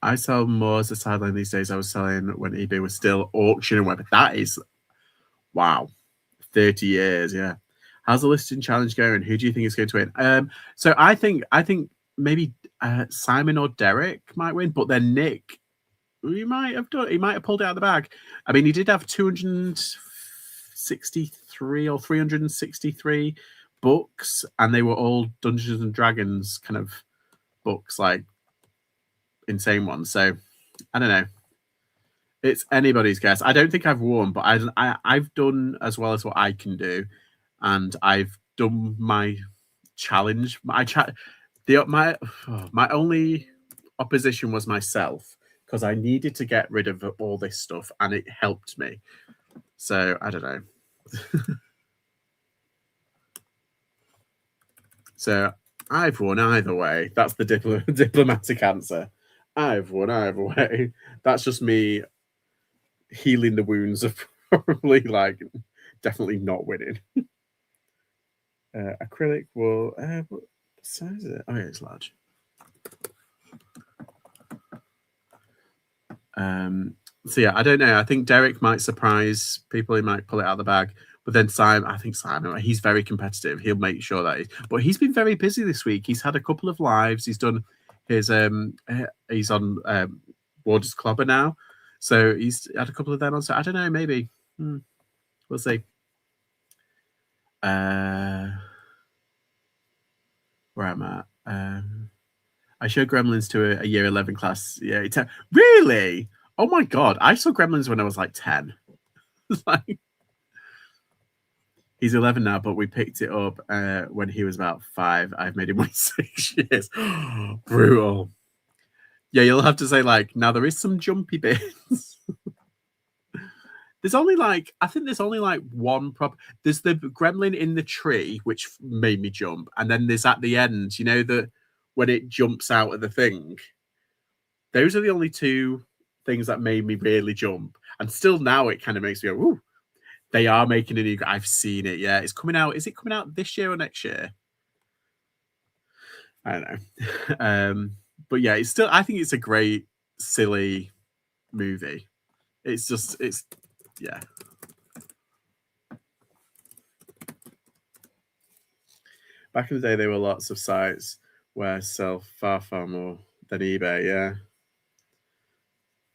I sell more as a sideline these days. I was selling when eBay was still auction and whatever. That is, wow, 30 years. Yeah. How's the listing challenge going? Who do you think is going to win? So I think maybe Simon or Derek might win, but then Nick, he might have pulled it out of the bag. I mean, he did have 263 or 363 books, and they were all Dungeons and Dragons kind of books, like insane ones. So I don't know. It's anybody's guess. I don't think I've won, but I've done as well as what I can do, and I've done my challenge. My only opposition was myself, because I needed to get rid of all this stuff, and it helped me. So I don't know. So I've won either way. That's the diplomatic answer. I've won either way. That's just me healing the wounds of probably definitely not winning. Acrylic wool. What size is it? Oh yeah, it's large. So yeah, I don't know. I think Derek might surprise people. He might pull it out of the bag. But then Simon, he's very competitive. He'll make sure that but he's been very busy this week. He's had a couple of lives. He's done his he's on Waters Clobber now. So he's had a couple of them on. So I don't know, maybe. We'll see. Where am I? I showed Gremlins to a year 11 class. Yeah, really? Oh my god! I saw Gremlins when I was like 10. He's 11 now, but we picked it up when he was about 5. I've made him wait 6 years. Brutal. Yeah, you'll have to say now there is some jumpy bits. There's only one prop. There's the gremlin in the tree, which made me jump. And then there's at the end, when it jumps out of the thing. Those are the only two things that made me really jump. And still now it kind of makes me go, ooh. They are making a new. I've seen it. Yeah, it's coming out. Is it coming out this year or next year? I don't know. But yeah, it's still. I think it's a great, silly movie. It's yeah. Back in the day, there were lots of sites where sell far more than eBay. Yeah.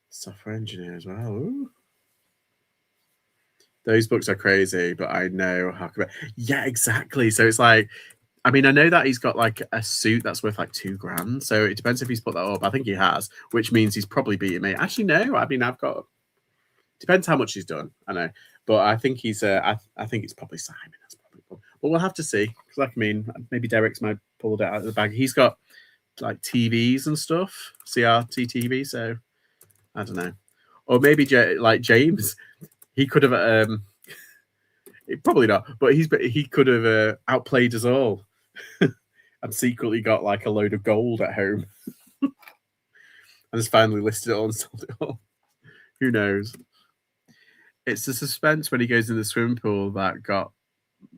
Software engineer as well. Ooh. Those books are crazy, but I know how. Yeah, exactly. So it's I know that he's got a suit that's worth $2,000. So it depends if he's put that up. I think he has, which means he's probably beating me. Actually, no. I mean, depends how much he's done. I know, but I think he's. I think it's probably Simon. That's probably. But we'll have to see. Because maybe Derek's might pulled it out of the bag. He's got TVs and stuff, CRT TV. So I don't know, or maybe James. He could have, probably not, but he could have outplayed us all, and secretly got a load of gold at home, and has finally listed it all and sold it all. Who knows? It's the suspense when he goes in the swimming pool that got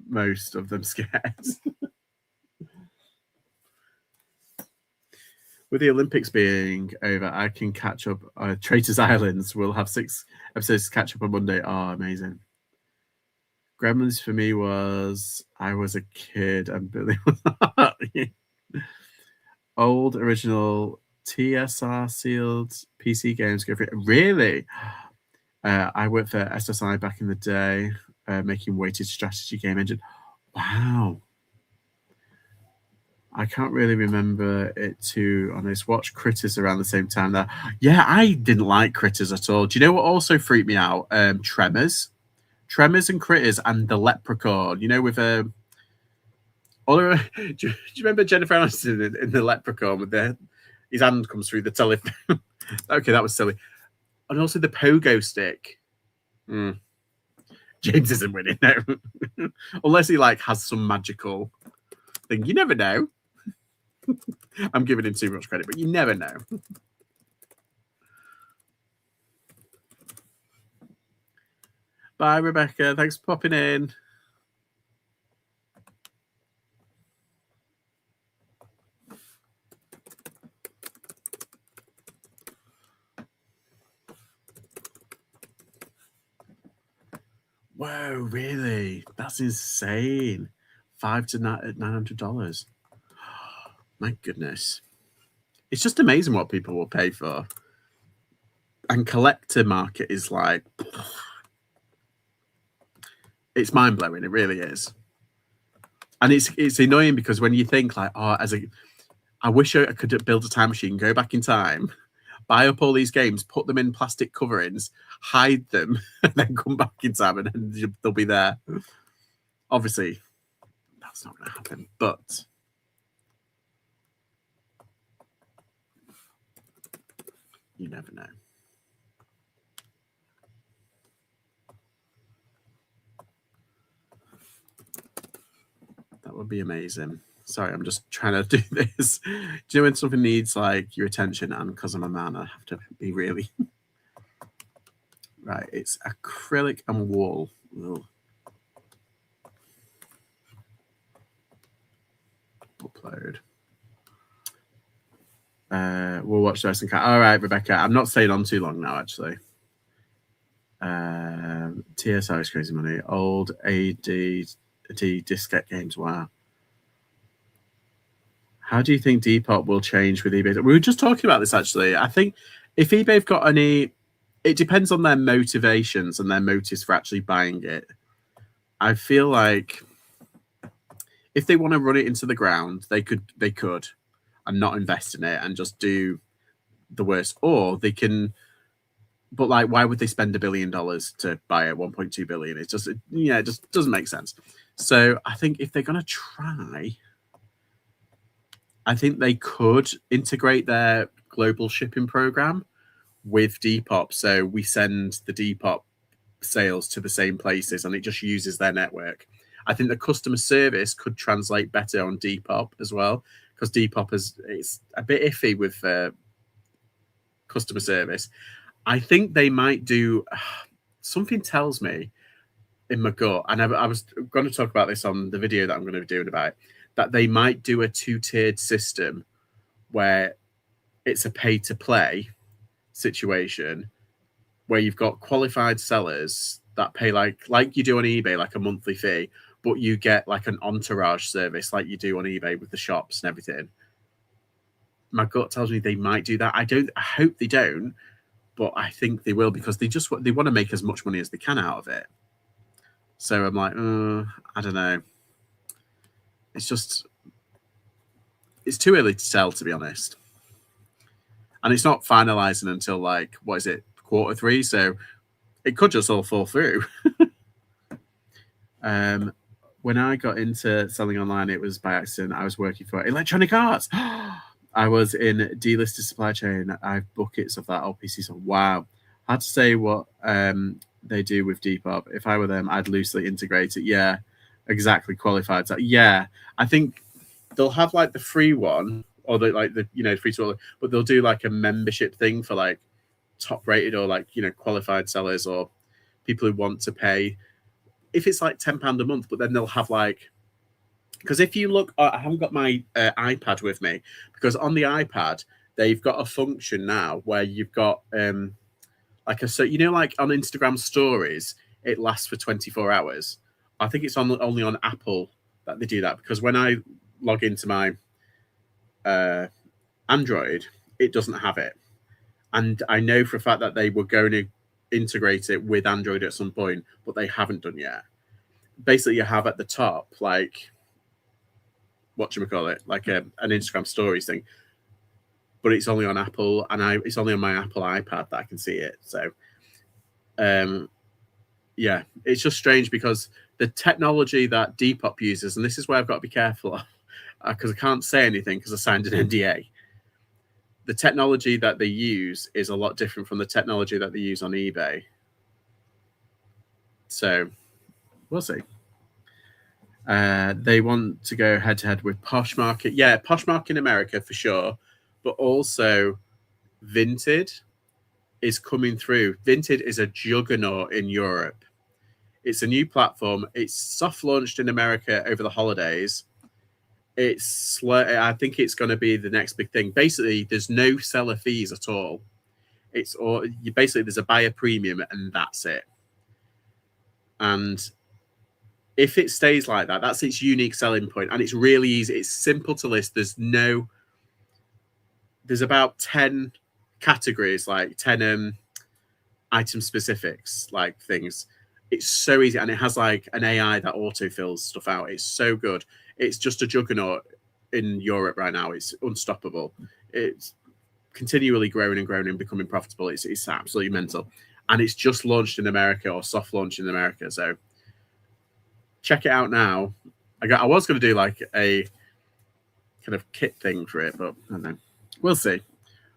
most of them scared. With the Olympics being over, I can catch up. Traitors Islands will have 6 episodes to catch up on Monday. Oh, amazing. Gremlins for me was I was a kid and Billy was old original TSR sealed PC games go for it. Really? I worked for SSI back in the day, making weighted strategy game engine. Wow. I can't really remember it too honest. Watch Critters around the same time there. Yeah, I didn't like Critters at all. Do you know what also freaked me out? Tremors. Tremors and Critters and the Leprechaun. With do you remember Jennifer Aniston in the Leprechaun with his hand comes through the telephone? Okay, that was silly. And also the pogo stick. James isn't winning now. Unless he has some magical thing. You never know. I'm giving him too much credit, but you never know. Bye, Rebecca. Thanks for popping in. Whoa, really? That's insane. $500 to $900. My goodness. It's just amazing what people will pay for. And collector market is like, it's mind-blowing. It really is. And it's annoying because when you think like, oh, I wish I could build a time machine, go back in time, buy up all these games, put them in plastic coverings, hide them, and then come back in time and then they'll be there. Obviously, that's not going to happen, but you never know. That would be amazing. Sorry, I'm just trying to do this. Do you know when something needs like your attention, and because I'm a man, I have to be really right. It's acrylic and wool. Ugh. Upload. We'll watch the rest of the cat. All right, Rebecca. I'm not staying on too long now, actually. TSR is crazy money. Old AD diskette games. Wow. How do you think Depop will change with eBay? We were just talking about this, actually. I think if eBay've got any, it depends on their motivations and their motives for actually buying it. I feel like if they want to run it into the ground, they could and not invest in it and just do the worst. Or they can, but like, why would they spend $1 billion to buy it 1.2 billion? It's just, it just doesn't make sense. So I think if they're going to try, I think they could integrate their global shipping program with Depop. So we send the Depop sales to the same places and it just uses their network. I think the customer service could translate better on Depop as well, because Depop it's a bit iffy with customer service. I think they might do, something tells me in my gut, and I was going to talk about this on the video that I'm going to be doing about it, that they might do a 2-tiered system where it's a pay-to-play situation where you've got qualified sellers that pay like you do on eBay, like a monthly fee, but you get like an entourage service like you do on eBay with the shops and everything. My gut tells me they might do that. I hope they don't, but I think they will, because they want to make as much money as they can out of it. So I'm like, I don't know. It's too early to tell, to be honest. And it's not finalizing until like, what is it, Q3? So it could just all fall through. When I got into selling online, it was by accident. I was working for Electronic Arts. I was in delisted supply chain. I have buckets of that old PC. So wow. I had to say what they do with Depop. If I were them, I'd loosely integrate it. Yeah, exactly. Qualified. So, yeah, I think they'll have like the free one, or the free to all, but they'll do like a membership thing for like top rated or like qualified sellers or people who want to pay. If it's like £10 a month, but then they'll have like, because if you look, I haven't got my iPad with me, because on the iPad they've got a function now where you've got like like on Instagram stories, it lasts for 24 hours. I think it's only on Apple that they do that, because when I log into my Android, it doesn't have it. And I know for a fact that they were going to integrate it with Android at some point, but they haven't done yet. Basically, you have at the top, like, whatchamacallit, like an Instagram stories thing, but it's only on Apple, and it's only on my Apple iPad that I can see it. So, yeah, it's just strange because the technology that Depop uses, and this is where I've got to be careful because I can't say anything because I signed an NDA. The technology that they use is a lot different from the technology that they use on eBay. So we'll see. They want to go head-to-head with Poshmark. Yeah, Poshmark in America for sure, but also Vinted is coming through. Vinted is a juggernaut in Europe. It's a new platform. It's soft launched in America over the holidays. I think it's going to be the next big thing. Basically, there's no seller fees at all. There's a buyer premium and that's it. And if it stays like that, that's its unique selling point. And it's really easy. It's simple to list. There's about 10 categories, like 10 item specifics, like things. It's so easy. And it has like an AI that autofills stuff out. It's so good. It's just a juggernaut in Europe right now. It's unstoppable. It's continually growing and growing and becoming profitable. It's absolutely mental. And it's just launched in America, or soft launched in America. So check it out now. I was going to do like a kind of kit thing for it, but I don't know. We'll see.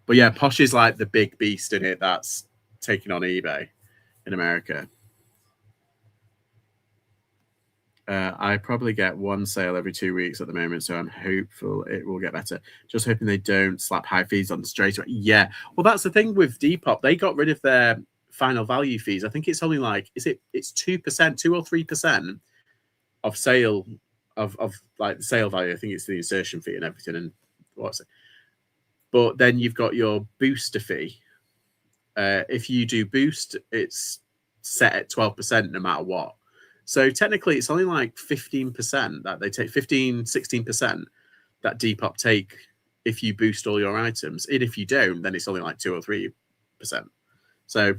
But yeah, Posh is like the big beast in it that's taking on eBay in America. I probably get one sale every 2 weeks at the moment, so I'm hopeful it will get better. Just hoping they don't slap high fees on straight away. Yeah, well, that's the thing with Depop. They got rid of their final value fees. I think it's only like, it's 2%, 2 or 3% of sale of like the sale value. I think it's the insertion fee and everything. And what's it? But then you've got your booster fee. If you do boost, it's set at 12% no matter what. So technically, it's only like 15% that they take, 15, 16% that Depop take if you boost all your items. And if you don't, then it's only like 2 or 3%. So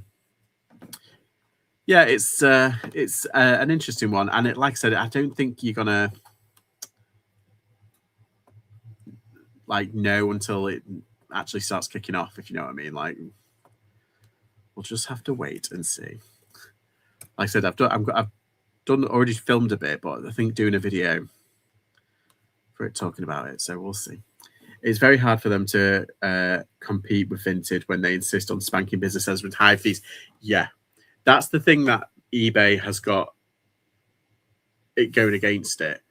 yeah, it's an interesting one. And like I said, I don't think you're gonna like know until it actually starts kicking off, if you know what I mean. Like, we'll just have to wait and see. Like I said, I've already filmed a bit, but I think doing a video for it talking about it, so we'll see. It's very hard for them to compete with Vinted when they insist on spanking businesses with high fees. Yeah, that's the thing that eBay has got it going against it.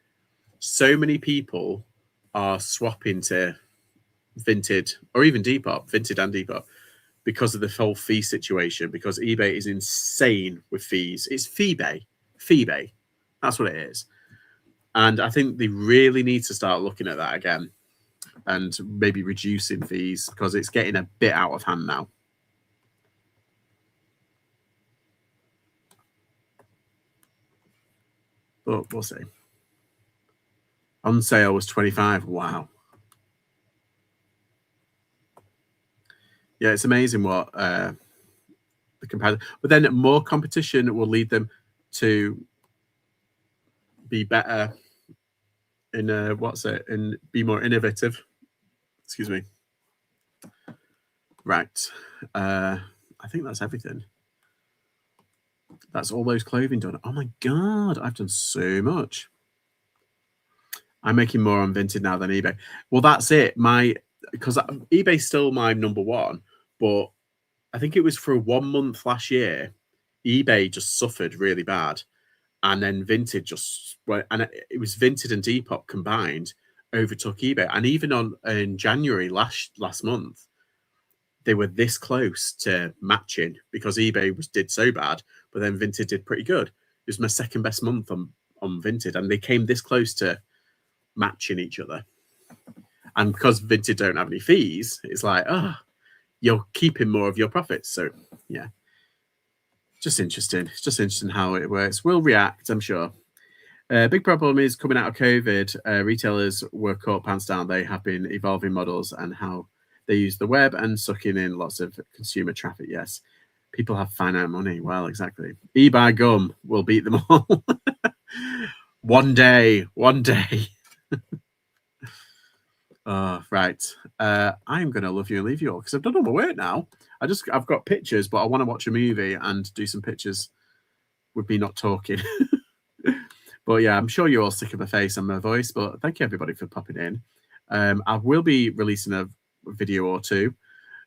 So many people are swapping to Vinted or even Depop, Vinted and Depop, because of the whole fee situation, because eBay is insane with fees. It's Feebay. That's what it is. And I think they really need to start looking at that again and maybe reducing fees, because it's getting a bit out of hand now. But we'll see. On sale was 25. Wow. Yeah, it's amazing what the comparison. But then more competition will lead them to be better in and be more innovative. Excuse me. Right. I think that's everything. That's all those clothing done. Oh my God, I've done so much. I'm making more on Vinted now than eBay. Well, that's it. Because eBay's still my number one, but I think it was for 1 month last year, eBay just suffered really bad. And then Vinted just went, and it was Vinted and Depop combined overtook eBay. And even in January last month, they were this close to matching, because eBay did so bad, but then Vinted did pretty good. It was my second best month on Vinted, and they came this close to matching each other. And because Vinted don't have any fees, it's like, you're keeping more of your profits. So yeah, just interesting. It's just interesting how it works. We'll react, I'm sure. Big problem is coming out of COVID, retailers were caught pants down. They have been evolving models and how they use the web and sucking in lots of consumer traffic. Yes, people have finite money. Well, exactly. eBay gum will beat them all. One day. Right. I'm going to love you and leave you all, because I've done all my work now. I've got pictures, but I want to watch a movie and do some pictures with me not talking. But yeah, I'm sure you're all sick of my face and my voice, but thank you everybody for popping in. I will be releasing a video or two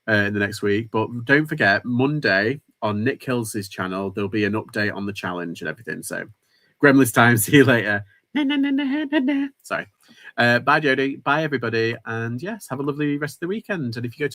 in the next week, but don't forget, Monday on Nick Hills's channel, there'll be an update on the challenge and everything. So Gremlins time. See you later. Sorry. Bye, Jodie. Bye, everybody. And yes, have a lovely rest of the weekend. And if you go to